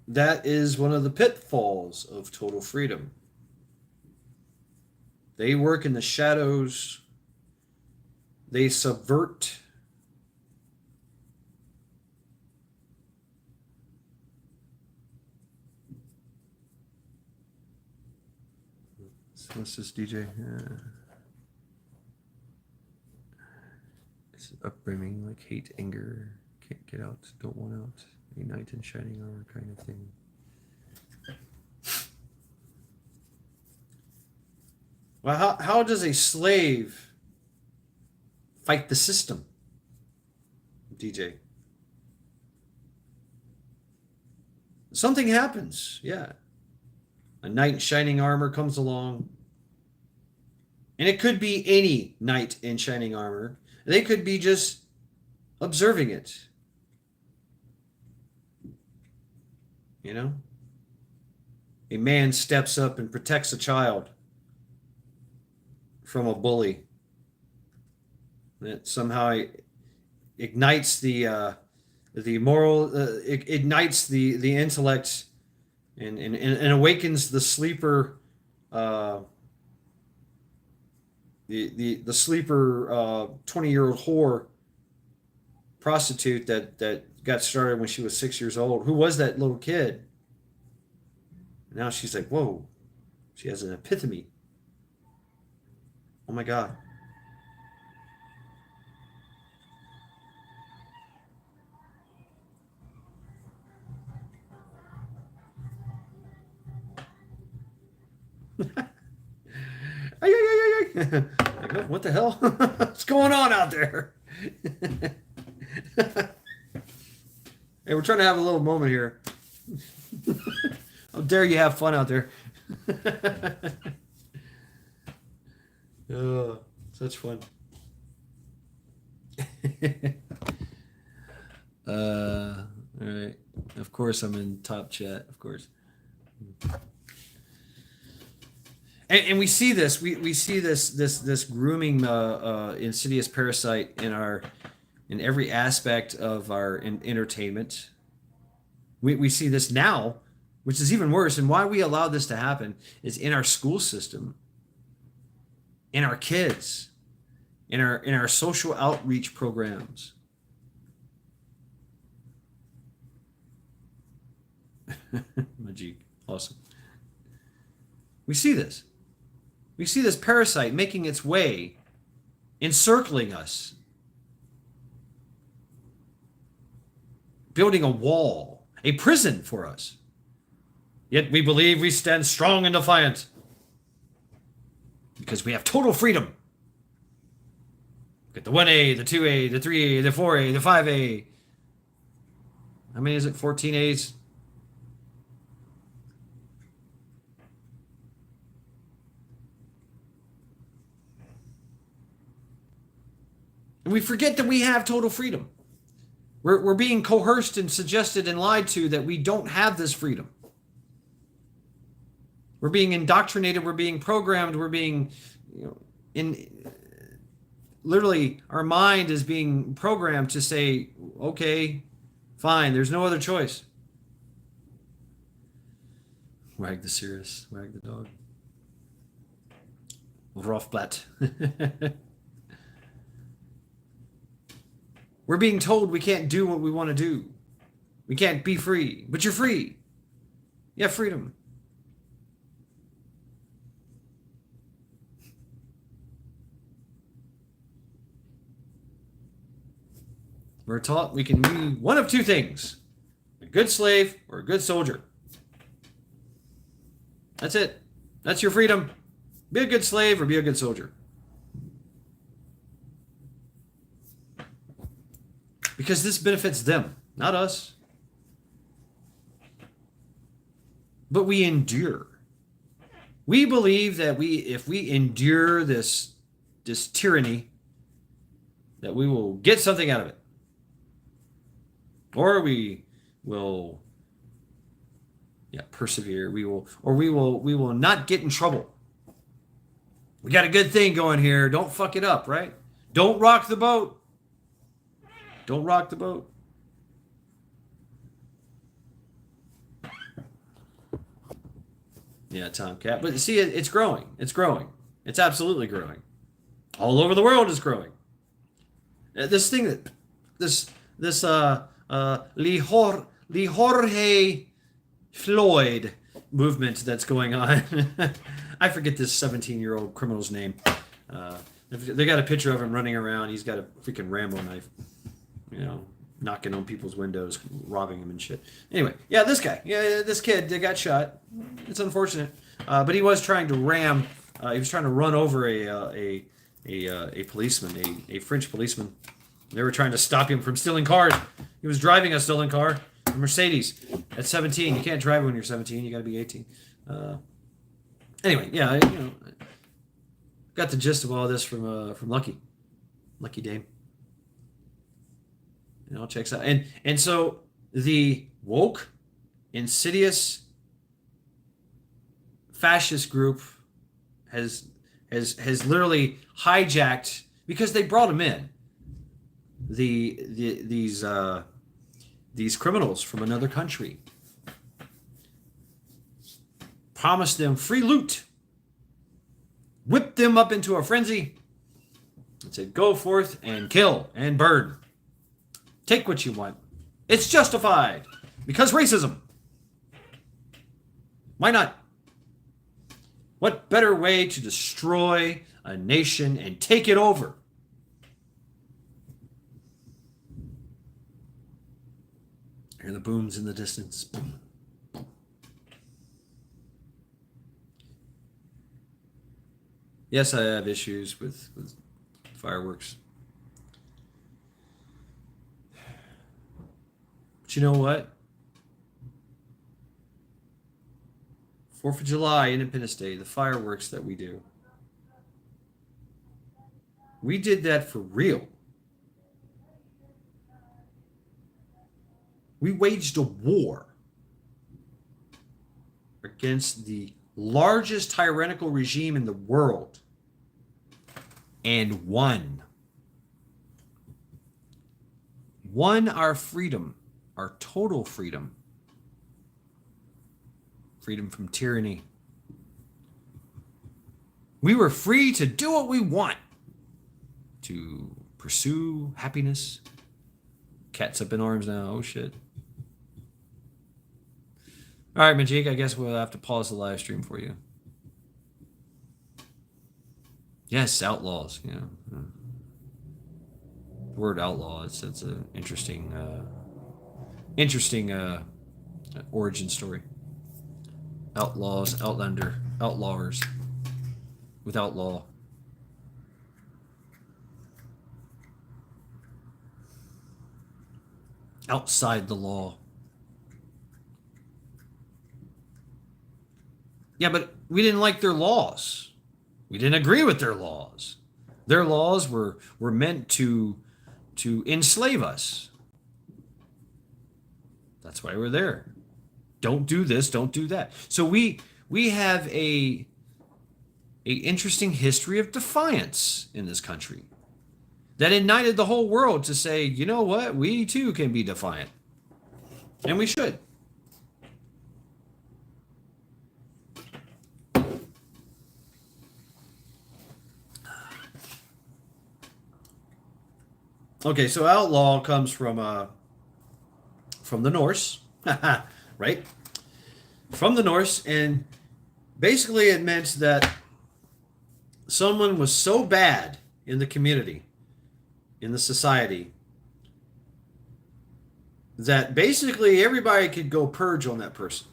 That is one of the pitfalls of total freedom. They work in the shadows. They subvert. What's this, DJ? It's upbringing, like hate, anger, can't get out, don't want out, a knight in shining armor kind of thing. Well, how does a slave fight the system, DJ? Something happens, yeah. A knight in shining armor comes along. And it could be any knight in shining armor. They could be just observing it. You know? A man steps up and protects a child from a bully that somehow ignites the moral, ignites the intellect, and awakens the sleeper, the sleeper 20-year-old whore prostitute that got started when she was 6 years old. Who was that little kid? Now she's like, whoa, she has an epiphany. Oh my God. Ay, ay, ay, ay, ay. Like, oh, what the hell? What's going on out there? Hey, we're trying to have a little moment here. How dare you have fun out there? Oh, such fun. All right. Of course, I'm in top chat. Of course. And we see this. We see this grooming insidious parasite in every aspect of our entertainment. We see this now, which is even worse. And why we allow this to happen is in our school system, in our kids, in our social outreach programs. Majik, awesome. We see this. We see this parasite making its way, encircling us, building a wall, a prison for us. Yet we believe we stand strong and defiant because we have total freedom. Get the 1A, the 2A, the 3A, the 4A, the 5A. How many is it? 14 A's? And we forget that we have total freedom. We're being coerced and suggested and lied to that we don't have this freedom. We're being indoctrinated. We're being programmed. We're being, literally, our mind is being programmed to say, okay, fine, there's no other choice. Wag the Cirrus, wag the dog. Rothblatt. We're being told we can't do what we want to do. We can't be free. But you're free. You have freedom. We're taught we can be one of two things: a good slave or a good soldier. That's it. That's your freedom. Be a good slave or be a good soldier. Because this benefits them, not us. But we endure. We believe that if we endure this tyranny, that we will get something out of it. Or we will persevere. We will not get in trouble. We got a good thing going here. Don't fuck it up, right? Don't rock the boat. Don't rock the boat. Yeah, Tomcat. But see, it's growing. It's growing. It's absolutely growing. All over the world is growing. This thing that this Lee Jorge Floyd movement that's going on. I forget this 17-year-old criminal's name. They got a picture of him running around. He's got a freaking Rambo knife, knocking on people's windows, robbing them and shit. Anyway, yeah, this guy, this kid, they got shot. It's unfortunate, but he was trying to ram. He was trying to run over a policeman, a French policeman. They were trying to stop him from stealing cars. He was driving a stolen car, a Mercedes, at 17. You can't drive when you're 17. You got to be 18. Anyway, yeah, got the gist of all this from Lucky Dame. It all checks out. And so the woke, insidious, fascist group has literally hijacked, because they brought him in. these criminals from another country, promised them free loot, whipped them up into a frenzy, and said, "Go forth and kill and burn. Take what you want. It's justified because racism. Why not? What better way to destroy a nation and take it over?" Hear the booms in the distance. Boom, boom. Yes, I have issues with fireworks. But you know what? 4th of July, Independence Day, the fireworks that we do. We did that for real. We waged a war against the largest tyrannical regime in the world and won. Won our freedom, our total freedom. Freedom from tyranny. We were free to do what we want, to pursue happiness. Cat's up in arms now. Oh, shit. All right, Majik, I guess we'll have to pause the live stream for you. Yes, outlaws. You know, the word outlaw. It's an interesting origin story. Outlaws, outlawers, with outlaw. Outside the law. Yeah, but we didn't like their laws. We didn't agree with their laws. Their laws were meant to enslave us. That's why we're there. Don't do this, don't do that. So we have a interesting history of defiance in this country that ignited the whole world to say, you know what, we too can be defiant. And we should. Okay, so outlaw comes from the Norse, right? From the Norse, and basically it meant that someone was so bad in the community, in the society, that basically everybody could go purge on that person.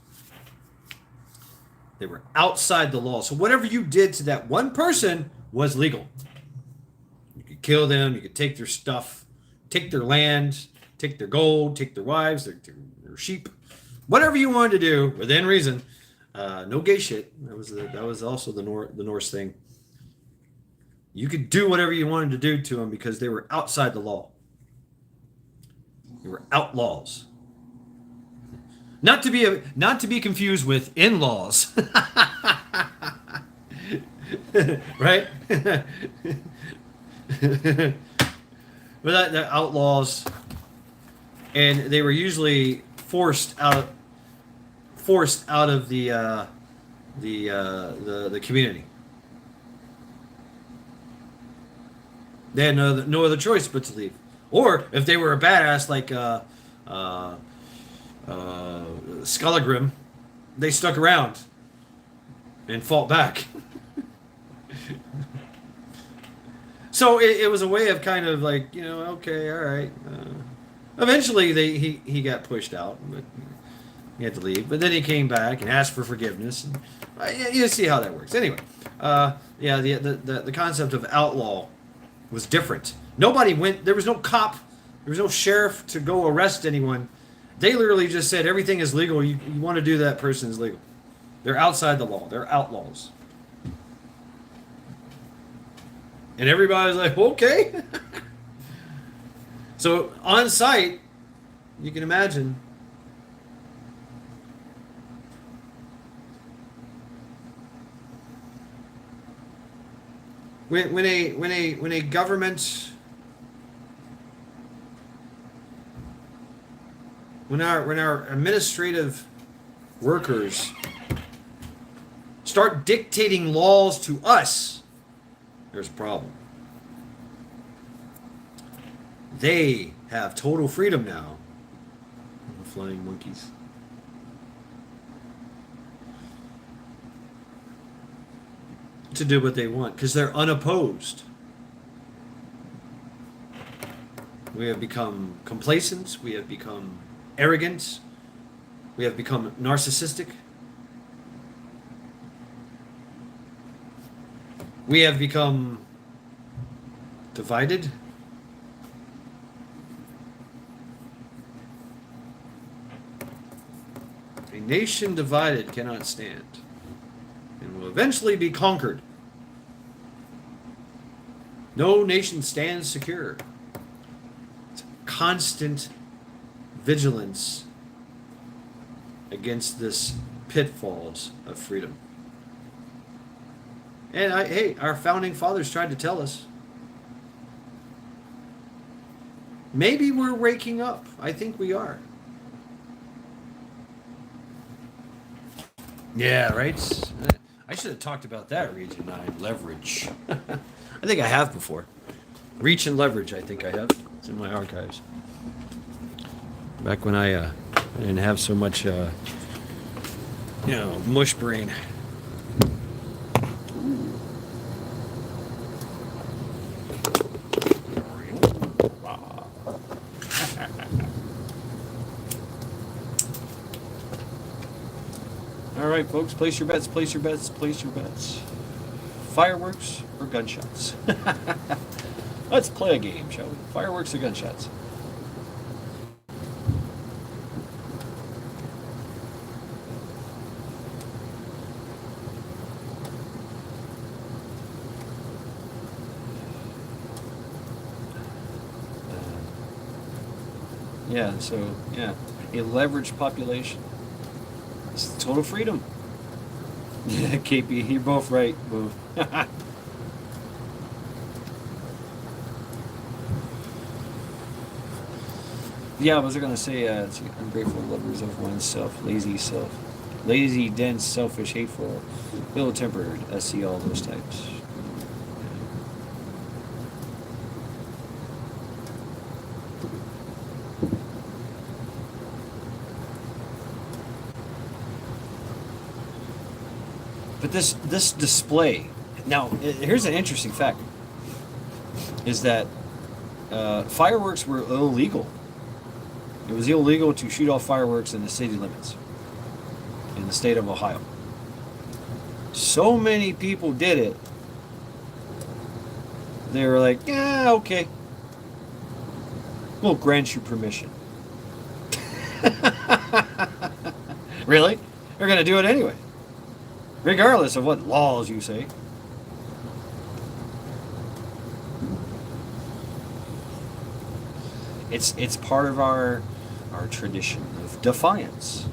They were outside the law. So whatever you did to that one person was legal. You could kill them, you could take their stuff, take their land, take their gold, take their wives, their sheep, whatever you wanted to do within reason. No gay shit. That was also the Norse thing. You could do whatever you wanted to do to them because they were outside the law. They were outlaws. Not to be confused with in-laws. Right? But they're outlaws, and they were usually forced out of the community. They had no other choice but to leave. Or if they were a badass like Skullagrim, they stuck around and fought back. So it was a way of kind of like, you know, okay, all right. Eventually he got pushed out, but he had to leave. But then he came back and asked for forgiveness. And, you see how that works. Anyway, the concept of outlaw was different. Nobody went. There was no cop. There was no sheriff to go arrest anyone. They literally just said everything is legal. You want to do that, person is legal. They're outside the law. They're outlaws. And everybody's like, okay. So on site, you can imagine. When a government When our administrative workers start dictating laws to us, there's a problem. They have total freedom now. Flying monkeys. To do what they want because they're unopposed. We have become complacent. We have become arrogant. We have become narcissistic. We have become divided. A nation divided cannot stand and will eventually be conquered. No nation stands secure. It's constant vigilance against this pitfalls of freedom. And hey, our founding fathers tried to tell us. Maybe we're waking up. I think we are. Yeah, right? I should have talked about that, Region 9. Leverage. I think I have before. Reach and leverage, I think I have. It's in my archives. Back when I didn't have so much, mush brain. All right, folks, place your bets, place your bets, place your bets. Fireworks or gunshots? Let's play a game, shall we? Fireworks or gunshots? A leveraged population. It's total freedom. Yeah, KP, you're both right, both. Yeah, I was going to say, ungrateful lovers of oneself, lazy, dense, selfish, hateful, ill-tempered, SC, all those types. But this display, now here's an interesting fact, is that fireworks were illegal. It was illegal to shoot off fireworks in the city limits in the state of Ohio. So many people did it, they were like, yeah, okay, we'll grant you permission. Really? They're going to do it anyway, regardless of what laws you say. It's part of our tradition of defiance.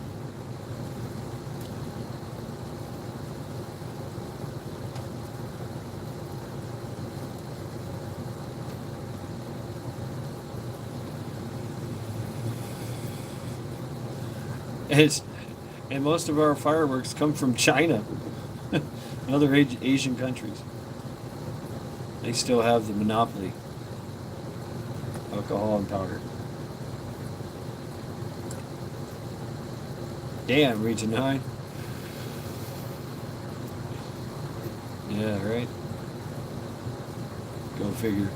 And most of our fireworks come from China and other Asian countries. They still have the monopoly. Alcohol and powder. Damn, Region 9. Yeah, right? Go figure.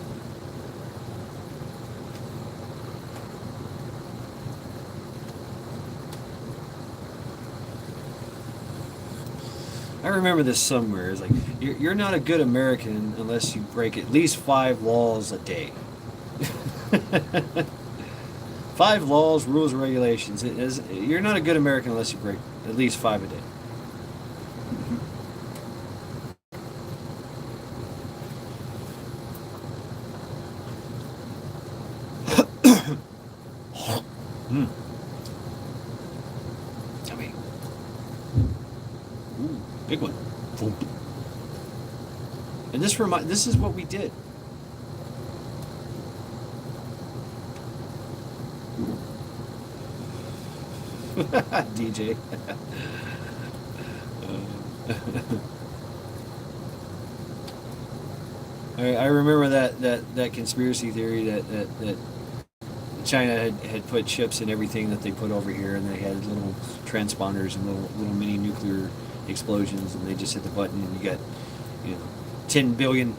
I remember this somewhere. It's like, you're not a good American unless you break at least 5 laws a day. 5 laws, rules, and regulations. You're not a good American unless you break at least 5 a day. Yummy. Ooh, big one. And this is what we did. DJ. I remember that conspiracy theory that China had put chips in everything that they put over here, and they had little transponders and little mini nuclear explosions, and they just hit the button, and you got, you know, 10 billion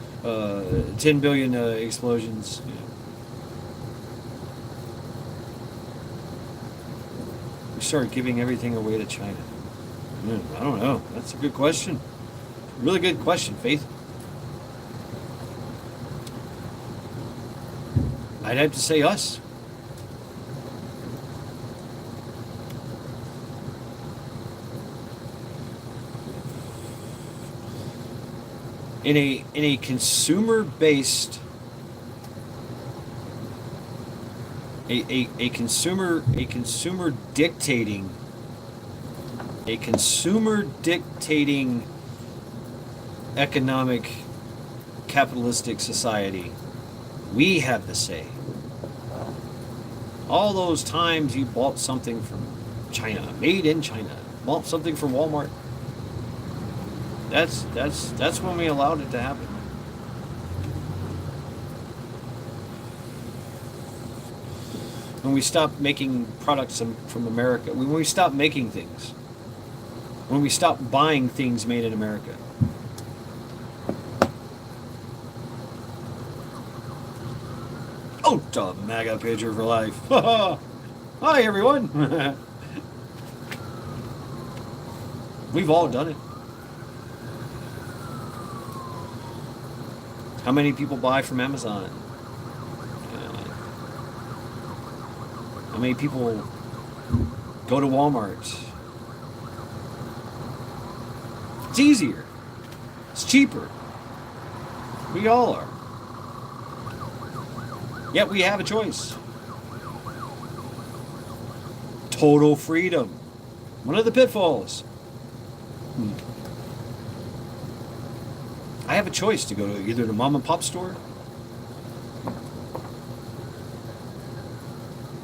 explosions. You know. We started giving everything away to China. I don't know. That's a good question. Really good question, Faith. I'd have to say us. In a consumer based a consumer dictating economic capitalistic society, we have the say. All those times you bought something from China, made in China, bought something from Walmart, that's when we allowed it to happen. When we stopped making products from America, when we stopped making things, when we stopped buying things made in America. Oh, the MAGA picture for life. Hi, everyone. We've all done it. How many people buy from Amazon? How many people go to Walmart? It's easier. It's cheaper. We all are. Yet we have a choice. Total freedom. One of the pitfalls. I have a choice to go to either the mom and pop store,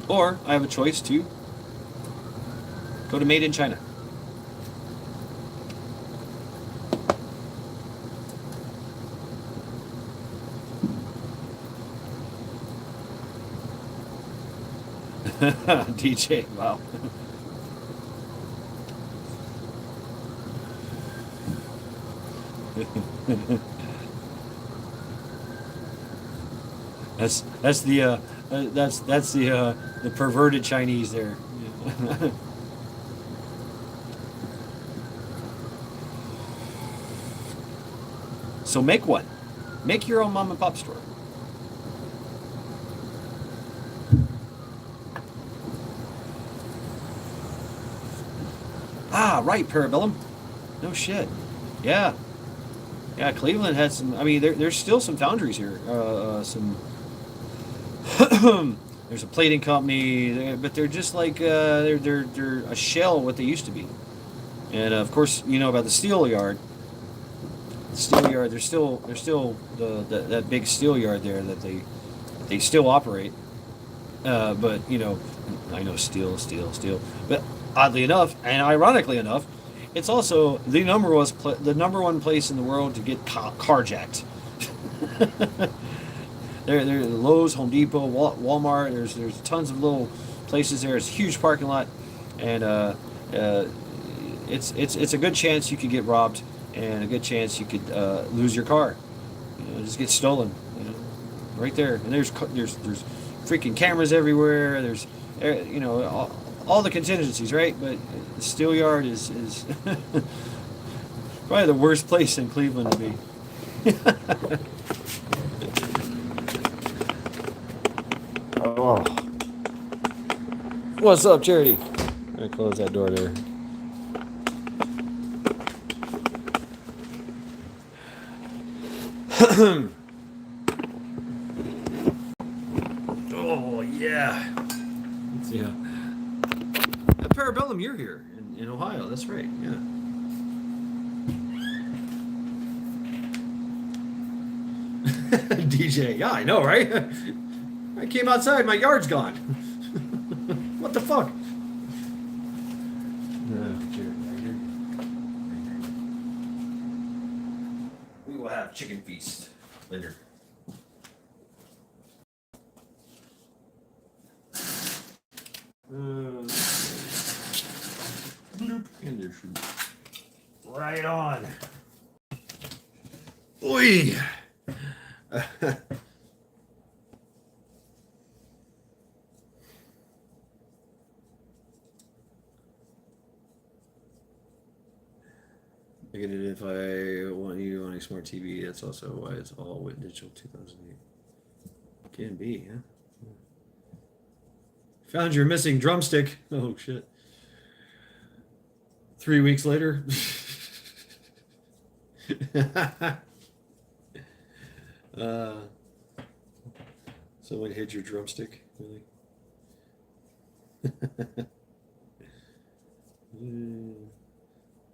or I have a choice to go to Made in China. DJ, wow. that's the perverted Chinese there. So make one. Make your own mom and pop store. Ah, right, Parabellum. No shit. Yeah. Yeah, Cleveland had some. I mean, there's still some foundries here. There's a plating company, but they're just like they're a shell of what they used to be. And of course, you know about the steel yard. The steel yard. There's still that big steel yard there that they still operate. But you know, I know steel. But oddly enough, and ironically enough, it's also the number one place in the world to get carjacked. There, Lowe's, Home Depot, Walmart. There's tons of little places there. It's a huge parking lot, and it's a good chance you could get robbed, and a good chance you could lose your car. You know, just get stolen. You know, right there. And there's freaking cameras everywhere. There's you know all the contingencies, right? But the steel yard is probably the worst place in Cleveland to be. Oh. What's up, Charity? I'm gonna close that door there. Oh yeah. Yeah. Parabellum, you're here in Ohio. That's right. Yeah. DJ. Yeah, I know, right? I came outside. My yard's gone. What the fuck? chicken feast later. Bloop, and there should. Right on. Oi. I get it if I want you on a smart TV. That's also why it's all with digital 2008. Can be, huh? Found your missing drumstick. Oh shit. 3 weeks later. Someone hid your drumstick, really?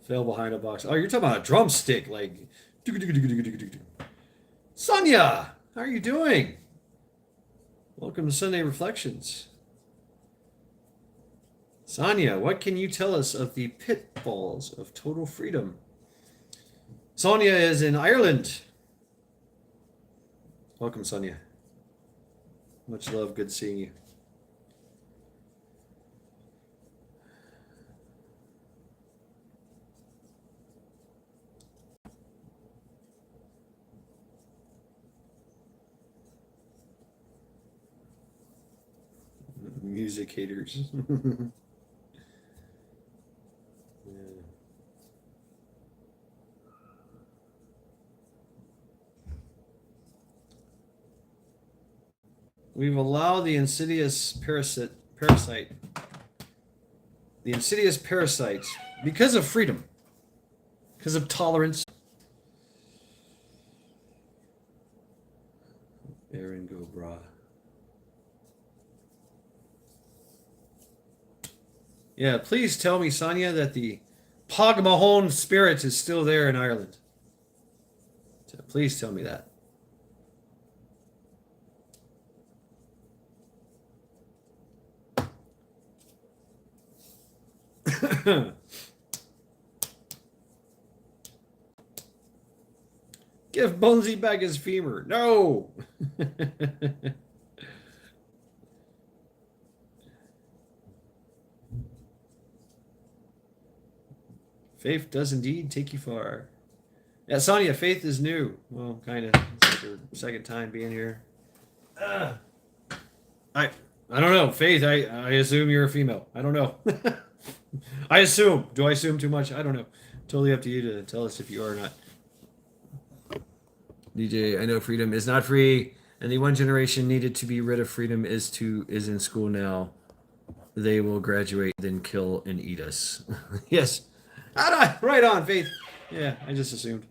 Fell behind a box. Oh, you're talking about a drumstick, like. Sonia, how are you doing? Welcome to Sunday Reflections. Sonia, what can you tell us of the pitfalls of total freedom? Sonia is in Ireland. Welcome, Sonia. Much love. Good seeing you. Music haters. We've allowed the insidious parasite, because of freedom, because of tolerance. Aaron go bra. Yeah, please tell me, Sonia, that the Pog Mahone spirit is still there in Ireland. Please tell me that. Give Bonesy back his femur. No. Faith does indeed take you far. Yeah, Sonia, Faith is new. Well, kind of. It's like her second time being here. I don't know. Faith, I assume you're a female. I don't know. I assume. Do I assume too much? I don't know. Totally up to you to tell us if you are or not. DJ, I know freedom is not free, and the one generation needed to be rid of freedom is in school now. They will graduate, then kill and eat us. Yes. Right on, Faith. Yeah, I just assumed.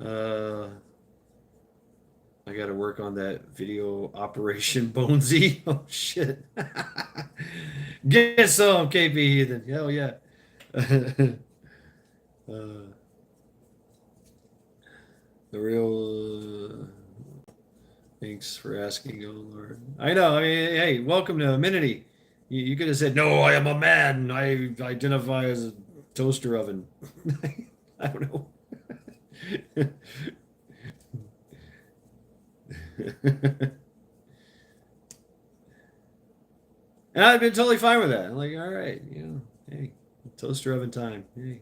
I got to work on that video operation, Bonesy. Oh shit. Get some, KP Heathen. Hell yeah. The real. Thanks for asking, oh Lord. I know. I mean, hey, welcome to Amenity. You could have said, "No, I am a man. I identify as a toaster oven." I don't know. And I've been totally fine with that. I'm like, all right, hey, toaster oven time. Hey,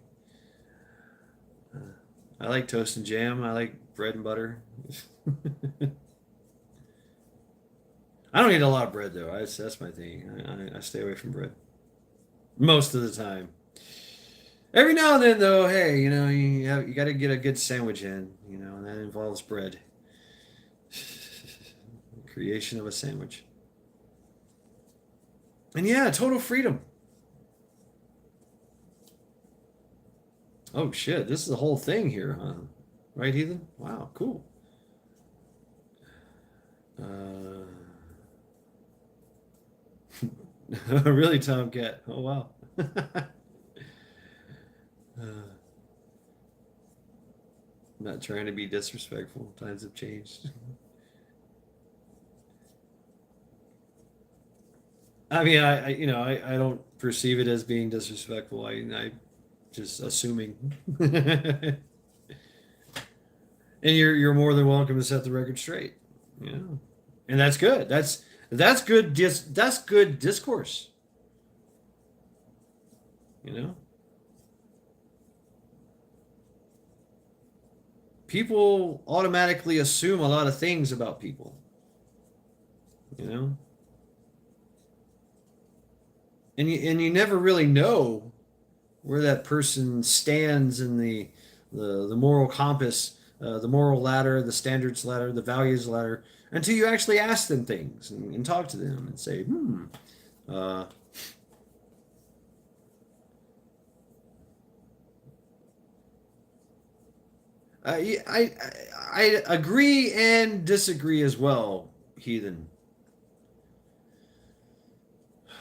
I like toast and jam. I like bread and butter. I don't eat a lot of bread though. That's my thing. I stay away from bread most of the time. Every now and then though, hey, you got to get a good sandwich in, and that involves bread. Creation of a sandwich. And yeah, total freedom. Oh shit, this is the whole thing here, huh? Right, Heathen? Wow, cool. Really, Tomcat? Oh wow. Not trying to be disrespectful. Times have changed. I mean, I don't perceive it as being disrespectful. I just assuming. And you're more than welcome to set the record straight. Yeah. And that's good. That's good that's good discourse, you know? People automatically assume a lot of things about people, you know? And you never really know where that person stands in the moral compass, the moral ladder, the standards ladder, the values ladder, until you actually ask them things and talk to them and say, uh, I agree and disagree as well, heathen.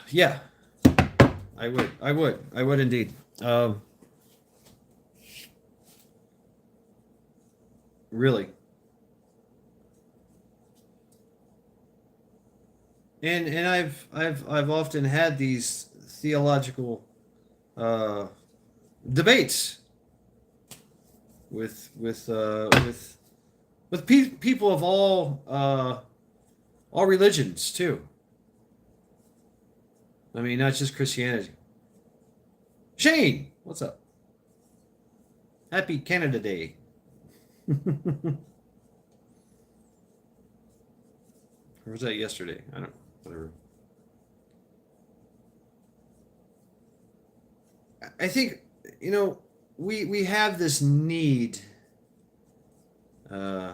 Yeah, I would indeed. Really. And I've often had these theological uh, debates with people of all religions too. I mean, not just Christianity. Shane, what's up? Happy Canada Day. Or was that yesterday? I don't. Whatever. I think we have this need. Uh,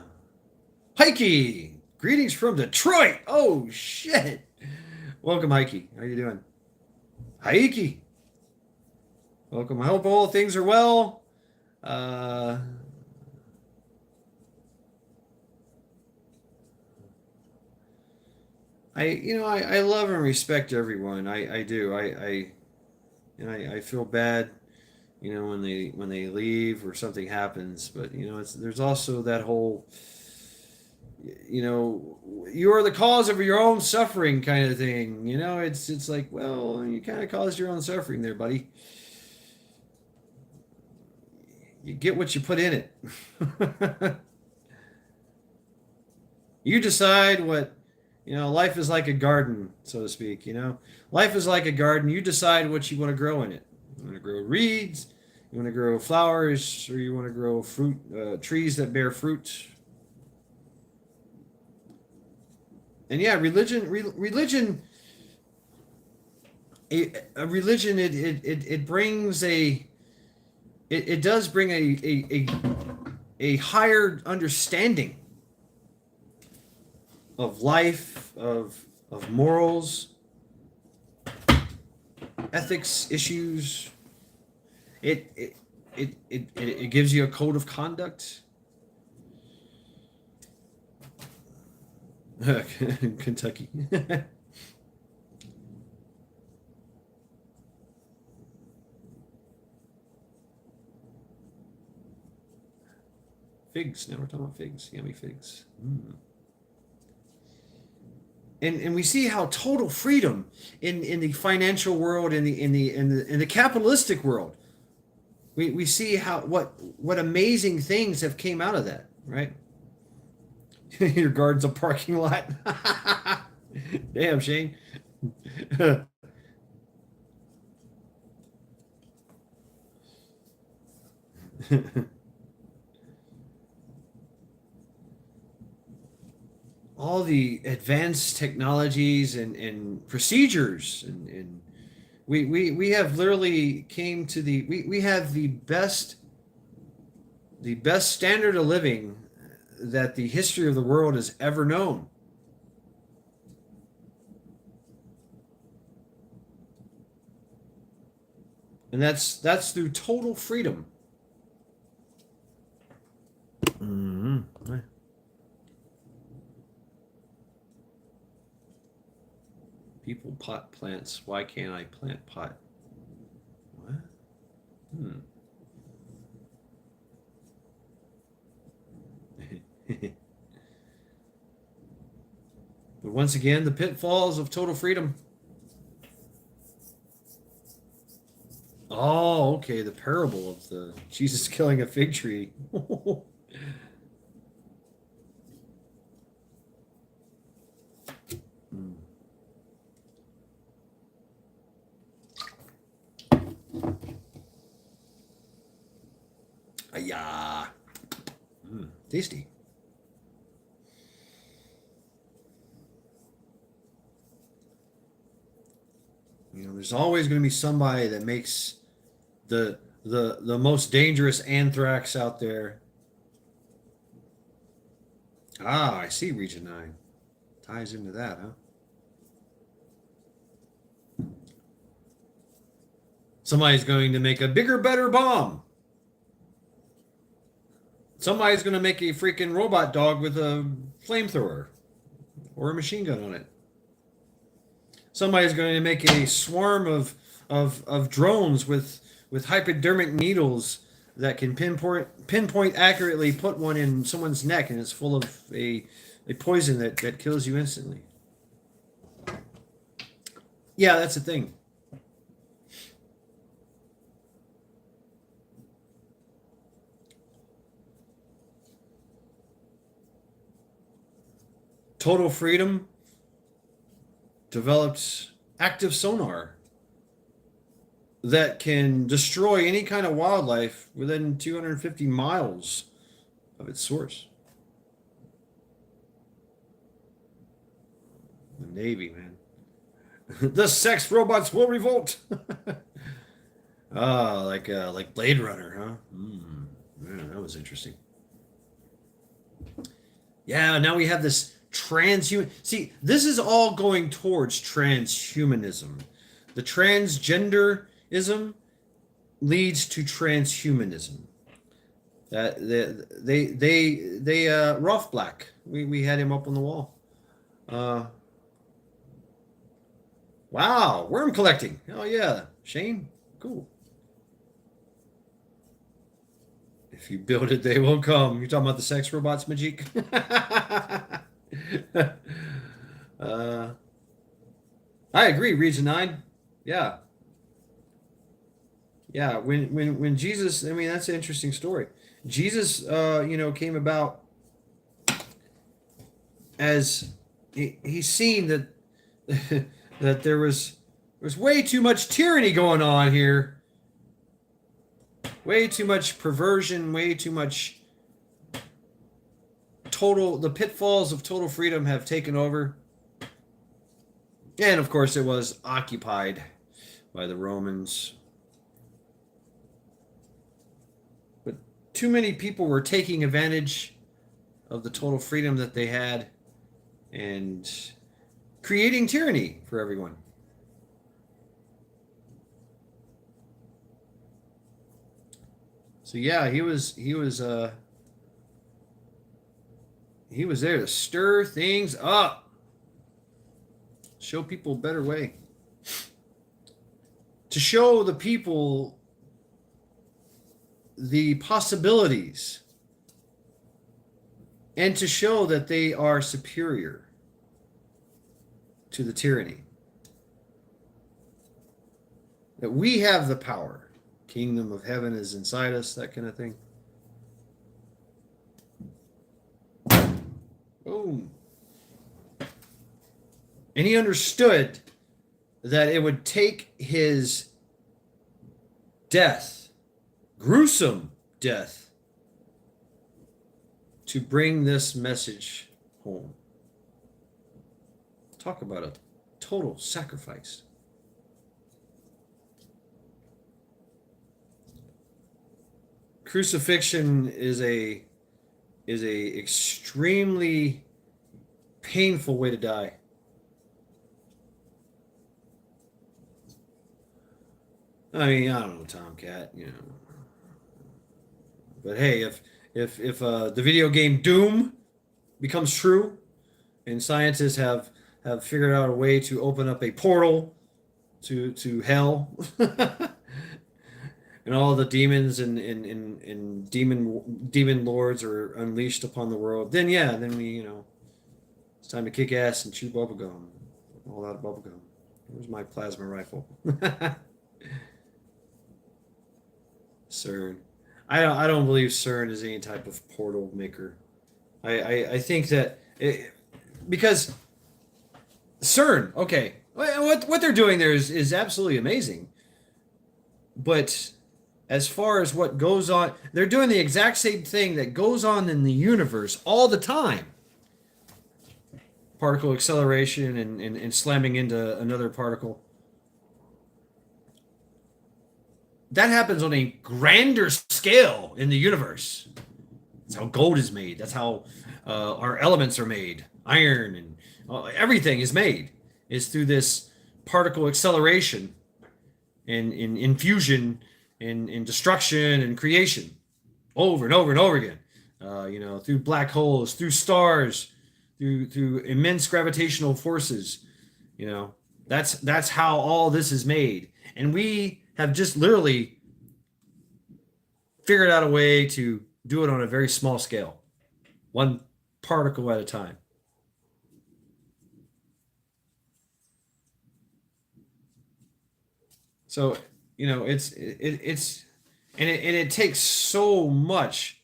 Heike, greetings from Detroit. Oh shit! Welcome, Heike. How you doing, Heike? Welcome. I hope all things are well. Uh, I love and respect everyone. I do. I feel bad, when they leave or something happens. But there's also that whole, you are the cause of your own suffering kind of thing. It's like, well, you kind of caused your own suffering there, buddy. You get what you put in it. You decide what, life is like a garden, so to speak. Life is like a garden. You decide what you want to grow in it. You want to grow reeds, you want to grow flowers, or you want to grow fruit, trees that bear fruit. And yeah, a religion, it brings it does bring a higher understanding of life, of morals, ethics issues. It gives you a code of conduct. Kentucky. Figs. Now we're talking about figs. Yummy figs. And we see how total freedom in the financial world, in the capitalistic world, we see how what amazing things have came out of that, right? Your garden's a parking lot. Damn, Shane. All the advanced technologies and procedures and we have literally came to we have the best standard of living that the history of the world has ever known. And that's through total freedom. Mm-hmm. People pot plants. Why can't I plant pot? What? But once again, the pitfalls of total freedom. Oh, okay. The parable of the Jesus killing a fig tree. Tasty. You know, there's always going to be somebody that makes the most dangerous anthrax out there. Ah, I see Region 9. Ties into that, huh? Somebody's going to make a bigger, better bomb. Somebody's going to make a freaking robot dog with a flamethrower or a machine gun on it. Somebody's going to make a swarm of drones with hypodermic needles that can pinpoint accurately put one in someone's neck, and it's full of a poison that kills you instantly. Yeah, that's the thing. Total Freedom developed active sonar that can destroy any kind of wildlife within 250 miles of its source. The Navy, man. The sex robots will revolt. Ah, like Blade Runner, huh? Yeah, that was interesting. Yeah, now we have this transhuman. See, this is all going towards transhumanism. The transgenderism leads to transhumanism. They Rough Black. We had him up on the wall. Wow, worm collecting. Oh yeah, Shane, cool. If you build it, they will come. You're talking about the sex robots, Majik? I agree, Region 9. Yeah. Yeah, when Jesus, I mean, that's an interesting story. Jesus, came about as he's seen that that there was way too much tyranny going on here. Way too much perversion, way too much the pitfalls of total freedom have taken over. And of course it was occupied by the Romans. But too many people were taking advantage of the total freedom that they had and creating tyranny for everyone. So yeah, he was there to stir things up. Show people a better way. To show the people the possibilities. And to show that they are superior to the tyranny. That we have the power. Kingdom of heaven is inside us, that kind of thing. Boom. And he understood that it would take his death, gruesome death, to bring this message home. Talk about a total sacrifice. Crucifixion is a extremely painful way to die. I mean, I don't know, Tomcat, but hey, if the video game Doom becomes true, and scientists have figured out a way to open up a portal to hell. And all the demons and demon lords are unleashed upon the world. Then it's time to kick ass and chew bubblegum. All out of bubblegum. Where's my plasma rifle? CERN. I don't believe CERN is any type of portal maker. I think that because CERN, okay, what they're doing there is absolutely amazing, but as far as what goes on. They're doing the exact same thing that goes on in the universe all the time. Particle acceleration and slamming into another particle. That happens on a grander scale in the universe. That's how gold is made. That's how our elements are made. Iron and everything is made. Is through this particle acceleration and in infusion and destruction and creation over and over and over again. Through black holes, through stars, through immense gravitational forces. That's how all this is made. And we have just literally figured out a way to do it on a very small scale, one particle at a time. So, it takes so much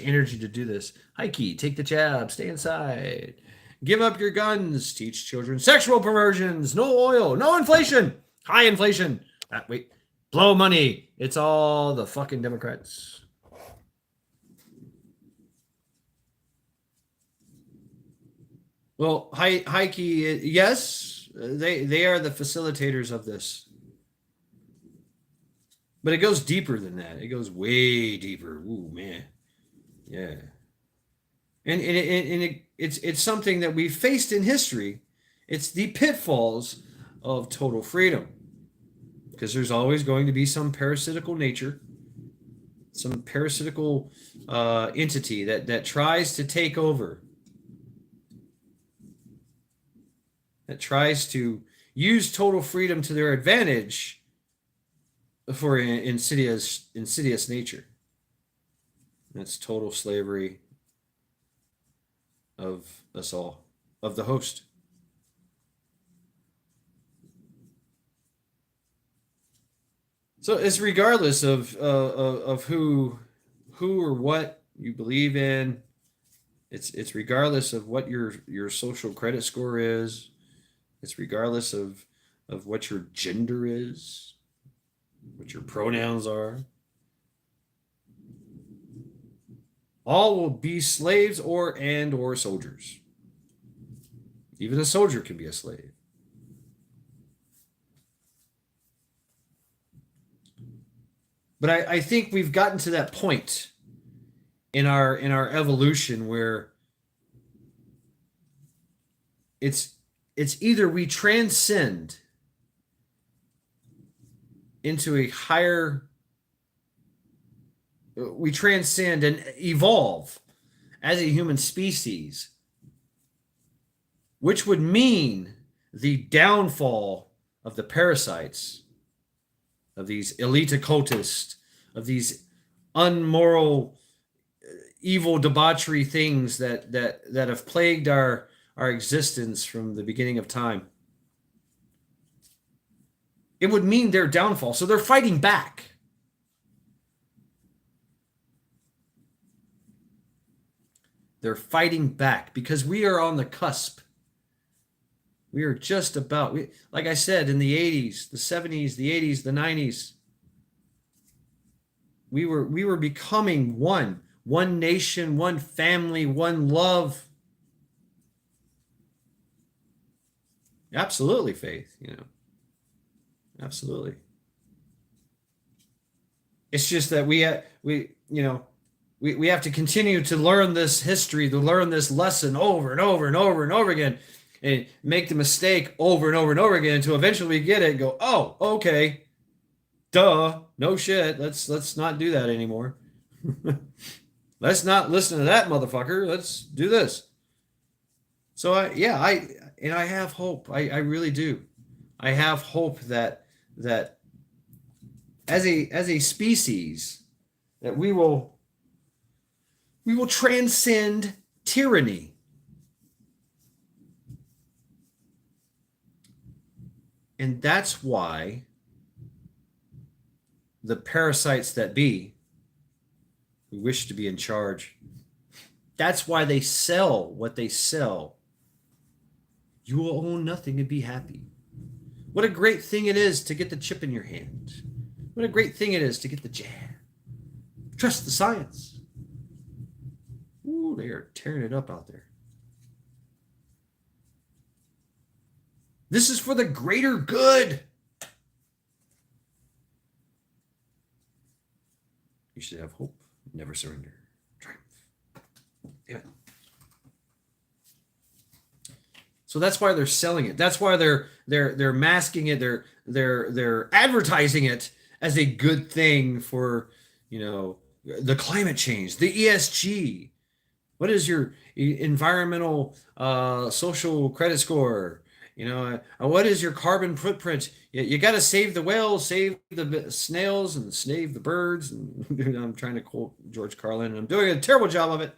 energy to do this. Heike, take the jab, stay inside. Give up your guns, teach children sexual perversions, no oil, no inflation, high inflation. Wait, blow money. It's all the fucking Democrats. Well, Heike, yes, they are the facilitators of this. But it goes deeper than that. It goes way deeper. Ooh, man. Yeah. And it's something that we've faced in history. It's the pitfalls of total freedom. Because there's always going to be some parasitical nature, some parasitical entity that tries to take over, that tries to use total freedom to their advantage for insidious nature. That's total slavery of us all, of the host. So it's regardless of who or what you believe in. It's regardless of what your social credit score is. It's regardless of what your gender is, what your pronouns are. All will be slaves or soldiers. Even a soldier can be a slave. But I think we've gotten to that point in our evolution where it's either we transcend into a higher, we transcend and evolve as a human species, which would mean the downfall of the parasites, of these elite occultists, of these unmoral, evil, debauchery things that have plagued our existence from the beginning of time. It would mean their downfall. So they're fighting back. They're fighting back because we are on the cusp. We are just about, like I said, in the 80s, the 70s, the 80s, the 90s, we were becoming one nation, one family, one love. Absolutely, Faith, Absolutely. It's just that we have to continue to learn this history, to learn this lesson over and over and over and over again, and make the mistake over and over and over again until eventually we get it and go, oh, okay, duh, no shit, let's not do that anymore. Let's not listen to that motherfucker. Let's do this. So I have hope. I really do. I have hope that as a species that we will transcend tyranny. And that's why the parasites that be, who wish to be in charge, that's why they sell what they sell. You will own nothing and be happy. What a great thing it is to get the chip in your hand. What a great thing it is to get the jab. Trust the science. Ooh, they are tearing it up out there. This is for the greater good. You should have hope. Never surrender. Triumph. Damn it. So that's why they're selling it. That's why they're masking it. They're advertising it as a good thing for, the climate change, the ESG. What is your environmental social credit score? What is your carbon footprint? You got to save the whales, save the snails, and save the birds. And I'm trying to quote George Carlin, and I'm doing a terrible job of it.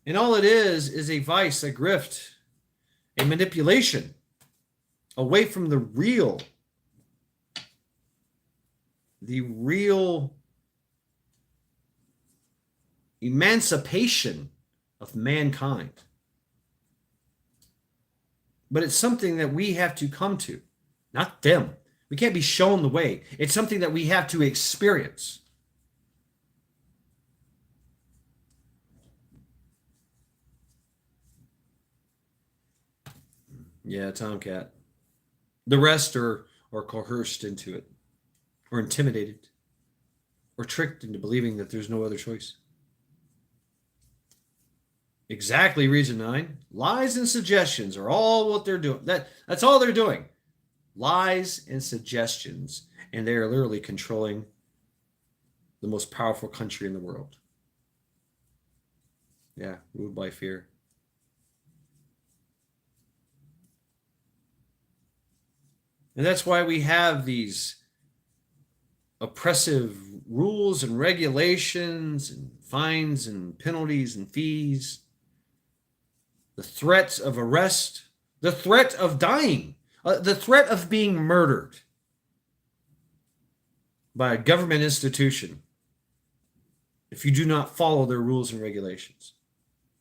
And all it is a vice, a grift, a manipulation away from the real emancipation of mankind. But it's something that we have to come to, not them. We can't be shown the way. It's something that we have to experience. Yeah, Tomcat. The rest are coerced into it, or intimidated, or tricked into believing that there's no other choice. Exactly, Region 9. Lies and suggestions are all what they're doing. That's all they're doing. Lies and suggestions. And they are literally controlling the most powerful country in the world. Yeah, ruled by fear. And that's why we have these oppressive rules and regulations and fines and penalties and fees. The threat of arrest, the threat of dying, the threat of being murdered by a government institution if you do not follow their rules and regulations.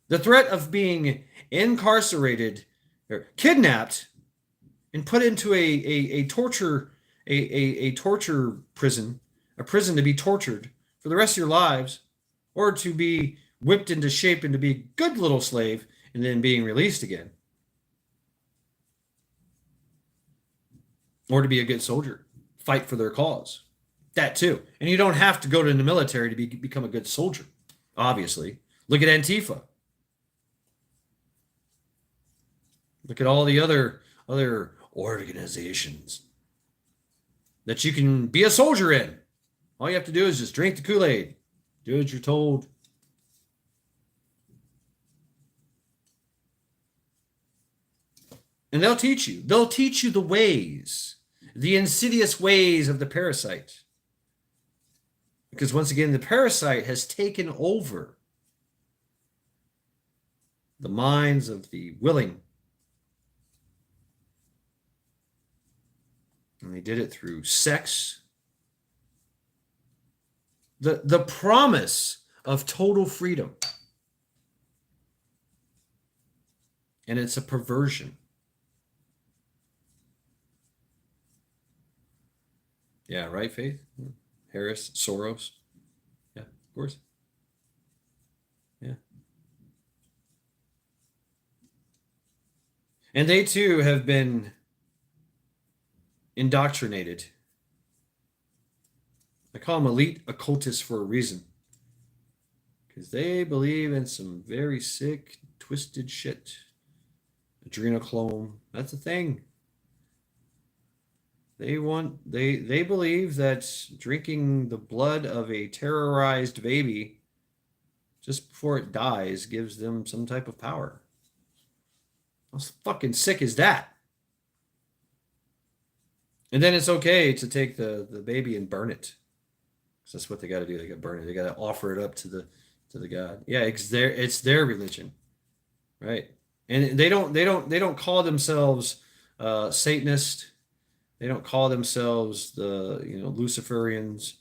The threat of being incarcerated or kidnapped and put into a torture prison, a prison to be tortured for the rest of your lives, or to be whipped into shape and to be a good little slave and then being released again. Or to be a good soldier, fight for their cause. That too. And you don't have to go to the military to become a good soldier, obviously. Look at Antifa. Look at all the other organizations that you can be a soldier in. All you have to do is just drink the Kool-Aid. Do as you're told. And they'll teach you. They'll teach you the ways, the insidious ways of the parasite. Because once again, the parasite has taken over the minds of the willing. And they did it through sex. The promise of total freedom. And it's a perversion. Yeah, right, Faith? Harris, Soros. Yeah, of course. Yeah. And they too have been indoctrinated. I call them elite occultists for a reason. Because they believe in some very sick, twisted shit. Adrenochrome. That's a thing. They believe that drinking the blood of a terrorized baby just before it dies gives them some type of power. How fucking sick is that? And then it's okay to take the baby and burn it. Because that's what they got to do. They got to burn it. They got to offer it up to the god. Yeah, it's their religion, right? And they don't call themselves Satanist. They don't call themselves the Luciferians,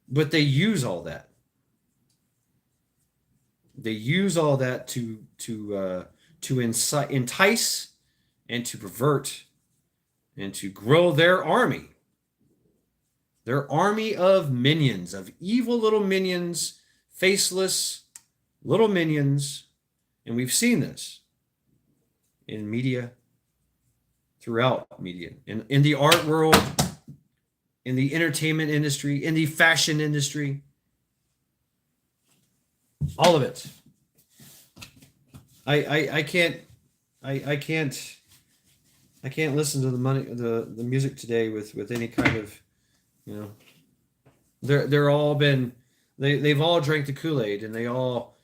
but they use all that. They use all that to entice and to pervert and to grow their army. Their army of minions, of evil little minions, faceless little minions. And we've seen this in media, throughout media, in the art world, in the entertainment industry, in the fashion industry. All of it. I can't listen to the music today with any kind of, they're all been, they've all drank the Kool-Aid, and they all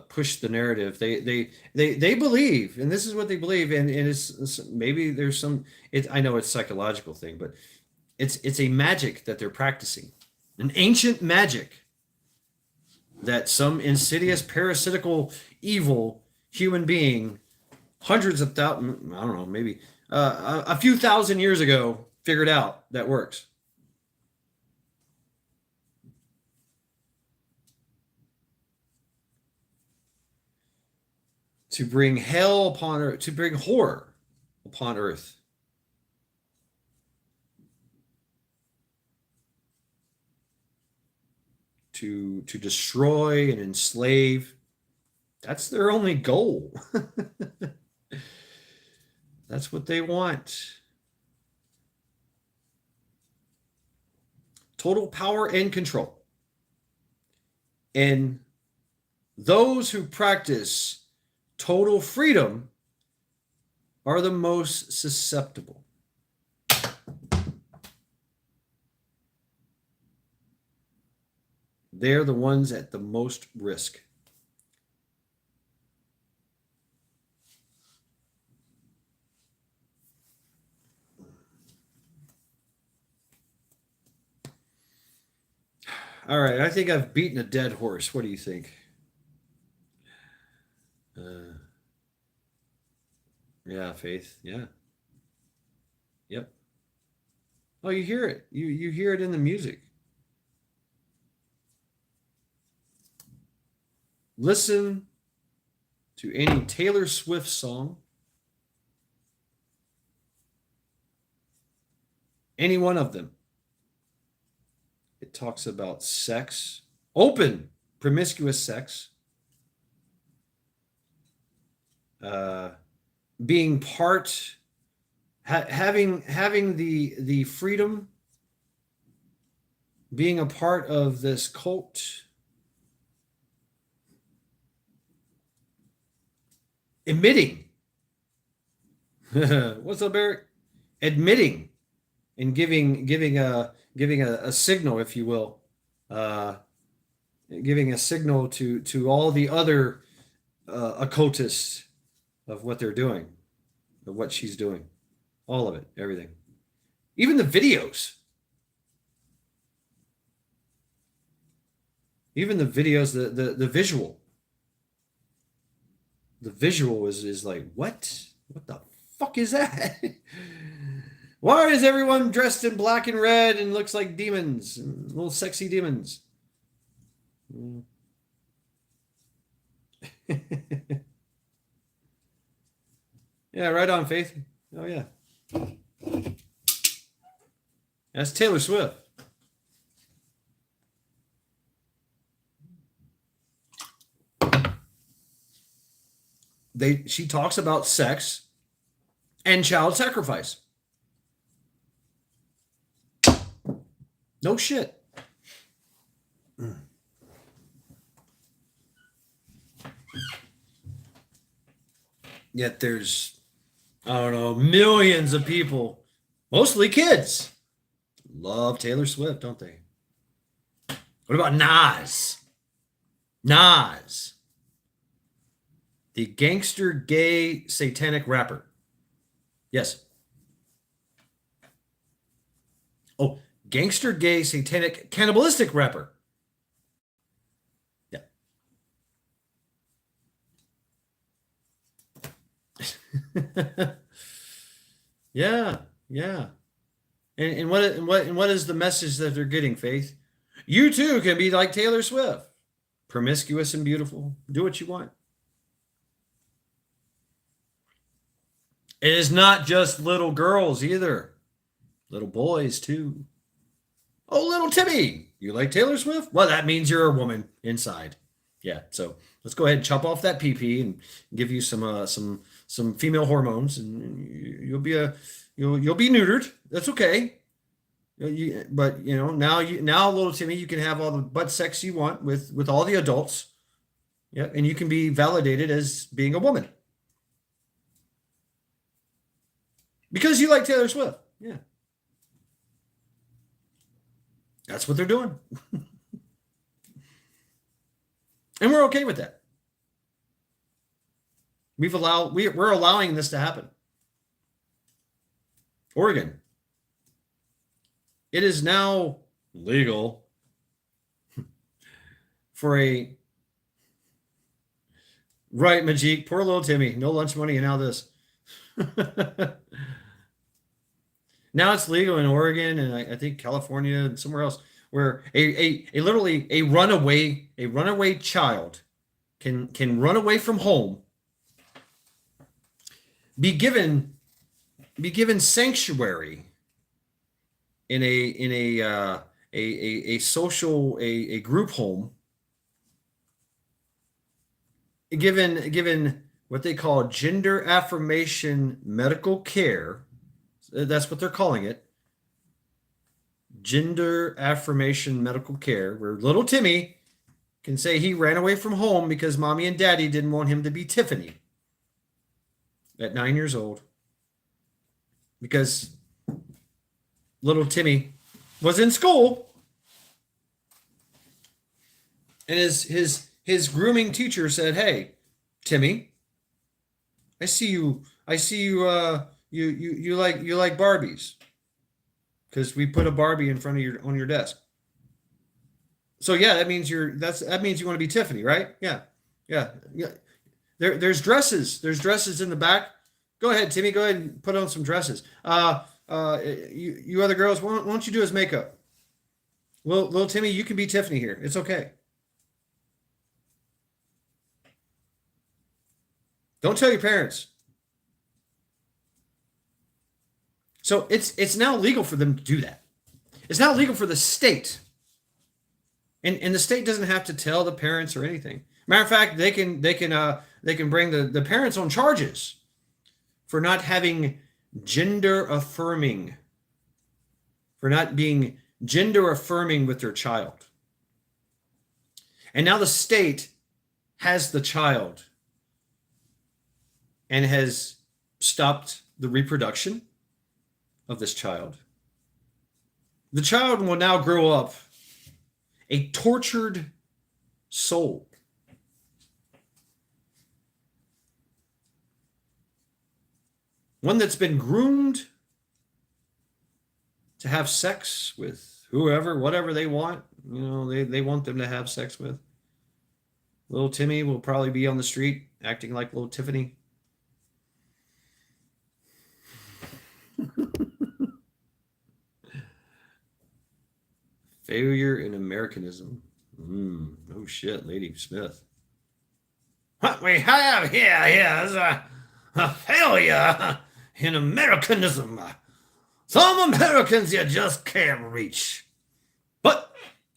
push the narrative. They believe, and this is what they believe, and it's maybe there's some, I know it's a psychological thing, but it's a magic that they're practicing, an ancient magic that some insidious parasitical evil human being hundreds of thousands, I don't know, maybe a few thousand years ago figured out that works. To bring hell upon earth, to bring horror upon earth. To destroy and enslave. That's their only goal. That's what they want. Total power and control. And those who practice total freedom are the most susceptible. They're the ones at the most risk. All right, I think I've beaten a dead horse. What do you think? Yeah, Faith. Yeah. Yep. Oh, you hear it. You hear it in the music. Listen to any Taylor Swift song, any one of them. It talks about sex, open, promiscuous sex, being part, having the freedom, being a part of this cult. Admitting. What's up, Eric? Admitting and giving a signal, if you will, giving a signal to all the other occultists of what they're doing, of what she's doing, all of it, everything, even the videos, the visual. The visual is like, what the fuck is that? Why is everyone dressed in black and red and looks like demons, little sexy demons? Yeah, right on, Faith. Oh yeah, that's Taylor Swift. She talks about sex and child sacrifice. No shit. Yet there's, I don't know, millions of people, mostly kids, love Taylor Swift, don't they? What about Nas? Nas. The gangster, gay, satanic rapper. Yes. Oh, gangster, gay, satanic, cannibalistic rapper. Yeah. Yeah. And what is the message that they're getting, Faith? You too can be like Taylor Swift, promiscuous and beautiful. Do what you want. It is not just little girls either. Little boys too. Oh, little Timmy, you like Taylor Swift? Well, that means you're a woman inside. Yeah, so let's go ahead and chop off that PP and give you some female hormones, and you'll be you'll be neutered. That's okay. But now little Timmy, you can have all the butt sex you want with all the adults. Yeah, and you can be validated as being a woman because you like Taylor Swift. Yeah, that's what they're doing, and we're okay with that. We're allowing this to happen. Oregon, it is now legal for a right, Majik, poor little Timmy, no lunch money, and now this. Now it's legal in Oregon and I think California and somewhere else where a literally a runaway child can run away from home, be given sanctuary in a social a group home, given what they call gender affirmation medical care. That's what they're calling it. Gender affirmation medical care, where little Timmy can say he ran away from home because mommy and daddy didn't want him to be Tiffany at 9 years old. Because little Timmy was in school and his grooming teacher said, "Hey, Timmy, I see you you like Barbies because we put a Barbie in front of on your desk. So yeah, that means that means you want to be Tiffany, right? Yeah. There's dresses in the back. Go ahead, Timmy. Go ahead and put on some dresses. You other girls, why don't you do his makeup? Little Timmy, you can be Tiffany here. It's okay. Don't tell your parents. So it's now legal for them to do that. It's now legal for the state. And the state doesn't have to tell the parents or anything. Matter of fact, they can bring the parents on charges for not having gender affirming, for not being gender affirming with their child. And now the state has the child and has stopped the reproduction of this child. The child will now grow up a tortured soul. One that's been groomed to have sex with whoever, whatever they want. They want them to have sex with. Little Timmy will probably be on the street acting like little Tiffany. Failure in Americanism. Oh shit, Lady Smith. What we have here is a failure in Americanism. Some Americans you just can't reach. But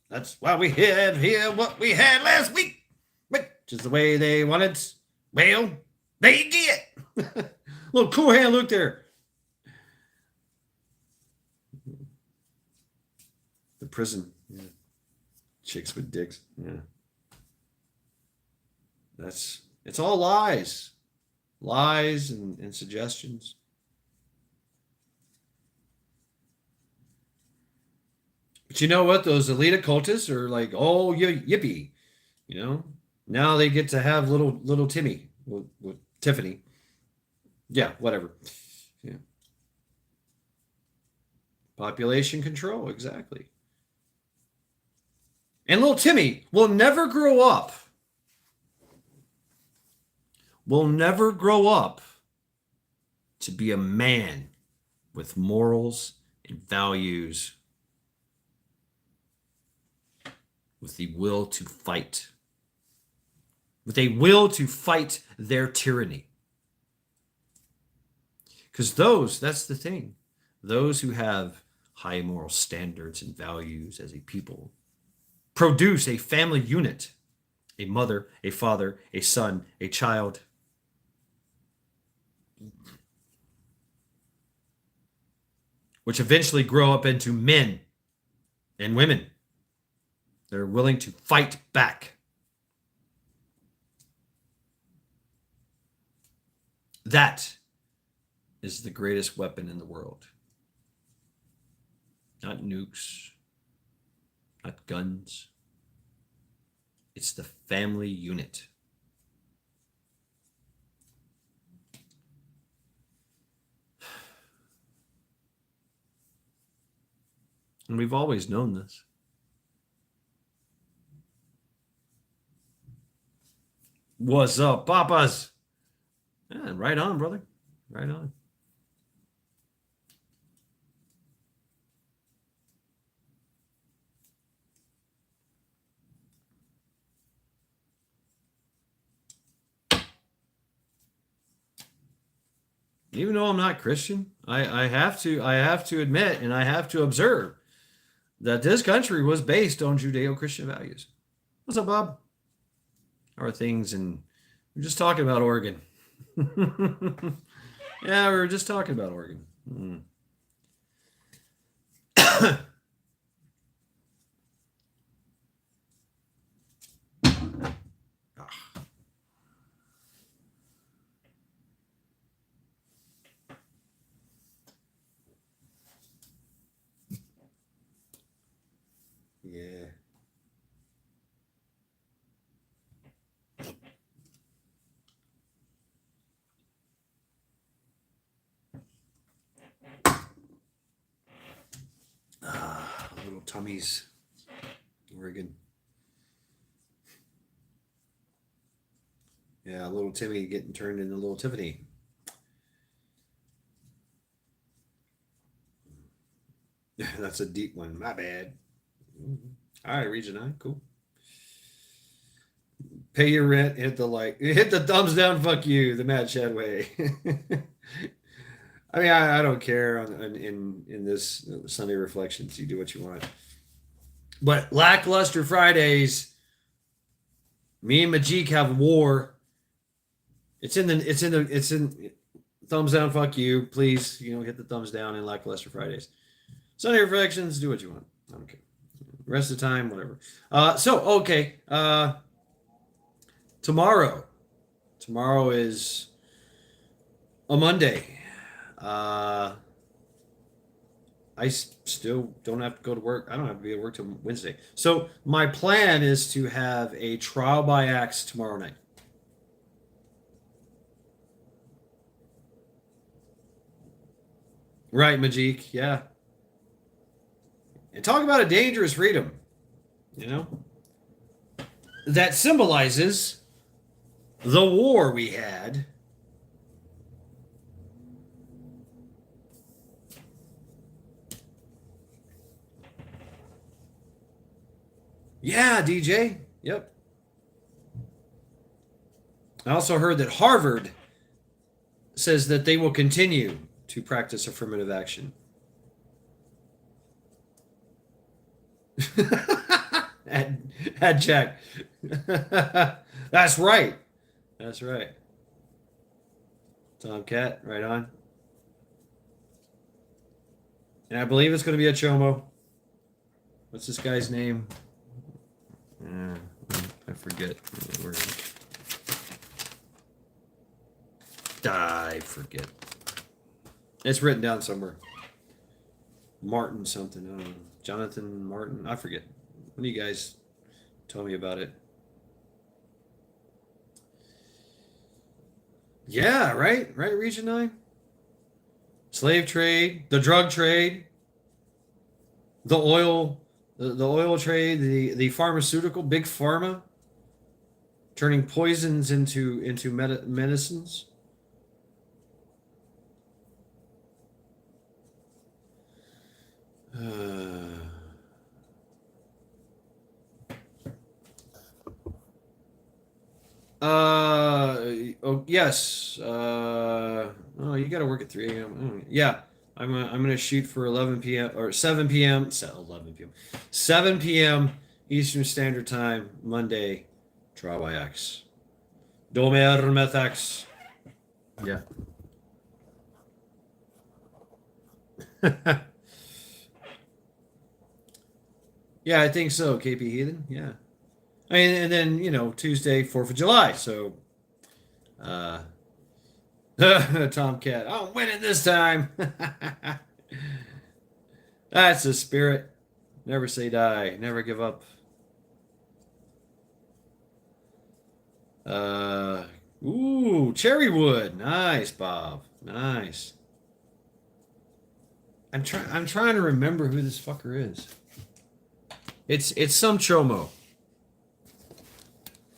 that's why we have here what we had last week, which is the way they wanted. Well, they get. Little cool hand look there. The prison. Yeah. Chicks with dicks. Yeah. It's all lies. Lies and suggestions. But you know what? Those elite occultists are like, oh, yippee. Now they get to have little Timmy with Tiffany. Yeah, whatever. Yeah. Population control, exactly. And little Timmy will never grow up. Will never grow up to be a man with morals and values, with the will to fight, with a will to fight their tyranny. Because that's the thing. Those who have high moral standards and values as a people produce a family unit, a mother, a father, a son, a child, which eventually grow up into men and women that are willing to fight back. That is the greatest weapon in the world. Not nukes, not guns. It's the family unit. And we've always known this. What's up, papas? Yeah, right on, brother. Right on. Even though I'm not Christian, I have to admit and I have to observe that this country was based on Judeo-Christian values. What's up, Bob? How are things? And we're just talking about Oregon. Yeah, we were just talking about Oregon. Yeah. Little tummies. Oregon. Yeah, little Timmy getting turned into little Tiffany. That's a deep one. My bad. All right, Region 9. Cool. Pay your rent, hit the like, hit the thumbs down, fuck you, the Mad Chad way. I mean, I don't care in this Sunday Reflections. You do what you want. But lackluster Fridays, me and Majik have war. It's in thumbs down, fuck you. Please, hit the thumbs down in lackluster Fridays. Sunday Reflections, do what you want. I don't care. Rest of the time, whatever. Okay. Tomorrow is a Monday. I still don't have to go to work. I don't have to be at work till Wednesday. So my plan is to have a trial by axe tomorrow night. Right, Majik. Yeah. And talk about a dangerous freedom, that symbolizes the war we had. Yeah, DJ. Yep. I also heard that Harvard says that they will continue to practice affirmative action. Ad check. That's right. That's right. Tomcat, right on. And I believe it's going to be a Chomo. What's this guy's name? I forget. I forget. It's written down somewhere. Martin something. I don't know. Jonathan Martin. I forget. One of you guys tell me about it. Yeah, right? Right, Region 9? Slave trade, the drug trade, the oil trade, the pharmaceutical, big pharma, turning poisons into medicines. Oh yes. Oh, you got to work at 3 a.m. Oh, yeah, I'm gonna shoot for 11 p.m. or 7 p.m. 11 p.m. 7 p.m. Eastern Standard Time Monday. Draw by X. Domer Methax. Yeah. Yeah, I think so. KP Heathen. Yeah. I mean, and then Tuesday, 4th of July. So, uh, Tomcat. I'm winning this time. That's the spirit. Never say die. Never give up. Uh, ooh, Cherrywood. Nice, Bob. Nice. I'm trying to remember who this fucker is. It's some chomo.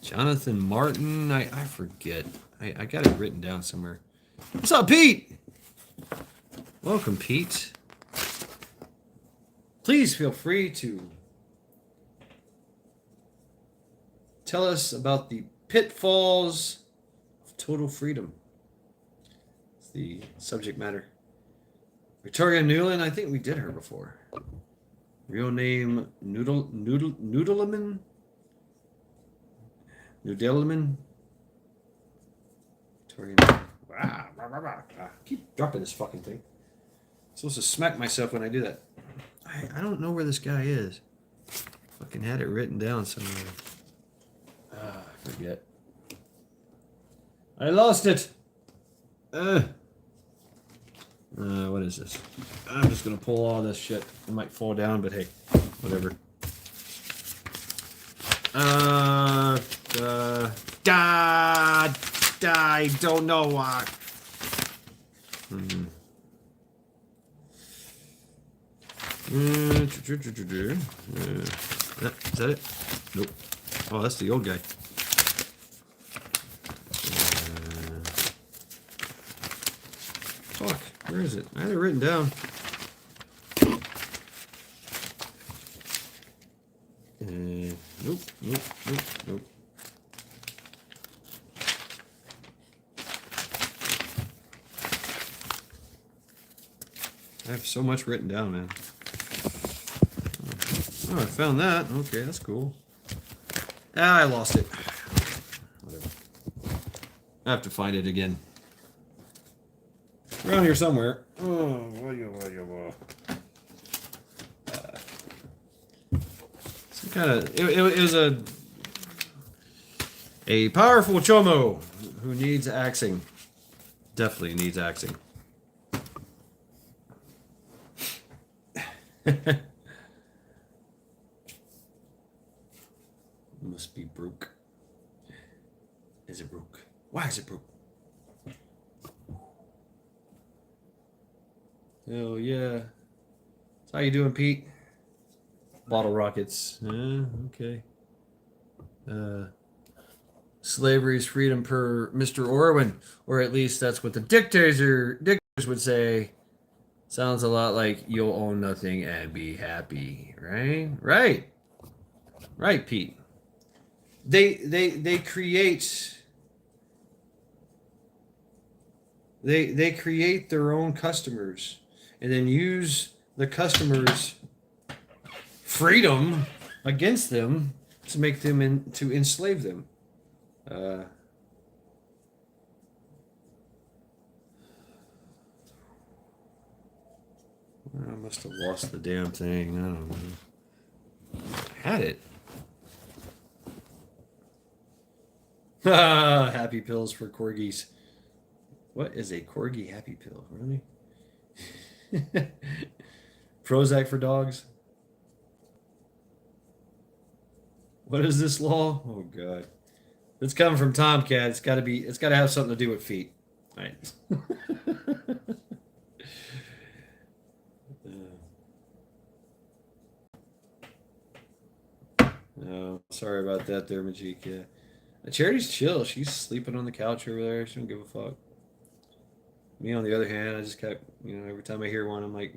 Jonathan Martin. I forget. I got it written down somewhere. What's up, Pete? Welcome, Pete. Please feel free to tell us about the pitfalls of total freedom. It's the subject matter. Victoria Newland, I think we did her before. Real name Noodleman? Victoria Newland. Wow. I keep dropping this fucking thing. I'm supposed to smack myself when I do that. I don't know where this guy is. Fucking had it written down somewhere. I forget. I lost it. What is this? I'm just gonna pull all this shit. It might fall down, but hey, whatever. I don't know why. Is that it? Nope. Oh, that's the old guy. Fuck, where is it? I had it written down. Nope. I have so much written down, man. Oh, I found that. Okay, that's cool. I lost it. Whatever. I have to find it again. Around here somewhere. Oh, some kind of. It was a powerful chomo who needs axing. Definitely needs axing. Must be broke. Is it broke? Why is it broke? Hell yeah. So how you doing, Pete? Bottle rockets. Okay. Slavery is freedom per Mr. Orwin, or at least that's what the dictators would say. Sounds a lot like you'll own nothing and be happy, right? Right, Pete. They create they create their own customers and then use the customers' freedom against them to make them to enslave them. I must have lost the damn thing. I don't know. I had it. Happy pills for corgis. What is a corgi happy pill? Really? Prozac for dogs? What is this law? Oh god. It's coming from Tomcat. It's gotta have something to do with feet. All right. No, sorry about that there, Majik. Yeah. Charity's chill. She's sleeping on the couch over there. She don't give a fuck. Me, on the other hand, I just kept, every time I hear one, I'm like,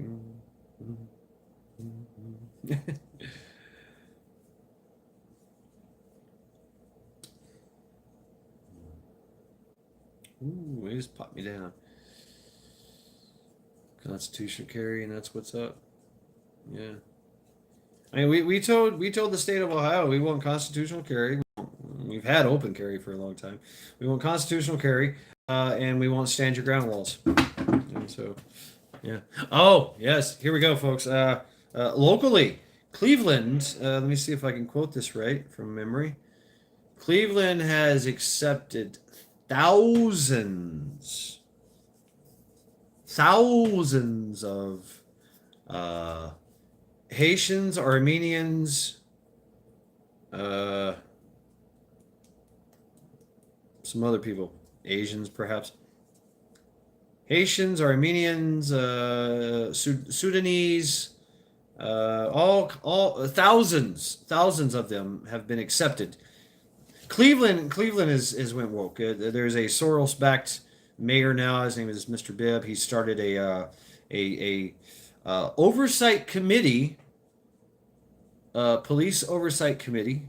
Ooh, it just popped me down. Constitutional carry, and that's what's up. Yeah. I mean, we told the state of Ohio we want constitutional carry. We've had open carry for a long time. We want constitutional carry, and we want stand your ground laws. And so, yeah. Oh, yes. Here we go, folks. Locally, Cleveland. Let me see if I can quote this right from memory. Cleveland has accepted thousands, thousands of uh, Haitians, Armenians, uh, some other people, Asians perhaps. Haitians, Armenians, Sudanese, all thousands of them have been accepted. Cleveland is went woke. There's a Soros-backed mayor now. His name is Mr. Bibb. He started a oversight committee, police oversight committee,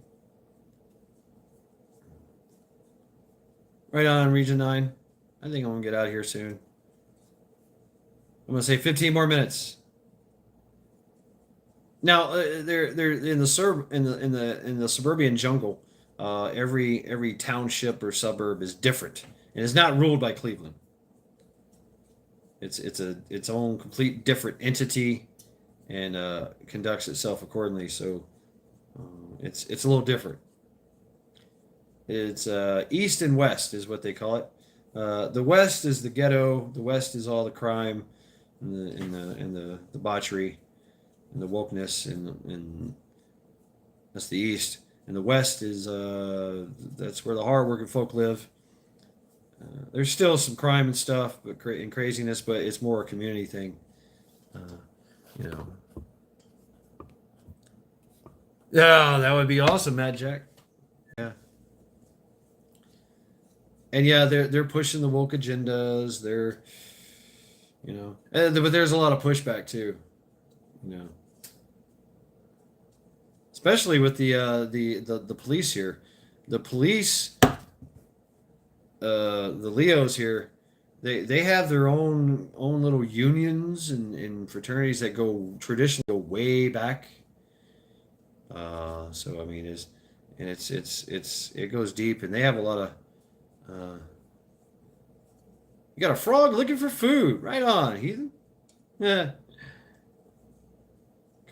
right on Region 9. I think I'm gonna get out of here soon. I'm gonna say 15 more minutes. Now they're in the suburban jungle. Every township or suburb is different and is not ruled by Cleveland. It's its own complete different entity and conducts itself accordingly. So it's a little different. It's east and west is what they call it. The west is the ghetto. The west is all the crime and the debauchery and the wokeness and that's the east. And the west is that's where the hardworking folk live. There's still some crime and stuff, and craziness, but it's more a community thing. Uh, you know. Yeah, that would be awesome, Mad Jack. Yeah. And yeah, they're pushing the woke agendas. They're but there's a lot of pushback too. You know, especially with the police here. The police, the Leos here, they have their own little unions and fraternities that go traditionally go way back. So I mean, it goes deep, and they have a lot of. You got a frog looking for food. Right on, heathen. Yeah.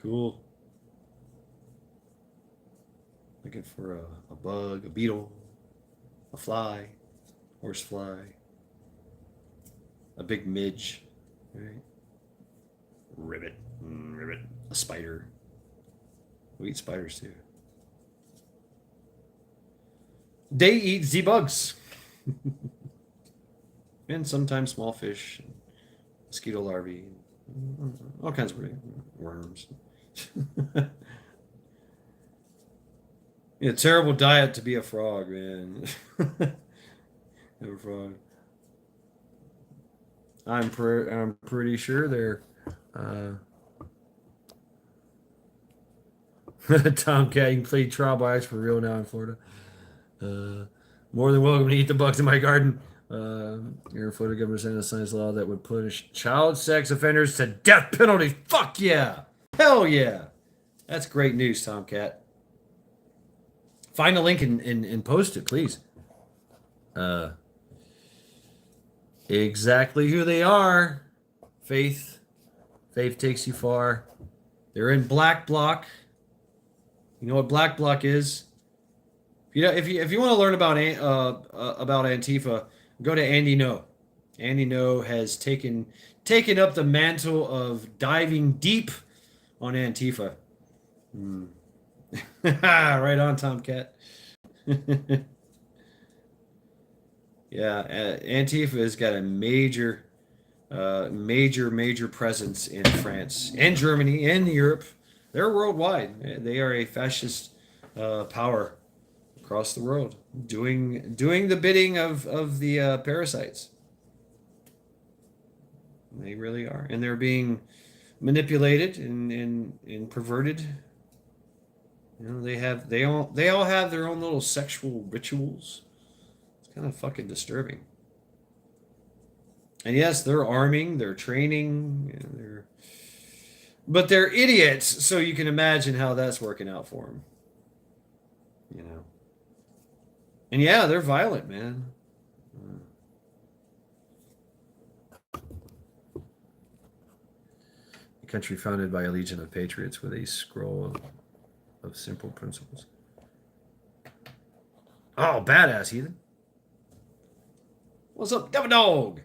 Cool. Looking for a bug, a beetle, a fly, horsefly, a big midge, right? Ribbit, a spider. We eat spiders too. They eat the bugs. And sometimes small fish, mosquito larvae, all kinds of worms. Yeah, terrible diet to be a frog, man. Have a frog. I'm pretty sure they're Tomcat. You can play trial by ice for real now in Florida. More than welcome to eat the bugs in my garden. Your Florida government signed a science law that would punish child sex offenders to death penalty. Fuck yeah! Hell yeah! That's great news, Tomcat. Find a link and post it, please. Exactly who they are. Faith. Faith takes you far. They're in Black Bloc. You know what Black Bloc is? If you want to learn about Antifa, go to Andy No. Andy No has taken up the mantle of diving deep on Antifa. Right on, Tomcat. Yeah, Antifa has got a major presence in France and Germany and Europe. They're worldwide. They are a fascist power across the world, doing the bidding of the parasites. They really are, and they're being manipulated and perverted. You know, they all have their own little sexual rituals. It's kind of fucking disturbing. And yes, they're arming, they're training, but they're idiots. So you can imagine how that's working out for them, you know. And yeah, they're violent, man. A country founded by a legion of patriots with a scroll of simple principles. Oh, badass, heathen. What's up, Devil Dog?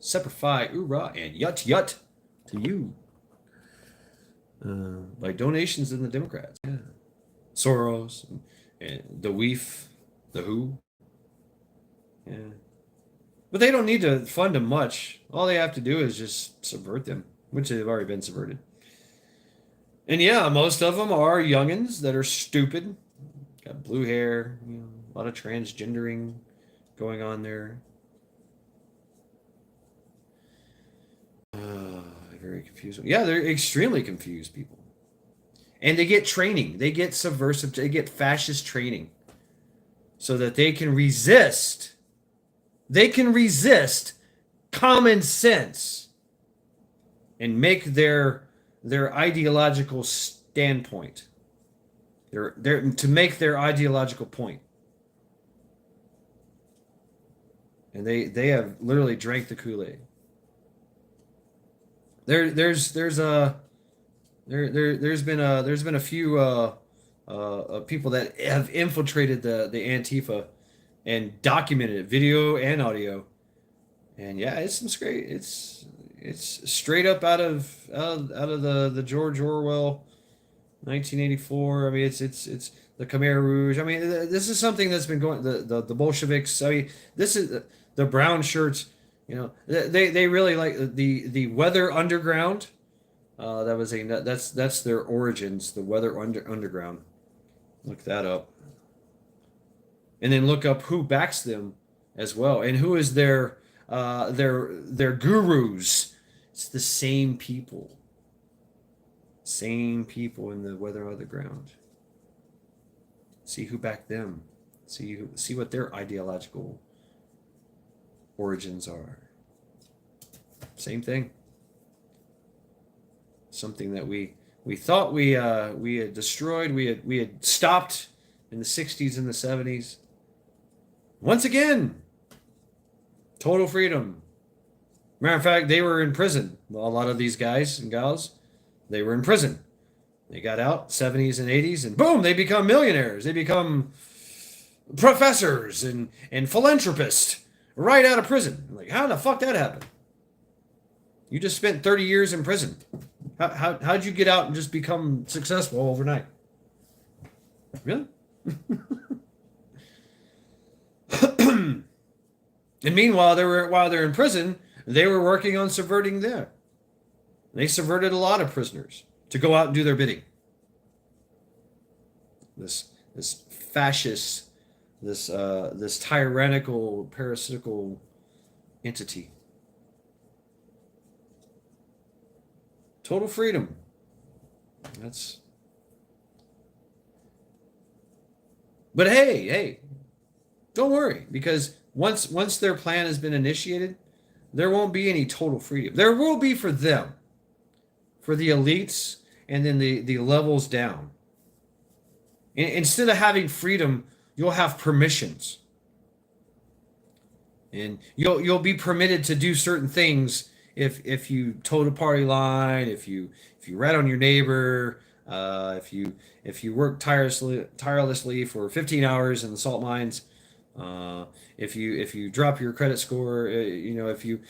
Semper Ura, and Yut Yut to you. By donations in the Democrats. Yeah. Soros, and the Weef, the Who. Yeah. But they don't need to fund them much. All they have to do is just subvert them, which they've already been subverted. And yeah, most of them are youngins that are stupid, got blue hair, you know, a lot of transgendering going on there. Very confused. Yeah, they're extremely confused people. And they get training. They get subversive, they get fascist training so that they can resist. They can resist common sense and make their ideological standpoint. To make their ideological point. And they have literally drank the Kool-Aid. There's been a few people that have infiltrated the Antifa and documented it, video and audio, and yeah, it's great. It's straight up out of the George Orwell 1984. I mean, it's the Khmer Rouge. I mean, this is something that's been going, the Bolsheviks. I mean, this is the brown shirts. You know, they really like the Weather Underground. That's their origins. The Weather Underground. Look that up, and then look up who backs them as well, and who is their gurus. It's the same people. Same people in the Weather Underground. See who backed them. See what their ideological origins are. Same thing. Something that we thought we had destroyed, we had stopped in the 60s and the 70s. Once again, total freedom. Matter of fact, they were in prison. A lot of these guys and gals, they were in prison. They got out 70s and 80s, and boom, they become millionaires. They become professors and philanthropists right out of prison. Like, how the fuck that happened? You just spent 30 years in prison. How'd you get out and just become successful overnight? Really? And meanwhile, while they're in prison, they were working on subverting them. They subverted a lot of prisoners to go out and do their bidding. This fascist, this tyrannical, parasitical entity. Total freedom. But hey, don't worry, because once their plan has been initiated, there won't be any total freedom. There will be for them, for the elites, and then the levels down. Instead of having freedom, you'll have permissions, and you'll be permitted to do certain things if you toe the party line, if you rat on your neighbor, if you work tirelessly for 15 hours in the salt mines, if you drop your credit score, if you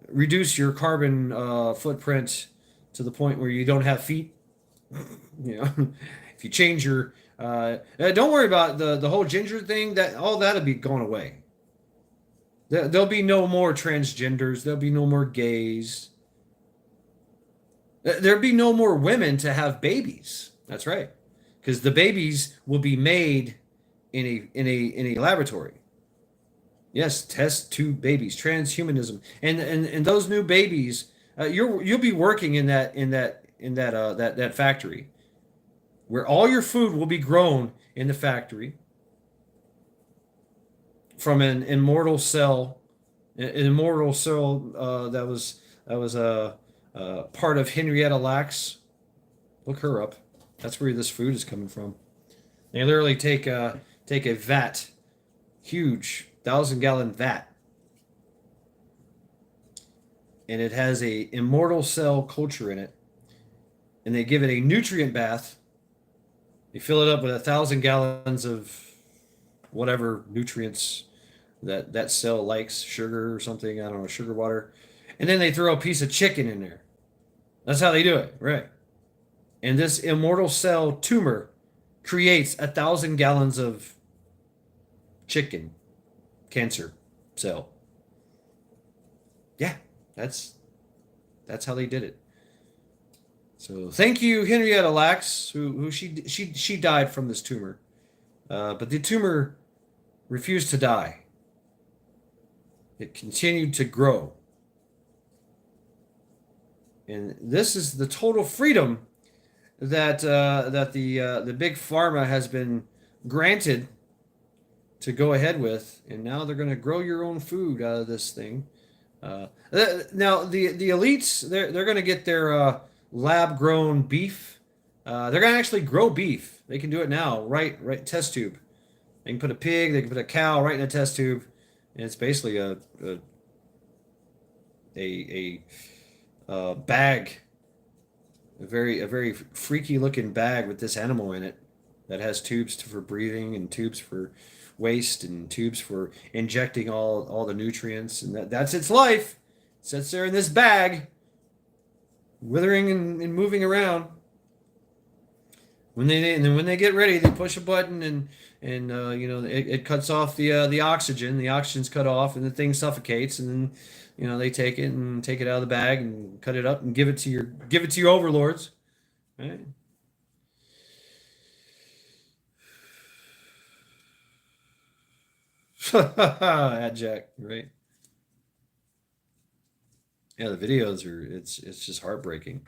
reduce your carbon footprint to the point where you don't have feet, if you change your don't worry about the whole ginger thing, that all that'll be going away. There'll be no more transgenders. There'll be no more gays. There'll be no more women to have babies. That's right, because the babies will be made in a laboratory. Yes, test tube babies, transhumanism, and those new babies, you'll be working in that factory, where all your food will be grown in the factory. from an immortal cell, an immortal cell that was part of Henrietta Lacks. Look her up. That's where this food is coming from. They literally take a vat, huge 1,000-gallon vat, and it has a immortal cell culture in it, and they give it a nutrient bath. They fill it up with 1,000 gallons of whatever nutrients that cell likes, sugar or something, I don't know, sugar water, and then they throw a piece of chicken in there. That's how they do it, right? And this immortal cell tumor creates 1,000 gallons of chicken cancer cell. Yeah, that's how they did it. So thank you, Henrietta Lacks, who she died from this tumor, but the tumor refused to die. It continued to grow, and this is the total freedom that the big pharma has been granted to go ahead with, and now they're going to grow your own food out of this thing. Now the elites, they're going to get their lab grown beef. They're going to actually grow beef. They can do it now, right test tube. They can put a pig, they can put a cow right in a test tube, and it's basically a bag, a very freaky looking bag with this animal in it that has tubes for breathing and tubes for waste and tubes for injecting all the nutrients, and that's its life. It sits there in this bag, withering and moving around. When they get ready, they push a button and it cuts off the oxygen. The oxygen's cut off, and the thing suffocates, and then they take it out of the bag and cut it up and give it to your overlords, right? At Jack, right? Yeah, the videos it's just heartbreaking.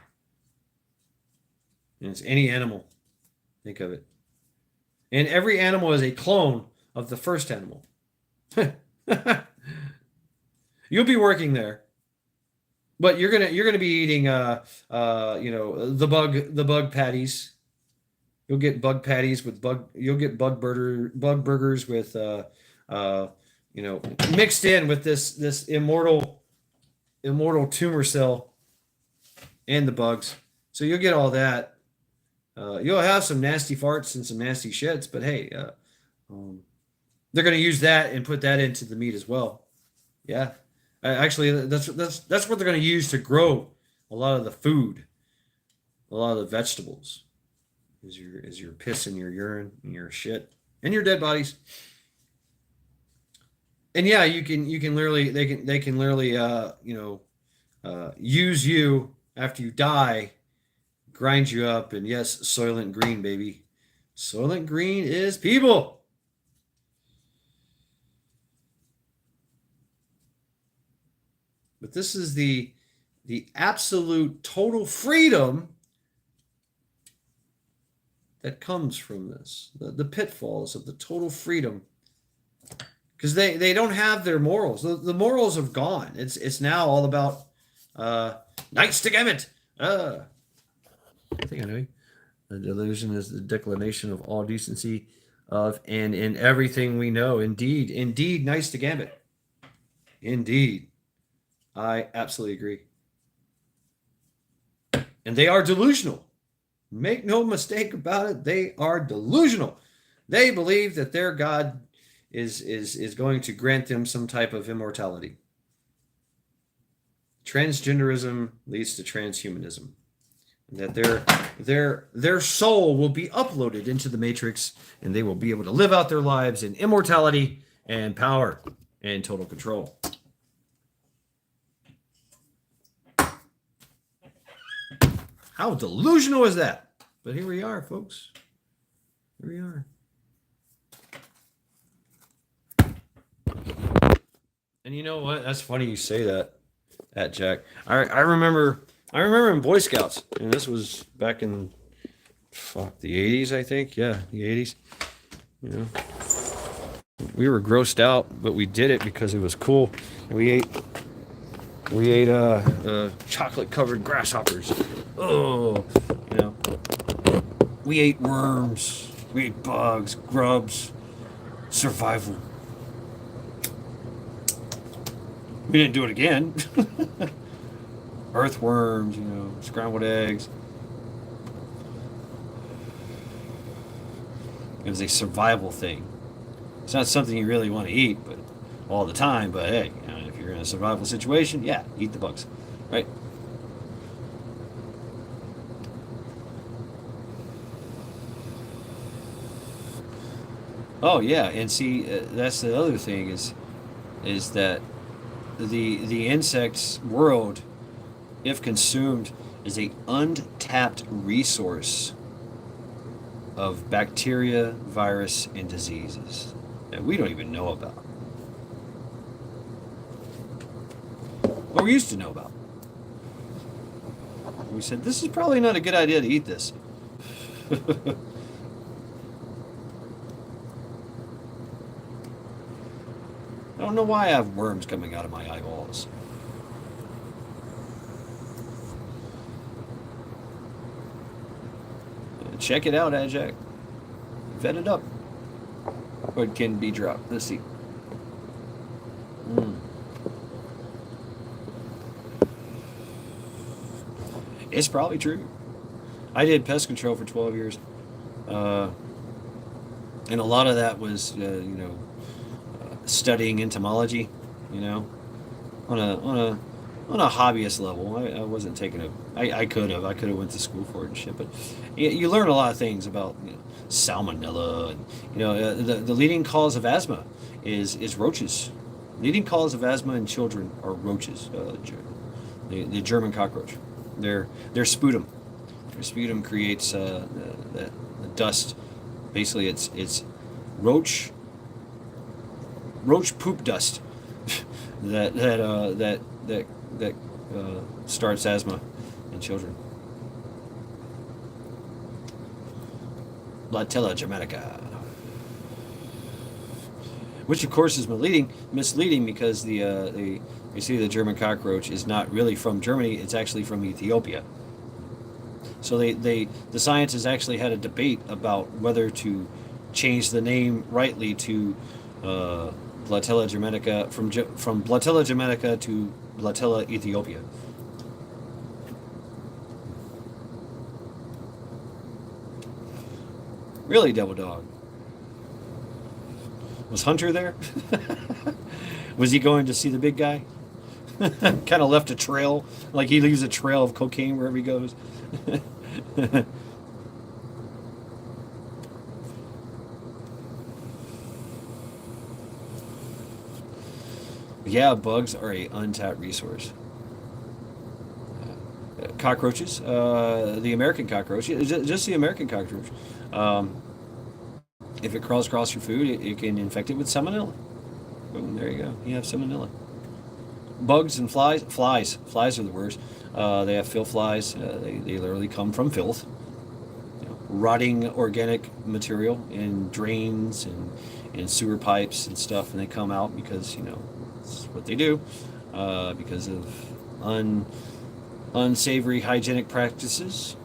And it's any animal. Think of it. And every animal is a clone of the first animal. You'll be working there, but you're gonna be eating the bug patties. You'll get bug patties with You'll get bug burgers with mixed in with this immortal tumor cell and the bugs. So you'll get all that. You'll have some nasty farts and some nasty shits, but hey, they're going to use that and put that into the meat as well. Yeah, actually, that's what they're going to use to grow a lot of the food, a lot of the vegetables. Is your piss and your urine and your shit and your dead bodies. And yeah, they can literally use you after you die, grind you up, and yes, Soylent Green, baby. Soylent Green is people. But this is the absolute total freedom that comes from this. The pitfalls of the total freedom. Because they don't have their morals. The morals have gone. It's now all about Knights to Gambit. I think I know. The delusion is the declination of all decency of and in everything we know. Indeed, Knights to Gambit. Indeed. I absolutely agree. And they are delusional. Make no mistake about it. They are delusional. They believe that their God is going to grant them some type of immortality. Transgenderism leads to transhumanism. That their soul will be uploaded into the matrix, and they will be able to live out their lives in immortality and power and total control. How delusional is that? But here we are, folks. Here we are. And you know what? That's funny you say that, Jack. I remember in Boy Scouts, and this was back in the 80s, I think. Yeah, the 80s. We were grossed out, but we did it because it was cool. And we ate chocolate covered grasshoppers. Oh, you know. We ate worms. We ate bugs, grubs, survival. We didn't do it again. Earthworms, you know, scrambled eggs. It was a survival thing. It's not something you really want to eat, but all the time. But hey, you know, if you're in a survival situation, yeah, eat the bugs, right? Oh yeah, and see, that's the other thing is that the insects world, if consumed, is a untapped resource of bacteria, virus, and diseases that we don't even know about, or we used to know about. We said this is probably not a good idea to eat this. I don't know why I have worms coming out of my eyeballs. Check it out, Ajak. Vet it up. Or it can be dropped. Let's see. It's probably true. I did pest control for 12 years. And a lot of that was, studying entomology, you know, on a hobbyist level. I wasn't taking I could have went to school for it and shit, but you learn a lot of things about, you know, salmonella, and the leading cause of asthma is roaches. Leading cause of asthma in children are roaches. The German cockroach. Their sputum. Their sputum creates the dust. Basically, it's roach poop dust that starts asthma in children. Blatella germanica, which of course is misleading because you see the German cockroach is not really from Germany; it's actually from Ethiopia. So the scientists actually had a debate about whether to change the name rightly to Blatella germanica from Blatella germanica to Blatella Ethiopia. Really, Devil Dog? Was Hunter there? Was he going to see the big guy? Kind of left a trail, like he leaves a trail of cocaine wherever he goes. Yeah, bugs are a untapped resource. Cockroaches, the American cockroach, just the American cockroach. If it crawls across your food, it can infect it with salmonella. Boom, there you go. You have salmonella. Bugs and flies are the worst. They have filth flies. They literally come from filth, rotting organic material in drains and sewer pipes and stuff, and they come out because it's what they do, because of unsavory hygienic practices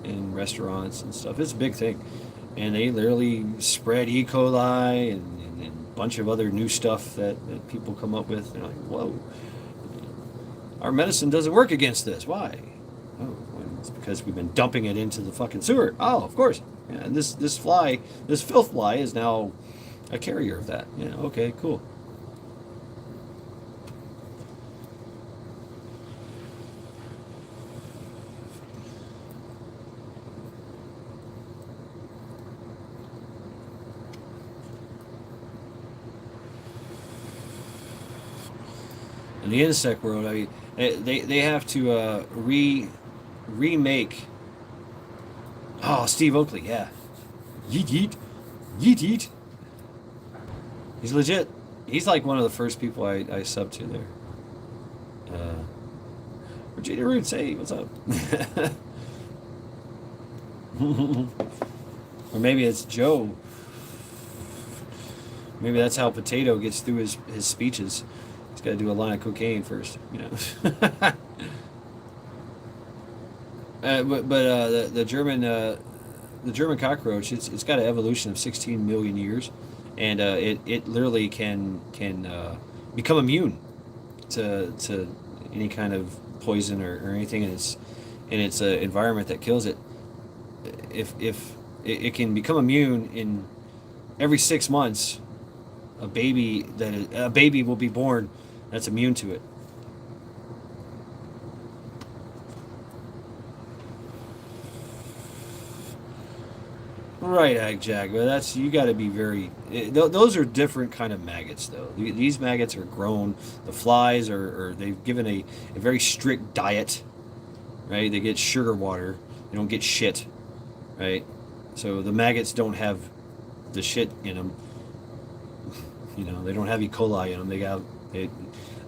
in restaurants and stuff. It's a big thing, and they literally spread E. coli and a bunch of other new stuff that people come up with. They're like, whoa. Our medicine doesn't work against this. Why? Oh, well, it's because we've been dumping it into the fucking sewer. Oh, of course. Yeah, and this filth fly is now a carrier of that. Yeah, okay, cool. In the insect world, I mean, they have to remake. Oh, Steve Oakley, yeah. Yeet yeet, yeet yeet. He's legit. He's like one of the first people I subbed to there. Virginia Roots, hey, what's up? Or maybe it's Joe. Maybe that's how Potato gets through his speeches. He's got to do a line of cocaine first, you know. The German cockroach, it's got an evolution of 16 million years, and it literally can become immune to any kind of poison or anything in its environment that kills it. If it can become immune in every 6 months, a baby will be born that's immune to it. Right, Ag-Jag. Well, that's you got to be very. Those are different kind of maggots, though. These maggots are grown. The flies are they've given a very strict diet, right? They get sugar water. They don't get shit, right? So the maggots don't have the shit in them. You know, they don't have E. coli in them. They got it.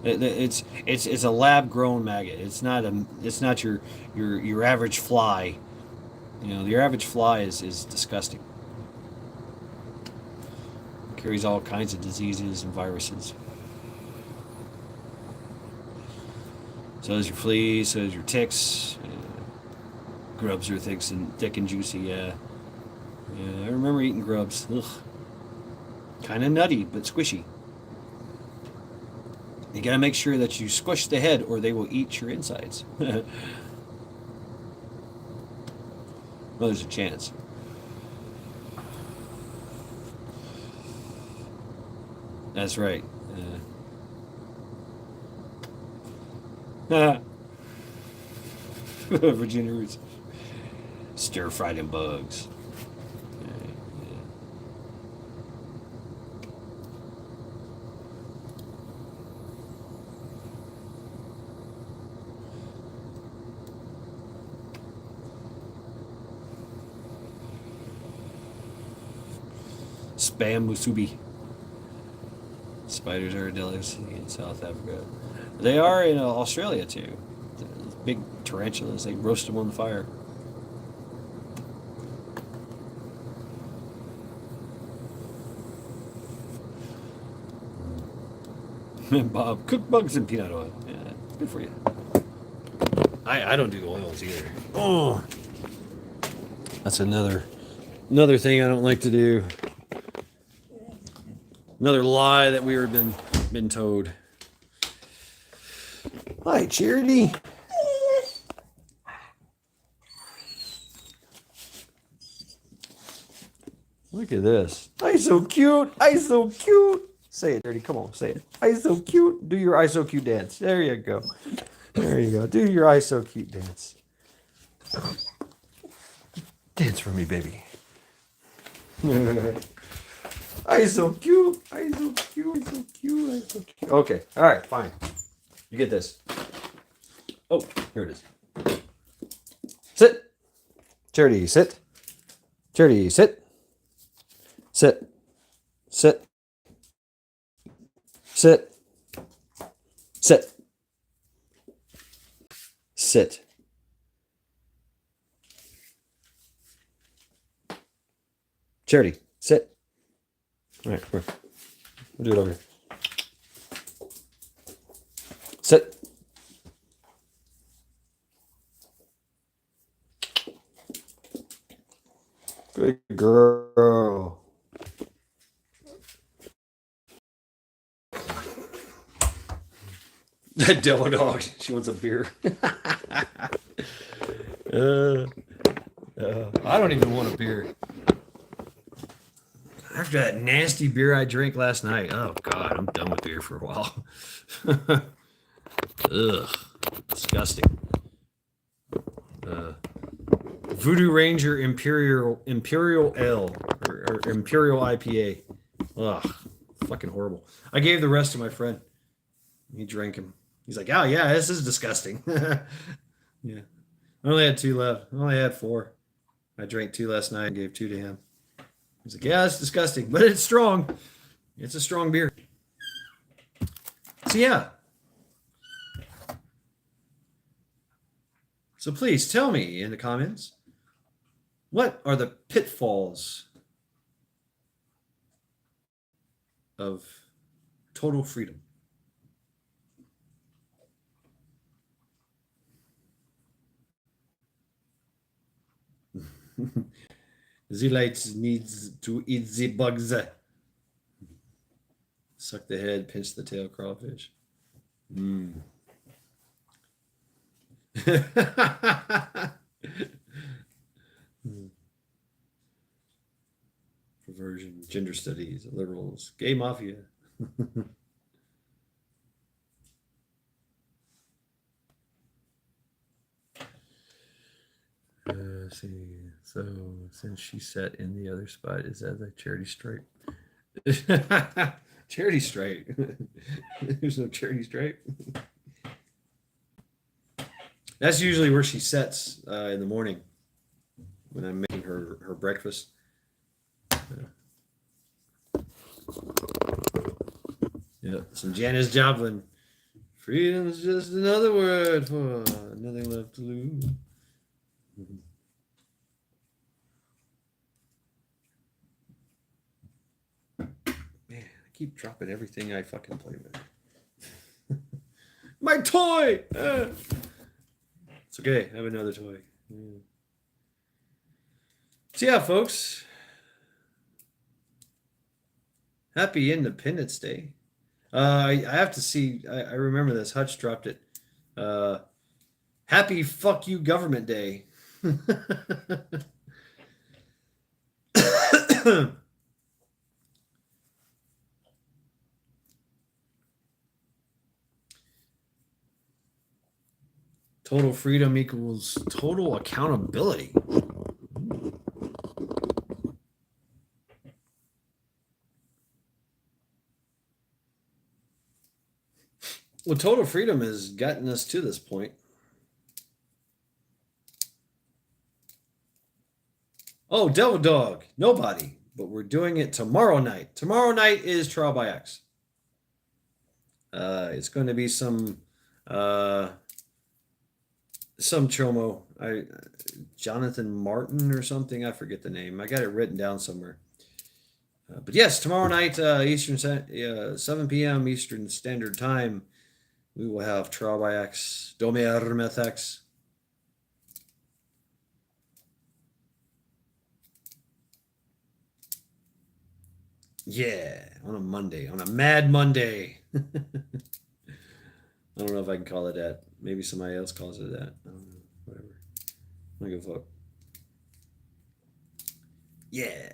It's a lab grown maggot. It's not your average fly. You know, your average fly is disgusting. Carries all kinds of diseases and viruses. So does your fleas, so does your ticks. Grubs are thick and juicy, yeah. Yeah, I remember eating grubs. Ugh. Kind of nutty, but squishy. You gotta make sure that you squish the head or they will eat your insides. Well, there's a chance. That's right. Virginia roots. Stir fried in bugs. Spam musubi. Spiders are a delicacy in South Africa. They are in Australia too. Big tarantulas. They roast them on the fire. Bob, cook bugs in peanut oil. Yeah, good for you. I don't do oils either. Oh, that's another thing I don't like to do. Another lie that we were been told. Hi, Charity. Look at this. I so cute. I so cute. Say it, Charity. Come on, say it. I so cute. Do your I so cute dance. There you go. There you go. Do your I so cute dance. Dance for me, baby. I so cute. I so cute. I so cute. I so cute. Okay. All right. Fine. You get this. Oh, here it is. Sit. Charity, sit. Charity, sit. Sit. Sit. Sit. Sit. Sit. Charity, sit. All right, come here. We'll do it over here. Sit. Good girl. That devil dog. She wants a beer. I don't even want a beer. After that nasty beer I drank last night, oh God, I'm done with beer for a while. Ugh, disgusting. Voodoo Ranger Imperial Ale or Imperial IPA. Ugh, fucking horrible. I gave the rest to my friend. He drank him. He's like, oh yeah, this is disgusting. Yeah, I only had 2 left. I only had 4. I drank 2 last night and gave 2 to him. He's like, yeah, it's disgusting, but it's strong. It's a strong beer. So yeah. So please tell me in the comments, what are the pitfalls of total freedom. The light needs to eat the bugs. Suck the head, pinch the tail, crawfish. Mm. Perversion, gender studies, liberals, gay mafia. See, so since she sat in the other spot, is that a charity stripe? Charity stripe. There's no charity stripe. That's usually where she sits in the morning when I'm making her breakfast. Yeah, some Janis Joplin. Freedom's just another word for nothing left to lose. Man, I keep dropping everything I fucking play with. My toy! It's okay, I have another toy. Yeah. So yeah, folks. Happy Independence Day. I have to see. I remember this. Hutch dropped it. Happy fuck you government day. Total freedom equals total accountability. Well, total freedom has gotten us to this point. Oh, Devil Dog. Nobody. But we're doing it tomorrow night. Tomorrow night is Trial by X. It's going to be some chomo. Jonathan Martin or something. I forget the name. I got it written down somewhere. But yes, tomorrow night, Eastern 7 p.m. Eastern Standard Time, we will have Trial by X, Domer X. Yeah, on a Monday, on a Mad Monday. I don't know if I can call it that. Maybe somebody else calls it that. I don't know. Whatever. I don't give a fuck. Yeah.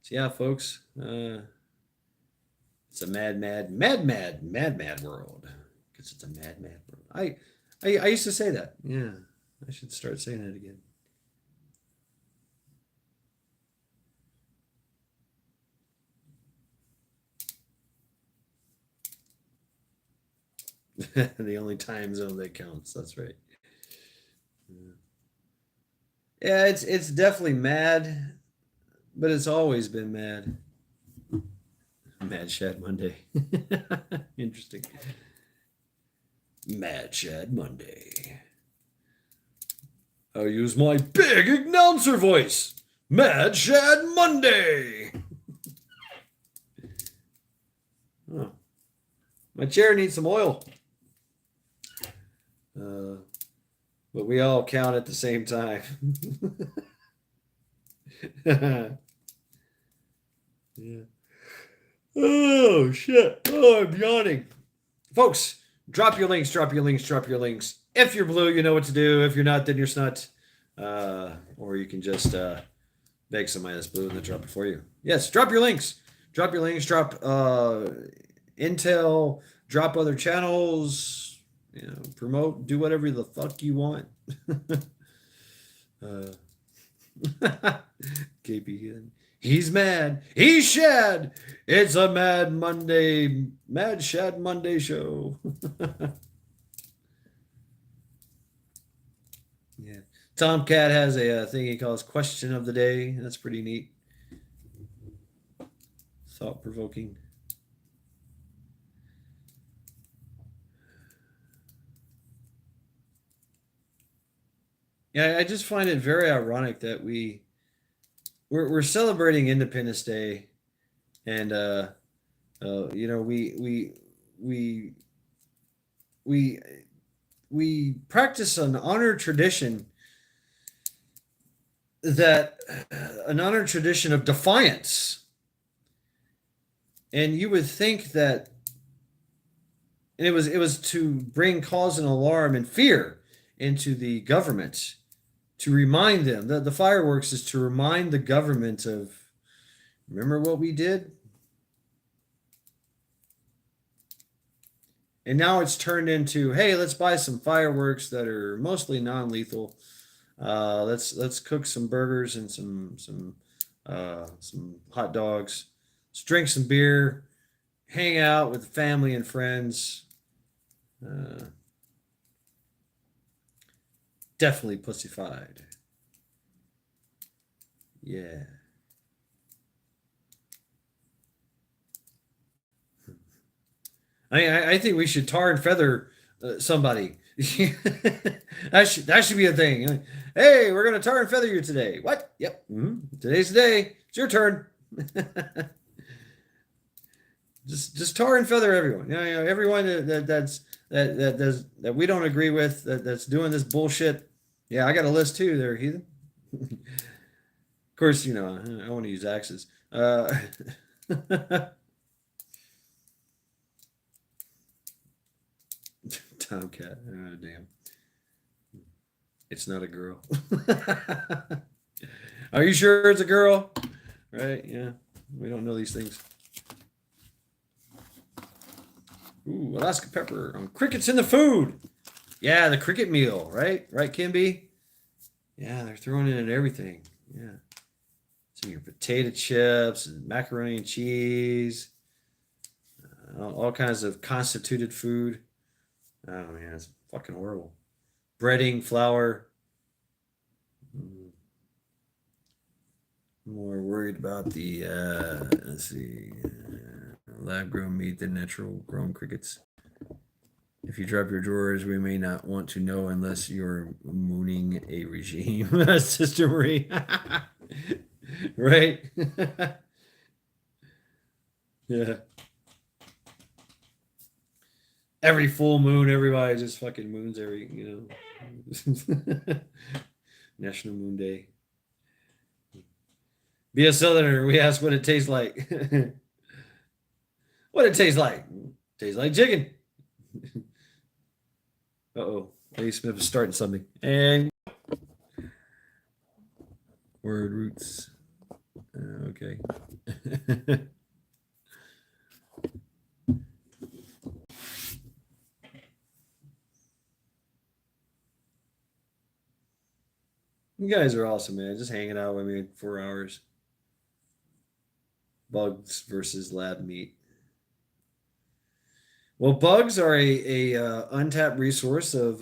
So yeah, folks. It's a mad world. Because it's a mad world. I used to say that. Yeah. I should start saying it again. The only time zone that counts. That's right. Yeah, it's definitely mad, but it's always been mad. Mad Shad Monday. Interesting. Mad Shad Monday. I'll use my big announcer voice. Mad Shad Monday. Oh. My chair needs some oil. But we all count at the same time. Yeah. Oh, shit. Oh, I'm yawning. Folks, drop your links. If you're blue, you know what to do. If you're not, then you're snut. Or you can just beg somebody that's blue and they'll drop it for you. Yes, drop your links. Drop intel, drop other channels, promote, do whatever the fuck you want. KP, he's mad. He's Shad. It's a Mad Shad Monday show. Yeah. Tomcat has a thing he calls question of the day. That's pretty neat. Thought-provoking. Yeah, I just find it very ironic that we we're celebrating Independence Day, and you know, we we we practice that an honored tradition of defiance, and you would think that, and it was to bring cause and alarm and fear into the government, to remind them that the fireworks is to remind the government of, remember what we did. And now it's turned into, hey, let's buy some fireworks that are mostly non-lethal. Let's cook some burgers and some hot dogs. Let's drink some beer, hang out with family and friends. Definitely pussified. Yeah. I think we should tar and feather somebody. That should be a thing. Hey, we're gonna tar and feather you today. What? Yep. Today's the day. It's your turn. just tar and feather everyone. Everyone that we don't agree with, that's doing this bullshit. Yeah, I got a list too there, heathen. Of course, I want to use axes. Tomcat. Oh, damn. It's not a girl. Are you sure it's a girl? Right? Yeah. We don't know these things. Ooh, Alaska pepper. Crickets in the food. Yeah, the cricket meal, right? Right, Kimby? Yeah, they're throwing it in everything. Yeah. Some of your potato chips and macaroni and cheese. All kinds of constituted food. Oh, man, it's fucking horrible. Breading, flour. More worried about the, let's see, lab-grown meat than natural-grown crickets. If you drop your drawers, we may not want to know unless you're mooning a regime, Sister Marie. Right? Yeah. Every full moon, everybody just fucking moons every, National Moon Day. Be a Southerner, we ask what it tastes like. What it tastes like? Tastes like chicken. Uh-oh. Lady Smith is starting something. And word roots. Okay. You guys are awesome, man. Just hanging out with me 4 hours. Bugs versus lab meat. Well, bugs are a untapped resource of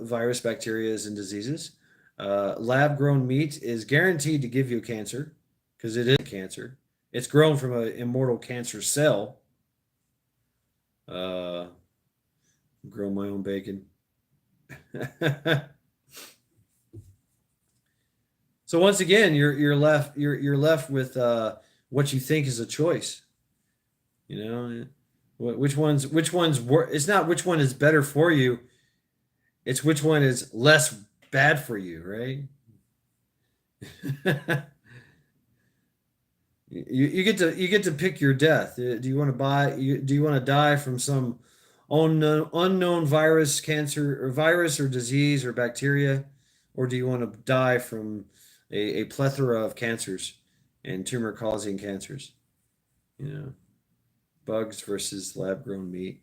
virus, bacteria, and diseases. Lab-grown meat is guaranteed to give you cancer because it is cancer. It's grown from an immortal cancer cell. Grow my own bacon. So once again, you're left with what you think is a choice. Which one's it's not which one is better for you. It's which one is less bad for you, right? you get to pick your death. Do you want to die from some unknown virus, cancer, or virus, or disease, or bacteria, or do you want to die from a plethora of cancers and tumor causing cancers? Bugs versus lab grown meat.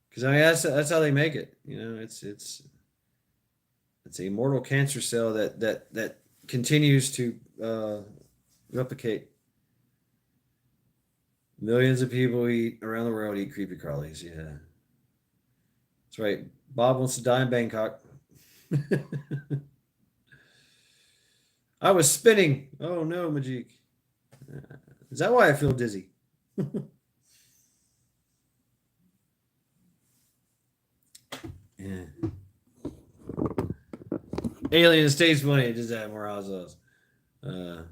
Because that's how they make it. It's a immortal cancer cell that continues to replicate. Millions of people around the world eat creepy crawlies. Yeah, that's right. Bob wants to die in Bangkok. I was spinning. Oh no, Majik. Is that why I feel dizzy? Yeah. Aliens taste funny. Just add more hot sauce. Uh,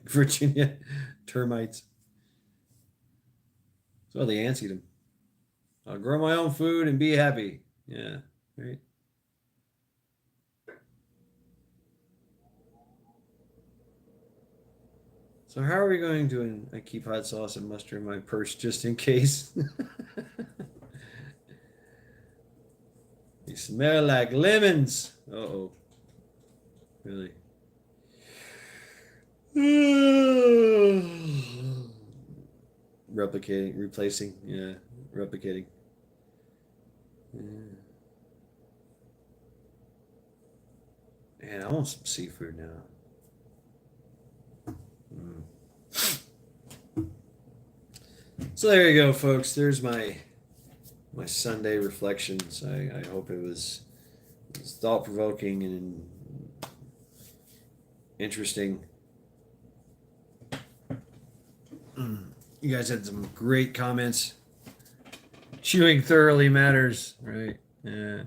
Virginia termites. So the ants eat them. I'll grow my own food and be happy. Yeah, right. So how are we going to? I keep hot sauce and mustard in my purse just in case. You smell like lemons. Uh-oh. Really? Replicating, replacing, yeah, replicating. Yeah. Man, I want some seafood now. Mm. So there you go, folks. There's my Sunday reflections. I hope it was thought provoking and interesting. You guys had some great comments. Chewing thoroughly matters, right? Yeah.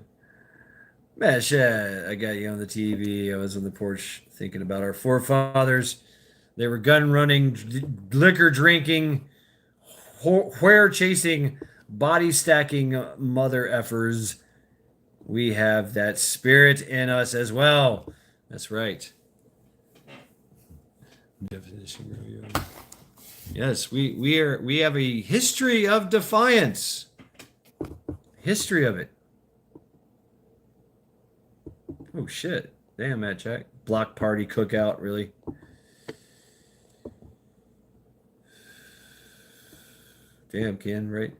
Man, shit, I got you on the TV. I was on the porch thinking about our forefathers. They were gun running, liquor drinking, whore chasing, body stacking mother effers. We have that spirit in us as well. That's right. Definition. Yes, we have a history of defiance. History of it. Oh shit. Damn, Matt Jack. Block party cookout, really. Damn, Ken, right?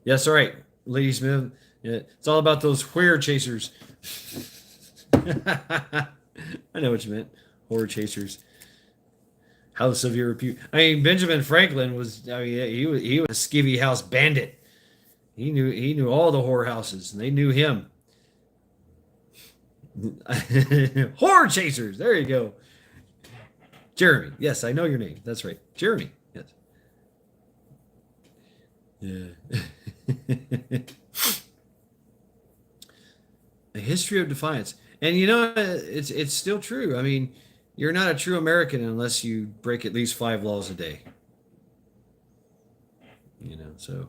Yes, all right. Lady Smith. Yeah, it's all about those whore chasers. I know what you meant. Horror chasers. House of your repute. I mean, Benjamin Franklin was. I mean, he was a skivvy house bandit. He knew all the whorehouses, and they knew him. Horror chasers. There you go. Jeremy. Yes, I know your name. That's right, Jeremy. Yes. Yeah. A history of defiance, and you know it's still true. I mean, you're not a true American unless you break at least 5 laws a day. You know, so.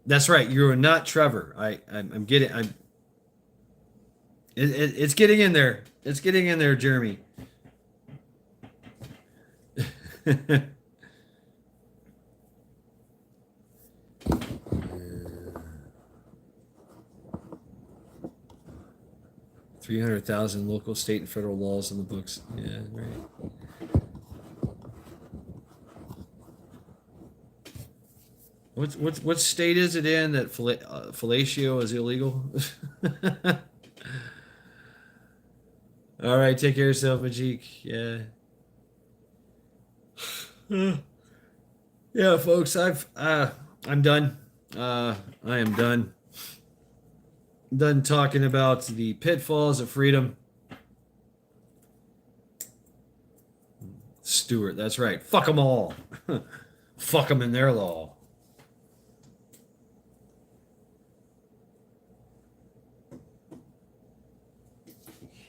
That's right. You are not Trevor. I'm getting. It's getting in there. It's getting in there, Jeremy. 300,000 local, state, and federal laws in the books. Yeah, right. What state is it in that fellatio is illegal? All right, take care of yourself, Majik. Yeah. Yeah, folks, I'm done. I am done. Done talking about the pitfalls of freedom. Stewart, that's right. Fuck them all. Fuck them in their law.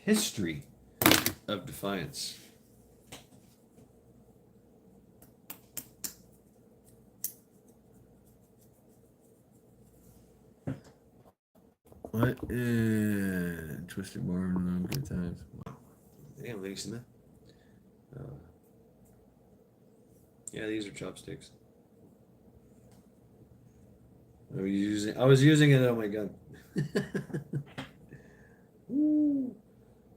History of defiance. What? Twisted Mormon, good times. Wow. Damn, Lady Smith. Yeah, these are chopsticks. I was using it on my gun. Woo.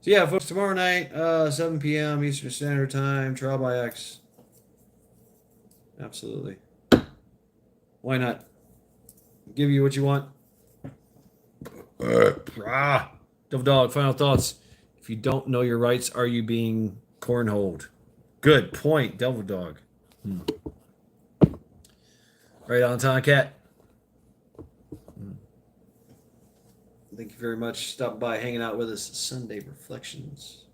So yeah, folks, tomorrow night, 7 p.m. Eastern Standard Time, Trial by X. Absolutely. Why not? Give you what you want. Devil Dog, final thoughts. If you don't know your rights, are you being cornholed? Good point, Devil Dog. Right on, Tomcat. Thank you very much. Stopping by, hanging out with us. Sunday Reflections.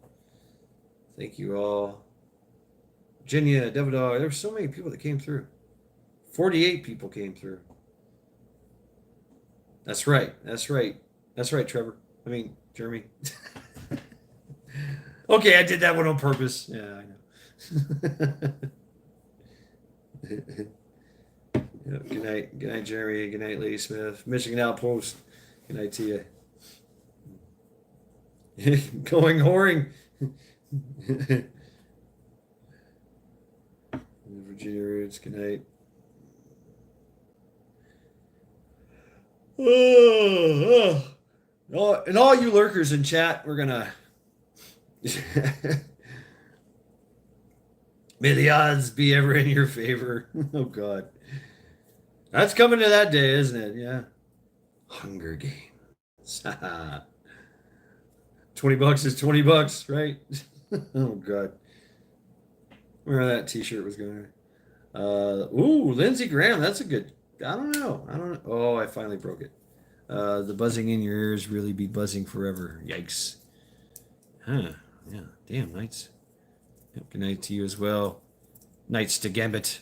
Thank you all. Virginia, Devil Dog. There were so many people that came through. 48 people came through. That's right. That's right. That's right, Trevor. I mean, Jeremy. Okay, I did that one on purpose. Yeah, I know. Yeah, good night. Good night, Jeremy. Good night, Lady Smith. Michigan Outpost. Good night to you. Going whoring. Virginia Roots. Good night. And all you lurkers in chat, we're gonna may the odds be ever in your favor. Oh God, that's coming to that day, isn't it? Yeah. Hunger Games. $20 is $20, right? Oh God, where that T-shirt was going. Ooh, Lindsey Graham. That's a good. I don't know. I don't know. Oh, I finally broke it. The buzzing in your ears really be buzzing forever. Yikes. Huh. Yeah. Damn, Knights. Yep, good night to you as well. Knights to Gambit.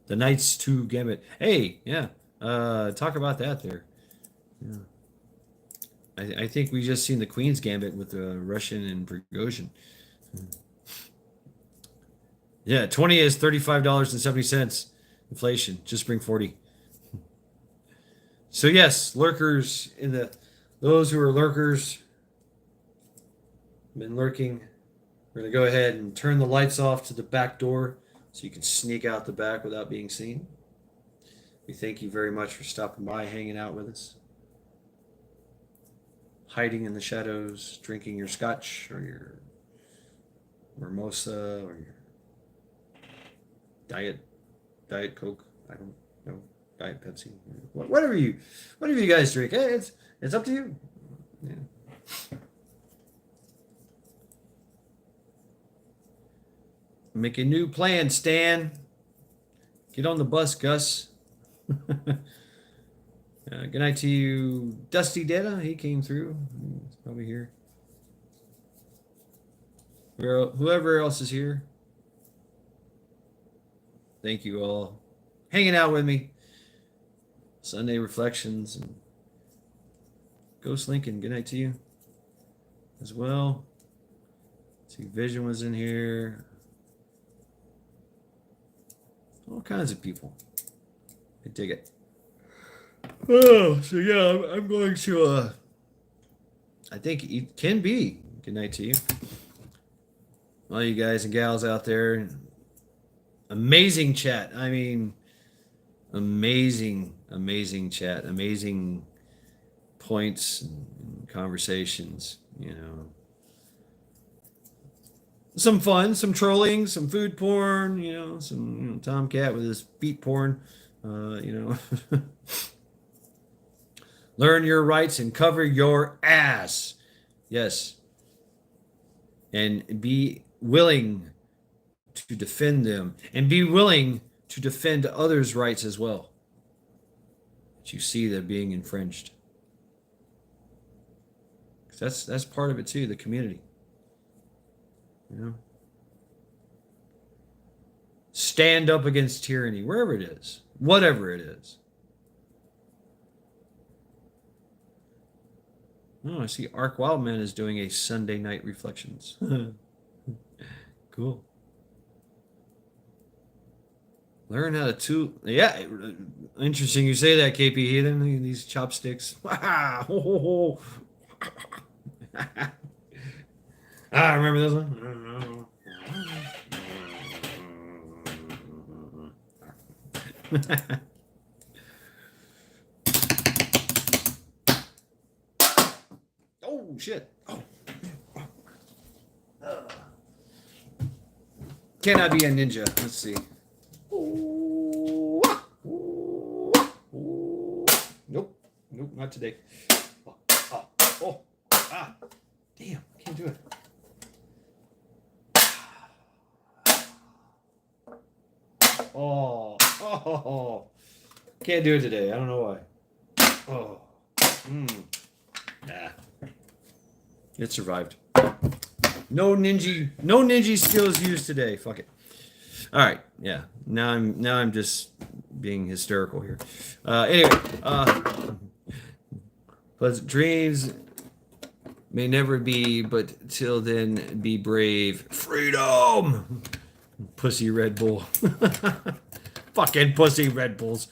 The Knights to Gambit. Hey, yeah. Talk about that there. Yeah. I think we just seen the Queen's Gambit with the Russian and Prigozhin. Yeah, 20 is $35.70. Inflation. Just bring 40. So yes, lurkers in the those who are lurkers been lurking. We're gonna go ahead and turn the lights off to the back door so you can sneak out the back without being seen. We thank you very much for stopping by, hanging out with us, hiding in the shadows, drinking your scotch or your mimosa or your diet Coke. I don't know. Diet Pepsi, whatever you guys drink. Hey, it's up to you. Yeah. Make a new plan, Stan. Get on the bus, Gus. Good night to you, Dusty Data. He came through. He's probably here. Whoever else is here. Thank you all. Hanging out with me. Sunday Reflections and Ghost Lincoln, good night to you as well. See, Vision was in here. All kinds of people. I dig it. Oh, so yeah, I'm going to I think it can be. Good night to you. All you guys and gals out there. Amazing chat. I mean, amazing chat, amazing points and conversations, some fun, some trolling, some food porn, some Tomcat with his feet porn, learn your rights and cover your ass. Yes, and be willing to defend them and be willing to defend others' rights as well. But you see they're being infringed. That's part of it too, the community. Stand up against tyranny, wherever it is, whatever it is. Oh, I see Ark Wildman is doing a Sunday night reflections. Cool. Learn how to yeah, interesting you say that, KP Heathen. These chopsticks. I remember this one. Oh shit. Oh. Can I be a ninja? Let's see. Nope, not today. Damn, I can't do it. Can't do it today. I don't know why. Yeah. It survived. No ninja skills used today. Fuck it. All right. Yeah. Now I'm just being hysterical here. Anyway, pleasant dreams may never be, but till then be brave. Freedom. Pussy Red Bull. Fucking pussy Red Bulls.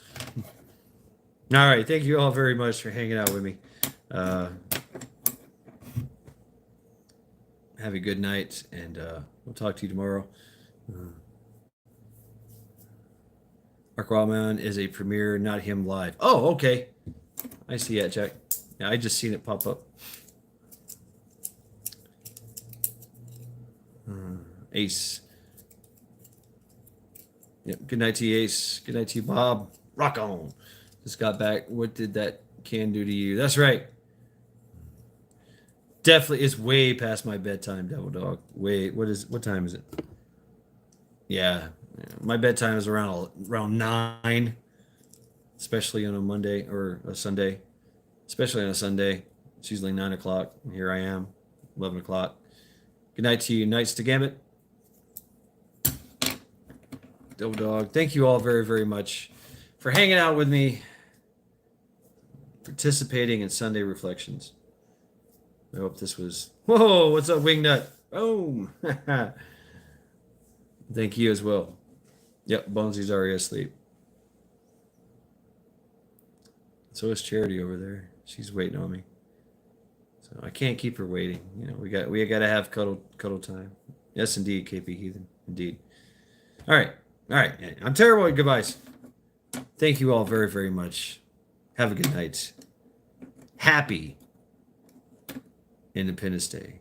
All right. Thank you all very much for hanging out with me. Have a good night, and we'll talk to you tomorrow. Aquaman is a premiere, not him live. Oh, okay. I see that, Jack. Yeah, I just seen it pop up. Ace. Yep. Good night to you, Ace. Good night to you, Bob. Rock on. Just got back. What did that can do to you? That's right. Definitely, it's way past my bedtime, Devil Dog. What time is it? Yeah, my bedtime is around 9, especially on a Monday or a Sunday. Especially on a Sunday, it's usually 9 o'clock. And here I am, 11 o'clock. Good night to you, Knights to Gambit. Devil Dog, thank you all very, very much for hanging out with me, participating in Sunday Reflections. I hope this was... Whoa, what's up, Wingnut? Boom. Thank you as well. Yep, Bonesy's already asleep. So is Charity over there. She's waiting on me. So I can't keep her waiting. You know, we got to have cuddle time. Yes, indeed, KP Heathen. Indeed. All right. I'm terrible at goodbyes. Thank you all very, very much. Have a good night. Happy Independence Day.